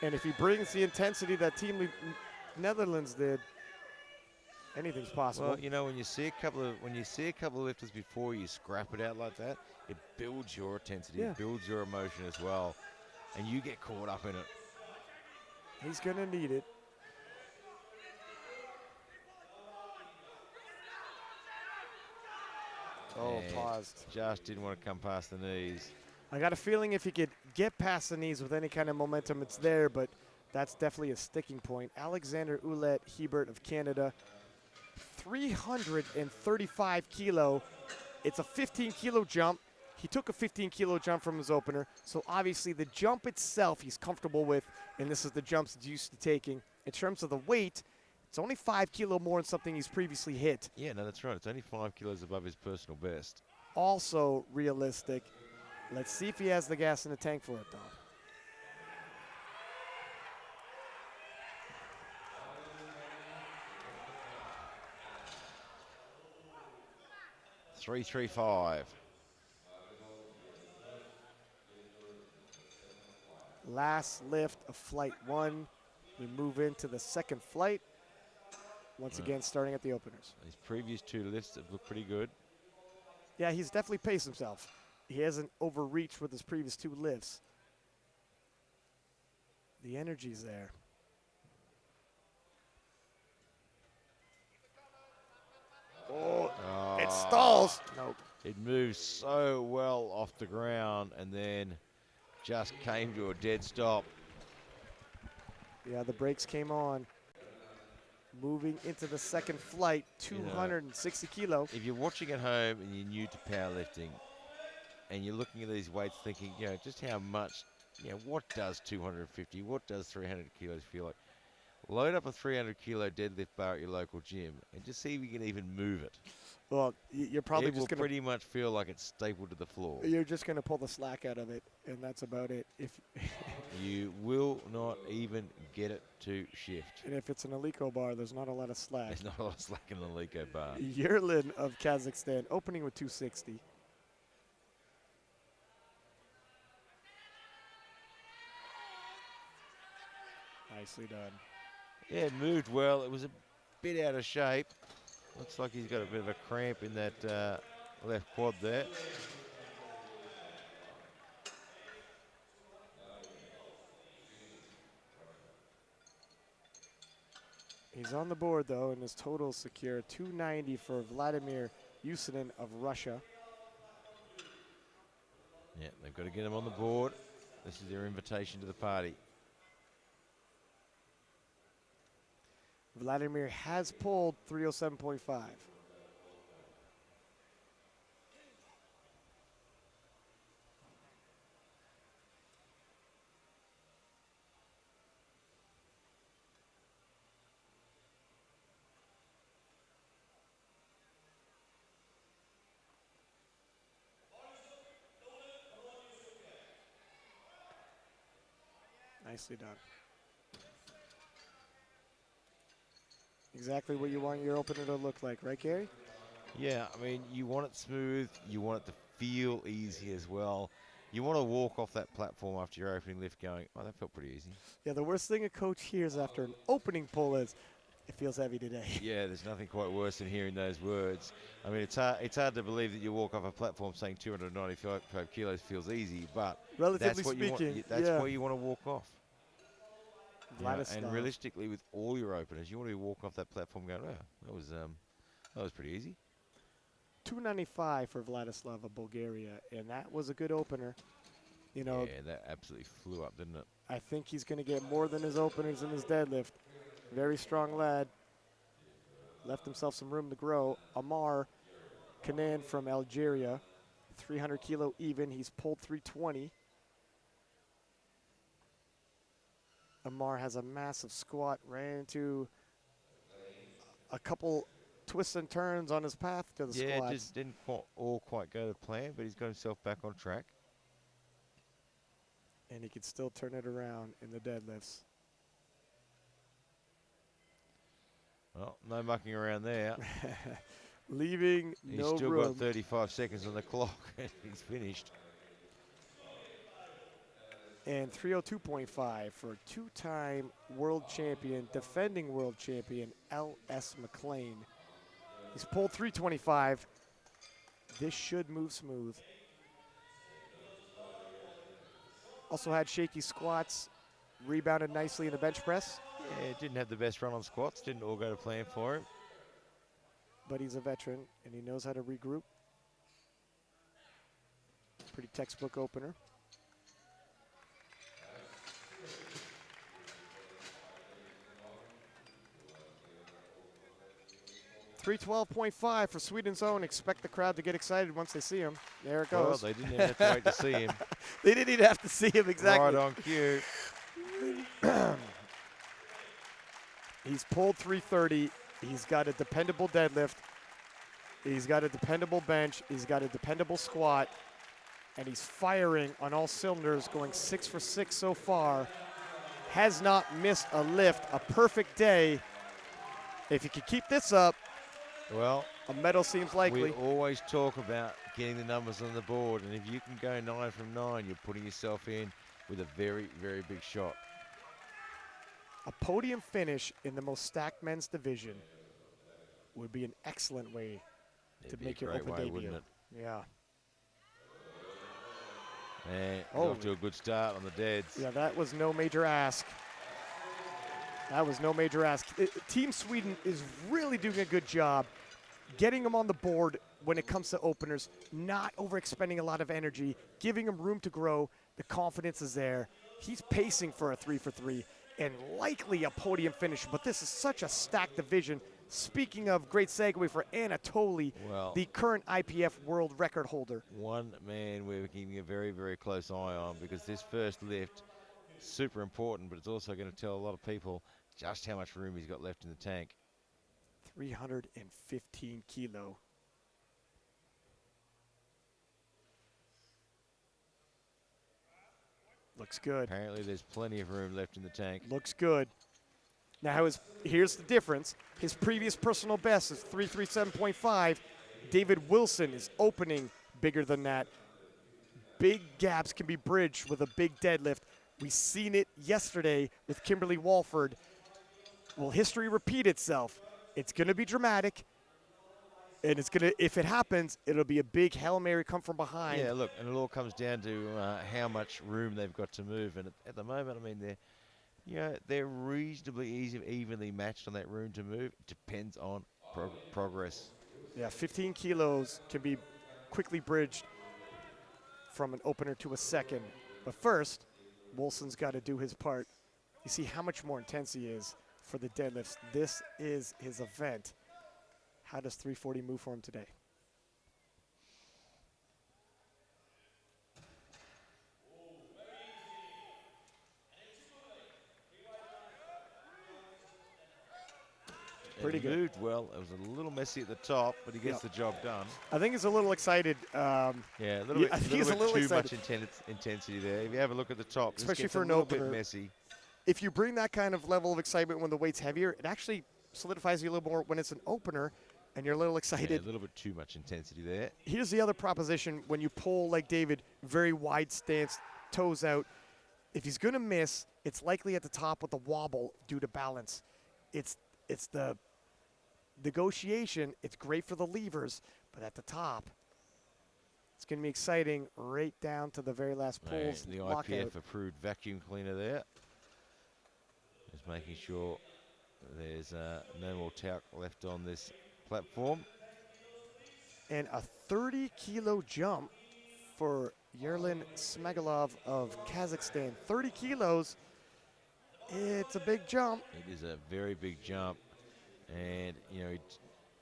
And if he brings the intensity that Team Netherlands did, anything's possible. Well, you know, when you see a couple of lifters before you scrap it out like that, it builds your intensity, it builds your emotion as well, and you get caught up in it. He's going to need it. Oh, paused. Just didn't want to come past the knees. I got a feeling if he could get past the knees with any kind of momentum, it's there, but that's definitely a sticking point. Alexander Ouellette Hebert of Canada, 335 kilo. It's a 15 kilo jump. He took a 15 kilo jump from his opener, so obviously the jump itself he's comfortable with, and this is the jumps he's used to taking. In terms of the weight, it's only 5 kilo more than something he's previously hit. Yeah, no, that's right. It's only 5 kilos above his personal best. Also realistic. Let's see if he has the gas in the tank for it, though. .335. Last lift of flight 1. We move into the second flight. Once again, starting at the openers. His previous 2 lifts have looked pretty good. Yeah, he's definitely paced himself. He hasn't overreached with his previous 2 lifts. The energy's there. Oh, it stalls. Nope. It moves so well off the ground and then just came to a dead stop. Yeah, the brakes came on. moving into the second flight, 260 kilo. If you're watching at home and you're new to powerlifting and you're looking at these weights thinking, just how much, what does 250, what does 300 kilos feel like? Load up a 300 kilo deadlift bar at your local gym and just see if you can even move it. Well, you're probably just going to pretty much feel like it's stapled to the floor. You're just going to pull the slack out of it, and that's about it. If you will not even get it to shift. And if it's an Aliko bar, there's not a lot of slack. There's not a lot of slack in an Aliko bar. Yerlin of Kazakhstan, opening with 260. Nicely done. Yeah, it moved well. It was a bit out of shape. Looks like he's got a bit of a cramp in that left quad there. He's on the board, though, and his total is secure. 290 for Vladimir Yusinin of Russia. Yeah, they've got to get him on the board. This is their invitation to the party. Vladimir has pulled 307.5. Nicely done. Exactly what you want your opener to look like, right, Gary? Yeah, I mean, you want it smooth. You want it to feel easy as well. You want to walk off that platform after your opening lift going, oh, that felt pretty easy. Yeah, the worst thing a coach hears after an opening pull is, it feels heavy today. Yeah, there's nothing quite worse than hearing those words. I mean, it's hard to believe that you walk off a platform saying 295 kilos feels easy, but relatively that's what speaking, that's where you want to walk off. And realistically, with all your openers, you want to walk off that platform going, oh, that was pretty easy. 295 for Vladislav of Bulgaria, and that was a good opener. You know, yeah, that absolutely flew up, didn't it? I think he's going to get more than his openers in his deadlift. Very strong lad. Left himself some room to grow. Amar Kanan from Algeria, 300 kilo even. He's pulled 320. Amar has a massive squat, ran into a couple twists and turns on his path to the squats. Yeah, it just didn't all quite go to plan, but he's got himself back on track. And he can still turn it around in the deadlifts. Well, no mucking around there. Leaving He's no still room. got 35 seconds on the clock, and he's finished. And 302.5 for two-time world champion, defending world champion, L.S. McLean. He's pulled 325. This should move smooth. Also had shaky squats, rebounded nicely in the bench press. Yeah, didn't have the best run on squats, didn't all go to plan for him. But he's a veteran, and he knows how to regroup. Pretty textbook opener. 312.5 for Sweden's own. Expect the crowd to get excited once they see him. There it goes. Well, they didn't have to wait to see him. They didn't even have to see him, exactly. Right on cue. He's pulled 330. He's got a dependable deadlift. He's got a dependable bench. He's got a dependable squat. And he's firing on all cylinders, going 6 for 6 so far. Has not missed a lift. A perfect day. If you could keep this up, well, a medal seems likely. We always talk about getting the numbers on the board, and if you can go 9 from 9, you're putting yourself in with a very, very big shot. A podium finish in the most stacked men's division would be an excellent way to make your open debut. Wouldn't it? Yeah. And off to a good start on the deads. Yeah, that was no major ask. That was no major ask. Team Sweden is really doing a good job getting them on the board when it comes to openers, not overexpending a lot of energy, giving them room to grow. The confidence is there. He's pacing for a 3 for 3. and likely a podium finish. But this is such a stacked division. Speaking of, great segue for Anatoly, the current IPF world record holder. One man we're keeping a very, very close eye on, because this first lift, super important, but it's also going to tell a lot of people just how much room he's got left in the tank. 315 kilo. Looks good. Apparently there's plenty of room left in the tank. Looks good. Now, here's the difference. His previous personal best is 337.5. David Wilson is opening bigger than that. Big gaps can be bridged with a big deadlift. We seen it yesterday with Kimberly Walford. Will history repeat itself? It's going to be dramatic. And it's going to, if it happens, it'll be a big Hail Mary come from behind. Yeah, look, and it all comes down to how much room they've got to move. And at the moment, I mean, they're reasonably evenly matched on that room to move. It depends on progress. Yeah, 15 kilos can be quickly bridged from an opener to a second. But first, Wilson's got to do his part. You see how much more intense he is for the deadlifts. This is his event. How does 340 move for him today? Pretty good. Moved well. It was a little messy at the top, but he gets the job done. I think he's a little excited. Yeah, a little bit, too excited. much intensity there. If you have a look at the top, especially for an opener, opener, bit messy. If you bring that kind of level of excitement when the weight's heavier, it actually solidifies you a little more when it's an opener and you're a little excited. Yeah, a little bit too much intensity there. Here's the other proposition when you pull, like David, very wide stance, toes out. If he's going to miss, it's likely at the top with the wobble due to balance. It's the negotiation. It's great for the levers, but at the top, it's going to be exciting right down to the very last pulls. The IPF approved vacuum cleaner there. Just making sure there's no more talc left on this platform. And a 30-kilo jump for Yerlin Smagalov of Kazakhstan. 30 kilos, it's a big jump. It is a very big jump. And, you know,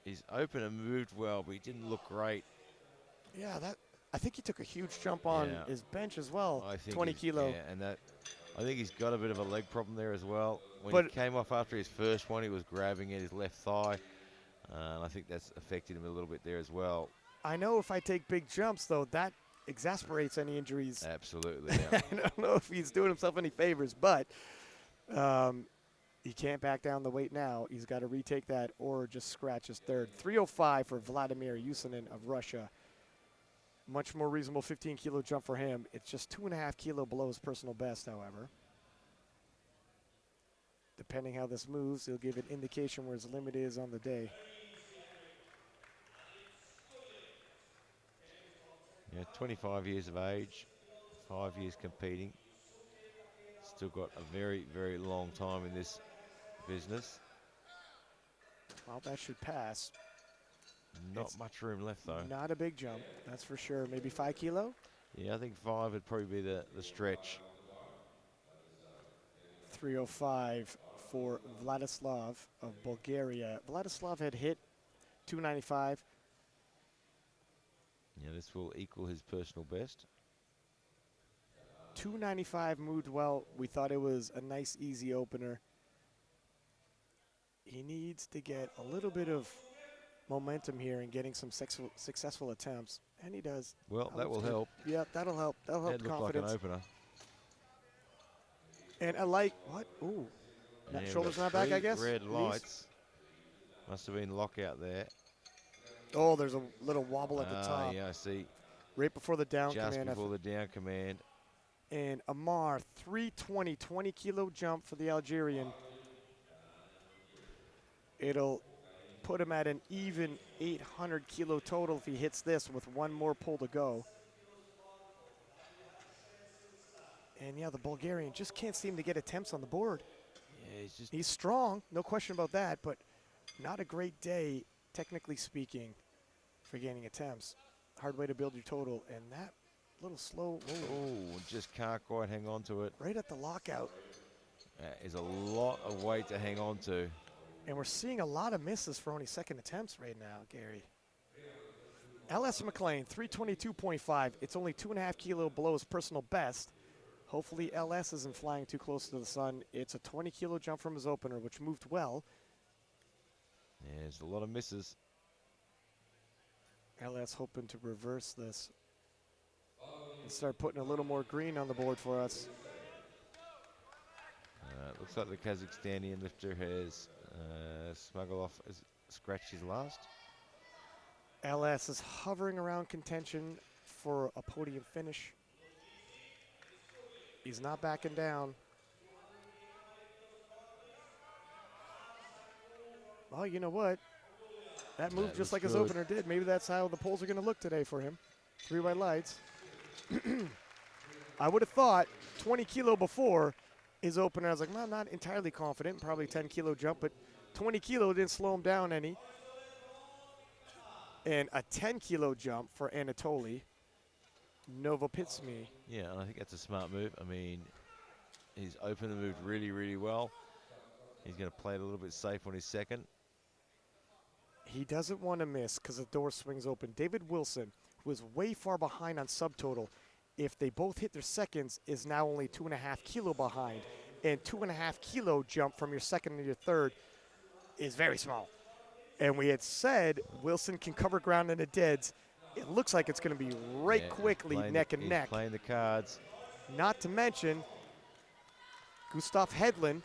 his opener moved well, but he didn't look great. Yeah, I think he took a huge jump on his bench as well. I think 20 kilo. Yeah, and I think he's got a bit of a leg problem there as well. When he came off after his first one, he was grabbing at his left thigh. And I think that's affected him a little bit there as well. I know if I take big jumps, though, that exasperates any injuries. Absolutely. Yeah. I don't know if he's doing himself any favors, but he can't back down the weight now. He's got to retake that or just scratch his third. 305 for Vladimir Yusinin of Russia. Much more reasonable 15-kilo jump for him. It's just 2.5 kilo below his personal best, however. Depending how this moves, he'll give an indication where his limit is on the day. Yeah, 25 years of age, 5 years competing. Still got a very, very long time in this business. Well, that should pass. Not much room left, though. Not a big jump, that's for sure. Maybe 5 kilo? Yeah, I think 5 would probably be the stretch. 305 for Vladislav of Bulgaria. Vladislav had hit 295. Yeah, this will equal his personal best. 295 moved well. We thought it was a nice, easy opener. He needs to get a little bit of momentum here and getting some successful attempts, and he does. Well, that will help. Yeah, that'll help. That'll help That confidence. looked like an opener. And I like what? Ooh, Yeah, shoulders not back, I guess. Red lights. Must have been lockout there. Oh, there's a little wobble at the top. Yeah, I see. Right before the down Just command. before the down command. And Amar, 320, 20-kilo jump for the Algerian. It'll put him at an even 800-kilo total if he hits this with one more pull to go. And, yeah, the Bulgarian just can't seem to get attempts on the board. Yeah, he's strong, no question about that, but not a great day, technically speaking, for gaining attempts. Hard way to build your total, and that little slow. Oh, just can't quite hang on to it. Right at the lockout. That is a lot of weight to hang on to. And we're seeing a lot of misses for only second attempts right now, Gary. LS McLean, 322.5. It's only 2.5 kilo below his personal best. Hopefully LS isn't flying too close to the sun. It's a 20 kilo jump from his opener, which moved well. Yeah, there's a lot of misses. LS hoping to reverse this and start putting a little more green on the board for us. Looks like the Kazakhstani lifter has smuggled off, scratched his last. LS is hovering around contention for a podium finish. He's not backing down. Well, you know what? That moved just like his opener did. Maybe that's how the polls are going to look today for him. 3 white lights. I would have thought 20 kilo before his opener. I was like, well, I'm not entirely confident. Probably 10 kilo jump, but 20 kilo didn't slow him down any. And a 10 kilo jump for Anatoly Novopitsmy. Yeah, and I think that's a smart move. I mean, he's opened the move really, really well. He's going to play it a little bit safe on his second. He doesn't want to miss because the door swings open. David Wilson, who is way far behind on subtotal, if they both hit their seconds, is now only 2.5 kilo behind. And 2.5 kilo jump from your second to your third is very small. And we had said Wilson can cover ground in the deads. It looks like it's going to be quickly neck and neck. Playing the cards. Not to mention Gustav Hedlund.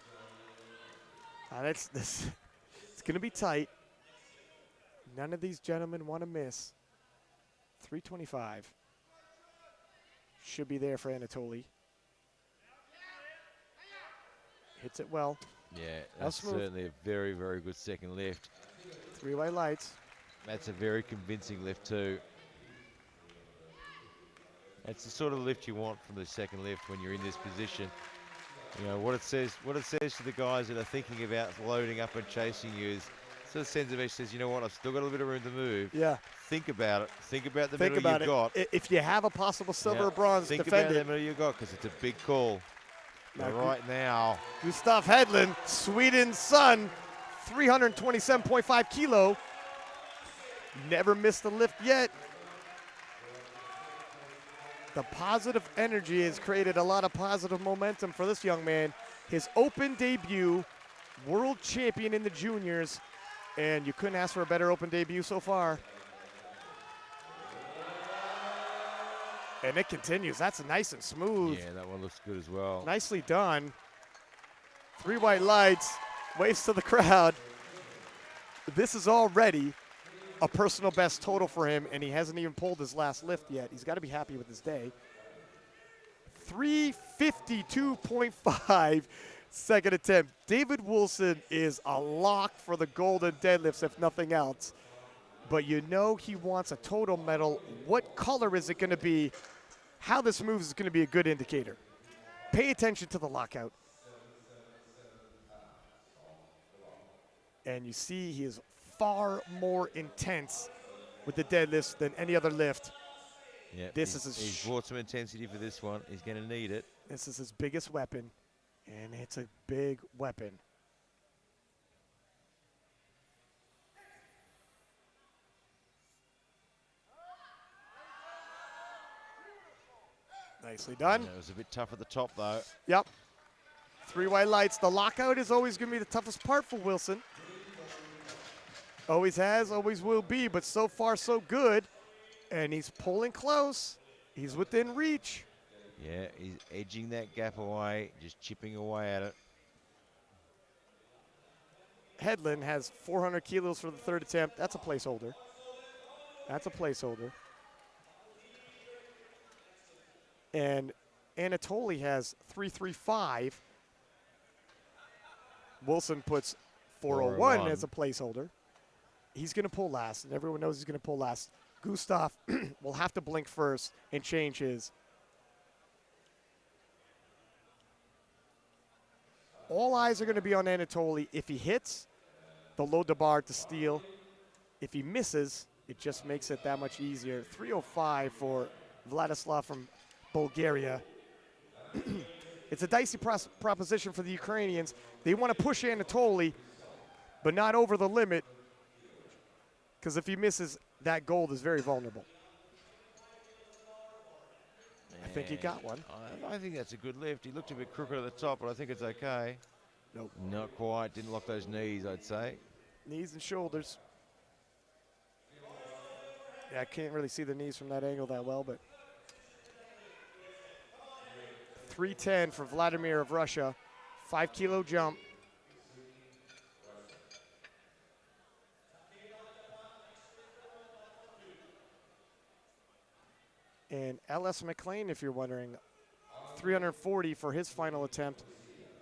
It's going to be tight. None of these gentlemen want to miss. 325. Should be there for Anatoly. Hits it well. Yeah, that's certainly a very, very good second lift. 3 white lights. That's a very convincing lift too. That's the sort of lift you want from the second lift when you're in this position. You know, what it says to the guys that are thinking about loading up and chasing you is, sort of sends a message, says, you know what, I've still got a little bit of room to move. Yeah. Think about it. Think about the medal you've got. If you have a possible silver or bronze, think defend about it. the medal you've got, because it's a big call. Now, right now. Gustav Hedlund, Sweden's son, 327.5 kilo. Never missed a lift yet. The positive energy has created a lot of positive momentum for this young man. His open debut, world champion in the juniors, and you couldn't ask for a better open debut so far. And it continues. That's nice and smooth. Yeah, that one looks good as well. Nicely done. 3 white lights, waves to the crowd. This is already a personal best total for him, and he hasn't even pulled his last lift yet. He's got to be happy with his day. 352.5 second attempt. David Wilson is a lock for the golden deadlifts, if nothing else. But you know he wants a total medal. What color is it going to be? How this moves is going to be a good indicator. Pay attention to the lockout. And you see he is far more intense with the deadlifts than any other lift. Yeah, he's brought some intensity for this one. He's going to need it. This is his biggest weapon, and it's a big weapon. Nicely done. Yeah, it was a bit tough at the top, though. Yep. 3 white lights. The lockout is always going to be the toughest part for Wilson. Always has, always will be, but so far so good. And he's pulling close. He's within reach. Yeah, he's edging that gap away, just chipping away at it. Hedlund has 400 kilos for the third attempt. That's a placeholder. That's a placeholder. And Anatoly has 335. Wilson puts 401 as a placeholder. He's going to pull last, and everyone knows he's going to pull last. Gustav will have to blink first and change his. All eyes are going to be on Anatoly. If he hits, they'll load the bar to steal. If he misses, it just makes it that much easier. 305 for Vladislav from Bulgaria. It's a dicey proposition for the Ukrainians. They want to push Anatoly, but not over the limit, because if he misses, that gold is very vulnerable. I think he got one. I think that's a good lift. He looked a bit crooked at the top, but I think it's okay. Nope. Not quite. Didn't lock those knees, I'd say. Knees and shoulders. Yeah, I can't really see the knees from that angle that well, but 310 for Vladimir of Russia. 5 kilo jump. And L.S. McLean, if you're wondering, 340 for his final attempt.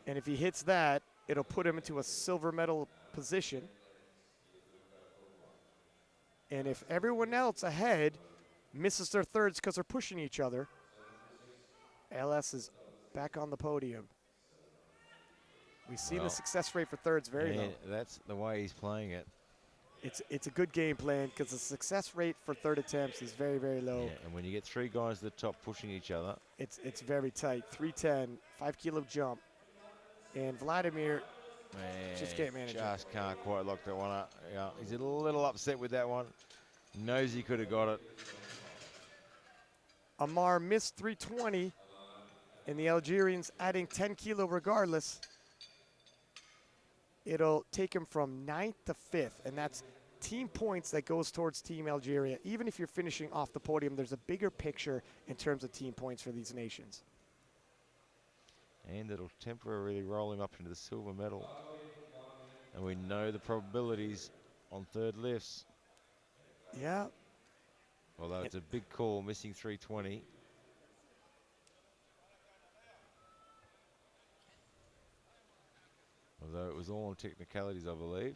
And if he hits that, it'll put him into a silver medal position. And if everyone else ahead misses their thirds because they're pushing each other, LS is back on the podium. We've seen the success rate for thirds very low. That's the way he's playing it. It's a good game plan because the success rate for third attempts is very, very low. Yeah, and when you get three guys at the top pushing each other. It's very tight. 310, 5 kilo jump. And Vladimir just can't manage it. Just can't quite lock that one up. Yeah, he's a little upset with that one. Knows he could have got it. Amar missed 320, and the Algerians adding 10 kilo regardless. It'll take him from 9th to 5th, and that's team points that goes towards Team Algeria. Even if you're finishing off the podium, there's a bigger picture in terms of team points for these nations. And it'll temporarily roll him up into the silver medal. And we know the probabilities on third lifts. Yeah. Although it's a big call, missing 320. Although it was all on technicalities, I believe.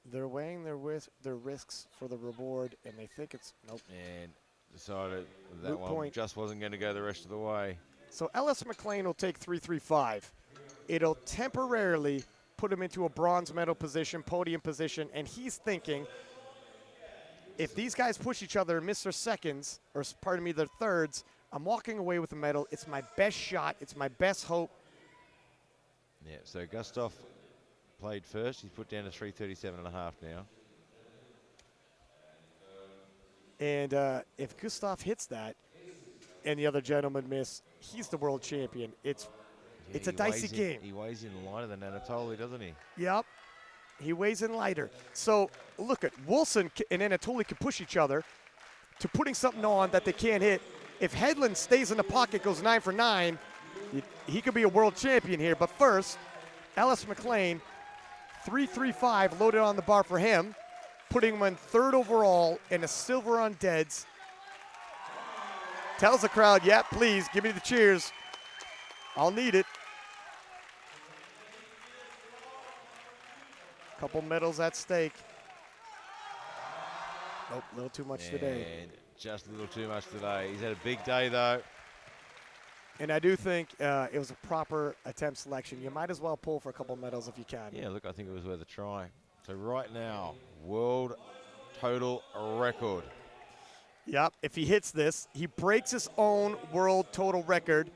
They're weighing their risks for the reward, and they think it's nope. And decided that Moot one point. just wasn't going to go the rest of the way. So L.S. McLean will take 335. It'll temporarily put him into a bronze medal position, podium position, and he's thinking, if these guys push each other and miss their seconds, or pardon me, their thirds, I'm walking away with a medal. It's my best shot. It's my best hope. Yeah, so Gustav played first. He's put down to 337.5 now. And if Gustav hits that and the other gentleman miss, he's the world champion. It's a dicey game. He weighs in lighter than Anatoly, doesn't he? Yep. He weighs in lighter. So look at Wilson and Anatoly can push each other to putting something on that they can't hit. If Hedlund stays in the pocket, goes 9 for 9, he could be a world champion here. But first, L.S. McLean, 335 loaded on the bar for him, putting him in third overall and a silver on deads. Tells the crowd, yeah, please, give me the cheers. I'll need it. Couple medals at stake. Nope, a little too much today. And just a little too much today. He's had a big day, though. And I do think it was a proper attempt selection. You might as well pull for a couple medals if you can. Yeah, look, I think it was worth a try. So right now, world total record. Yep, if he hits this, he breaks his own world total record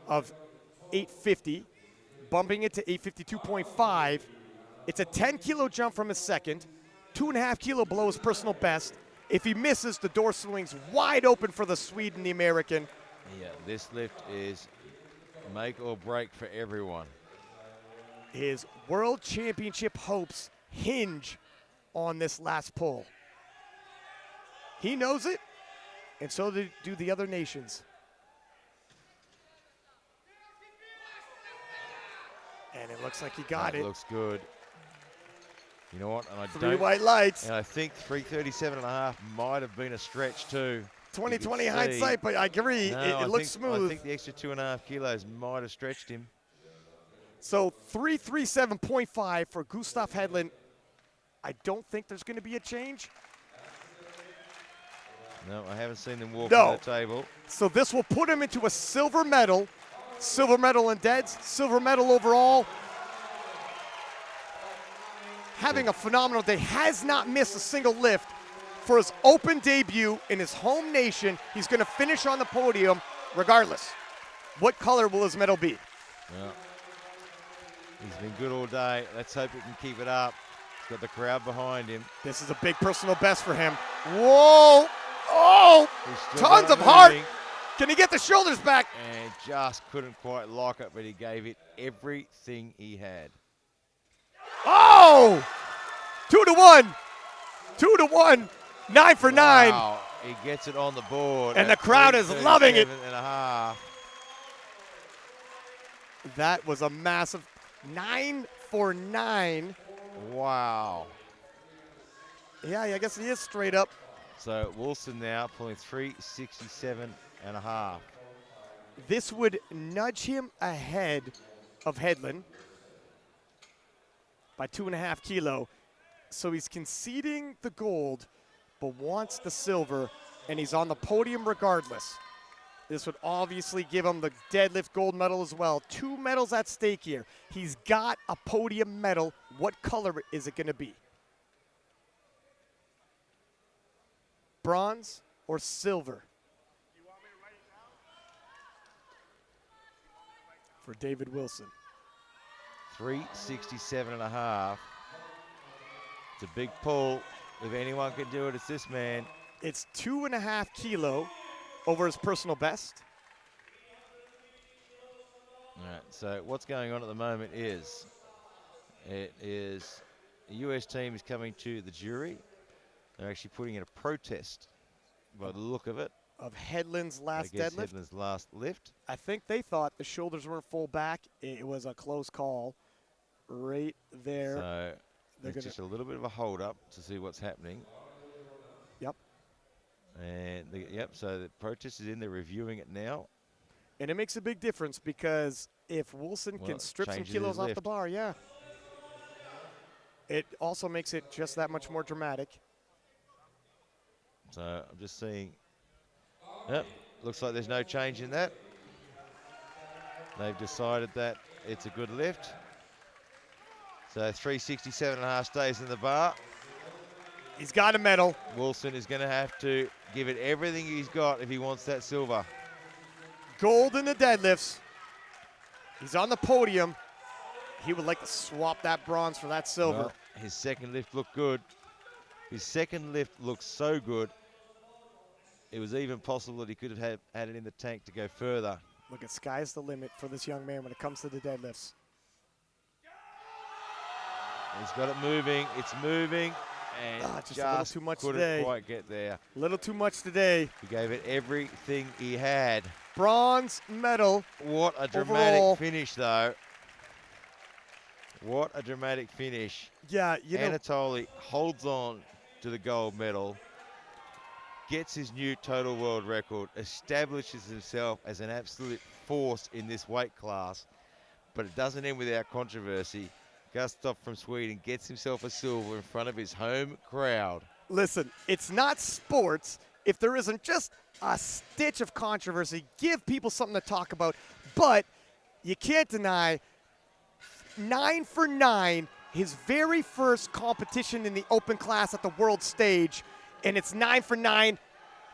of 850, bumping it to 852.5. It's a 10 kilo jump from his second, 2.5 kilo below his personal best. If he misses, the door swings wide open for the Swede and the American. Yeah, this lift is make or break for everyone. His world championship hopes hinge on this last pull. He knows it, and so do the other nations. And it looks like he got it. Looks good. You know what? And Three white lights. And I think 337.5 might have been a stretch too. 2020 hindsight, but I agree. No, it looks smooth. I think the extra 2.5 kilos might have stretched him. So 337.5 for Gustav Hedlund. I don't think there's going to be a change. No, I haven't seen them walk to the table. So this will put him into a silver medal in deads, silver medal overall. Having a phenomenal day, has not missed a single lift for his open debut in his home nation. He's going to finish on the podium regardless. What color will his medal be? Well, he's been good all day. Let's hope he can keep it up. He's got the crowd behind him. This is a big personal best for him. Whoa! Oh! Tons of heart. Can he get the shoulders back? And just couldn't quite lock it, but he gave it everything he had. Oh! 2-1. 2-1. 9 for 9. Wow. He gets it on the board. And the crowd is loving it. 3:37.5. That was a massive 9 for 9. Wow. Yeah, I guess he is straight up. So Wilson now pulling 3:67.5. This would nudge him ahead of Headland by 2.5 kilos. So he's conceding the gold, but wants the silver, and he's on the podium regardless. This would obviously give him the deadlift gold medal as well. 2 medals at stake here. He's got a podium medal. What color is it going to be? Bronze or silver? For David Wilson. 3:67.5. It's a big pull. If anyone can do it, it's this man. It's 2.5 kilos over his personal best. All right, so what's going on at the moment is, the US team is coming to the jury. They're actually putting in a protest by the look of it. Of Headland's last deadlift. Headland's last lift. I think they thought the shoulders weren't full back. It was a close call right there. So there's just a little bit of a hold up to see what's happening. Yep. And so the protest is in, they're reviewing it now. And it makes a big difference because if Wilson can strip some kilos off the bar, yeah. It also makes it just that much more dramatic. So I'm just seeing, yep, looks like there's no change in that. They've decided that it's a good lift. So 3:67.5 stays in the bar. He's got a medal. Wilson is going to have to give it everything he's got if he wants that silver. Gold in the deadlifts. He's on the podium. He would like to swap that bronze for that silver. Well, his second lift looked good. His second lift looked so good, it was even possible that he could have had it in the tank to go further. Look, at sky's the limit for this young man when it comes to the deadlifts. He's got it moving. It's moving. And just a little too much couldn't today. quite get there. A little too much today. He gave it everything he had. Bronze medal. What a dramatic overall finish, though. What a dramatic finish. Yeah, Anatoly holds on to the gold medal, gets his new total world record, establishes himself as an absolute force in this weight class, but it doesn't end without controversy. Gustav from Sweden gets himself a silver in front of his home crowd. Listen, it's not sports if there isn't just a stitch of controversy. Give people something to talk about, but you can't deny 9 for 9, his very first competition in the open class at the world stage, and it's 9 for 9.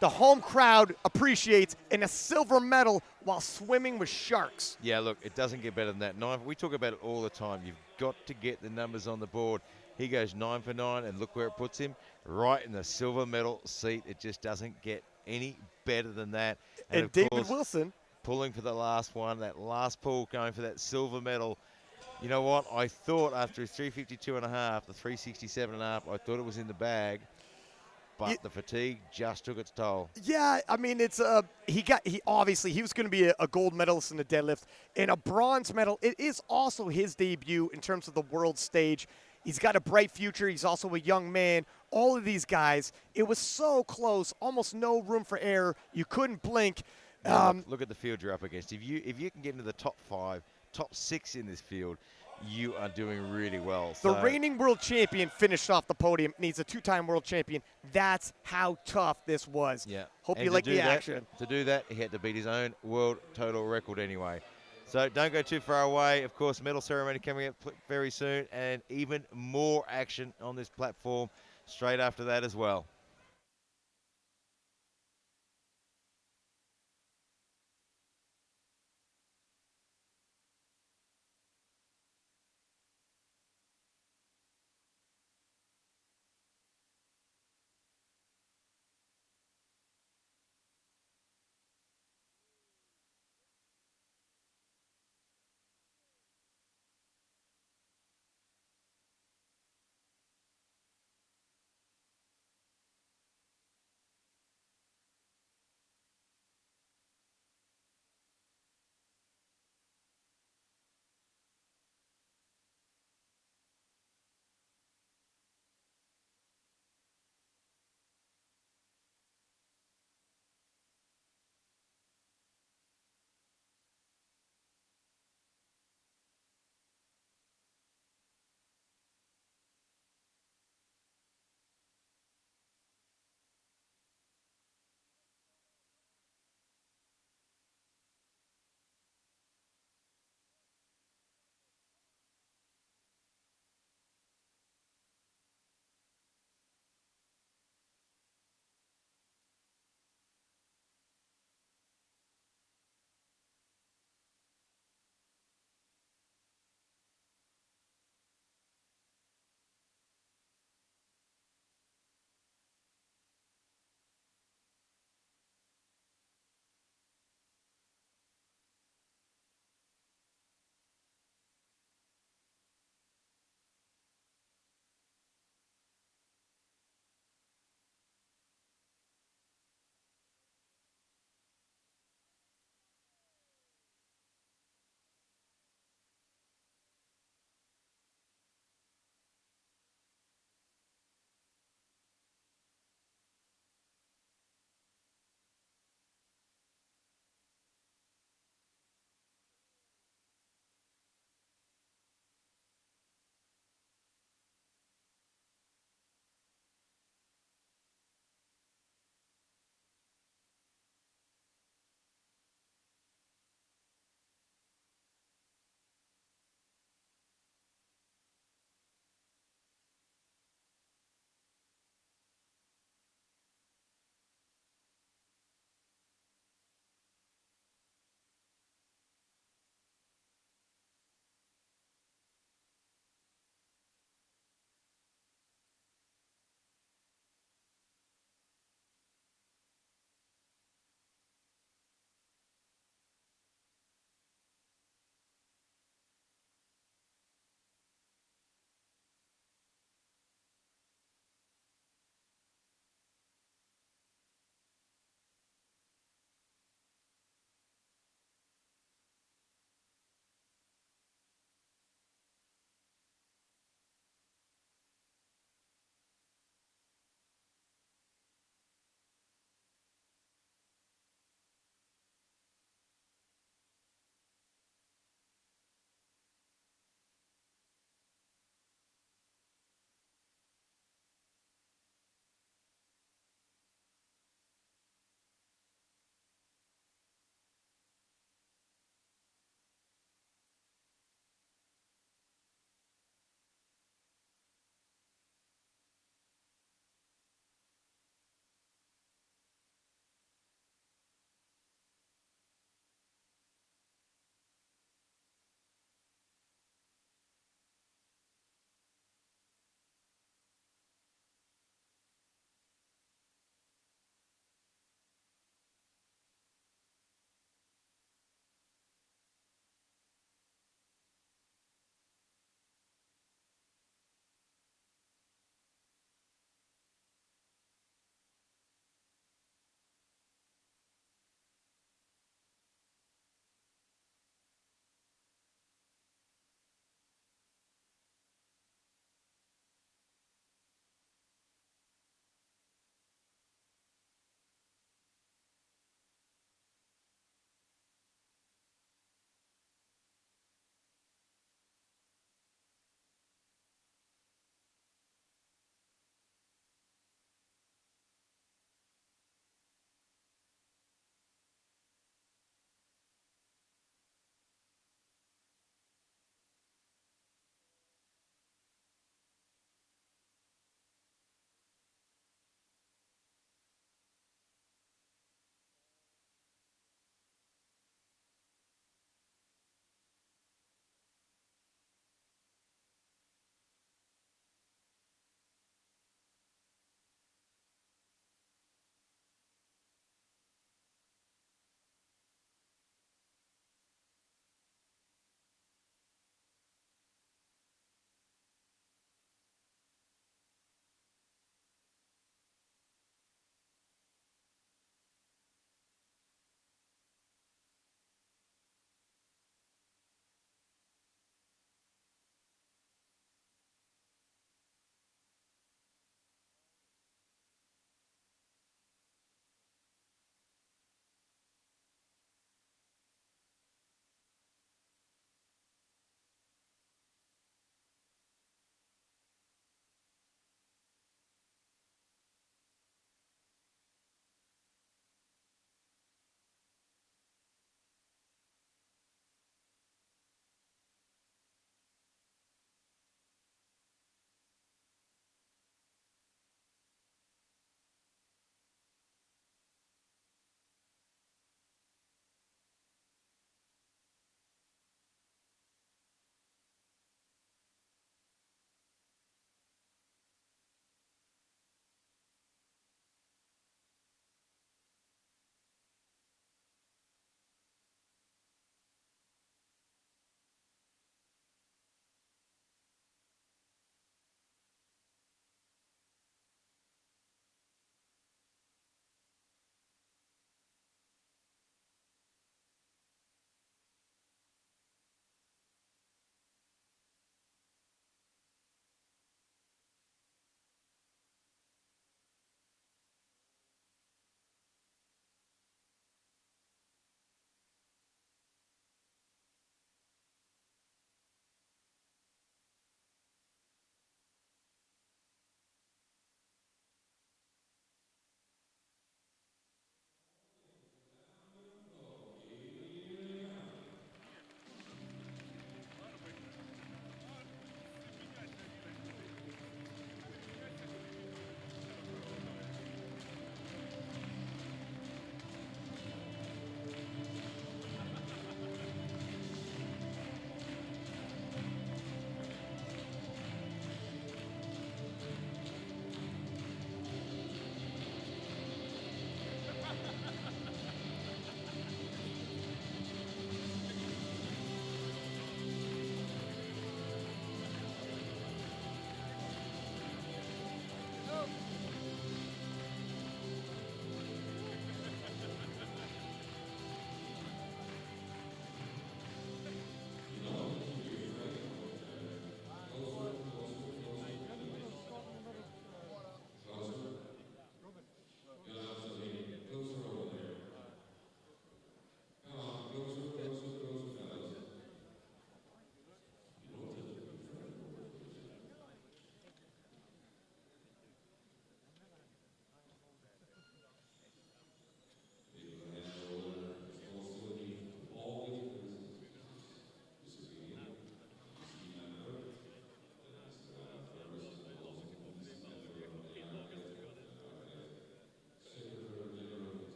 The home crowd appreciates, and a silver medal while swimming with sharks. Yeah, look, it doesn't get better than that. 9, we talk about it all the time. You've got to get the numbers on the board. He goes 9 for 9, and look where it puts him, right in the silver medal seat. It just doesn't get any better than that. And of David course, Wilson pulling for the last one, that last pull going for that silver medal. You know what? I thought after his 3:52.5, the 3:67.5, I thought it was in the bag. But the fatigue just took its toll. Yeah, I mean, it's he obviously he was going to be a gold medalist in the deadlift and a bronze medal. It is also his debut in terms of the world stage. He's got a bright future. He's also a young man. All of these guys, it was so close, almost no room for error. You couldn't blink. Look at the field you're up against. If you can get into the top 5, top 6 in this field, you are doing really well. The reigning world champion finished off the podium, and he's a 2-time world champion. That's how tough this was. Yeah. Hope you like the action. To do that, he had to beat his own world total record anyway. So don't go too far away. Of course, medal ceremony coming up very soon, and even more action on this platform straight after that as well.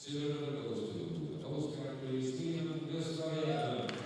Silver goes to Oscar Christian Gustavo.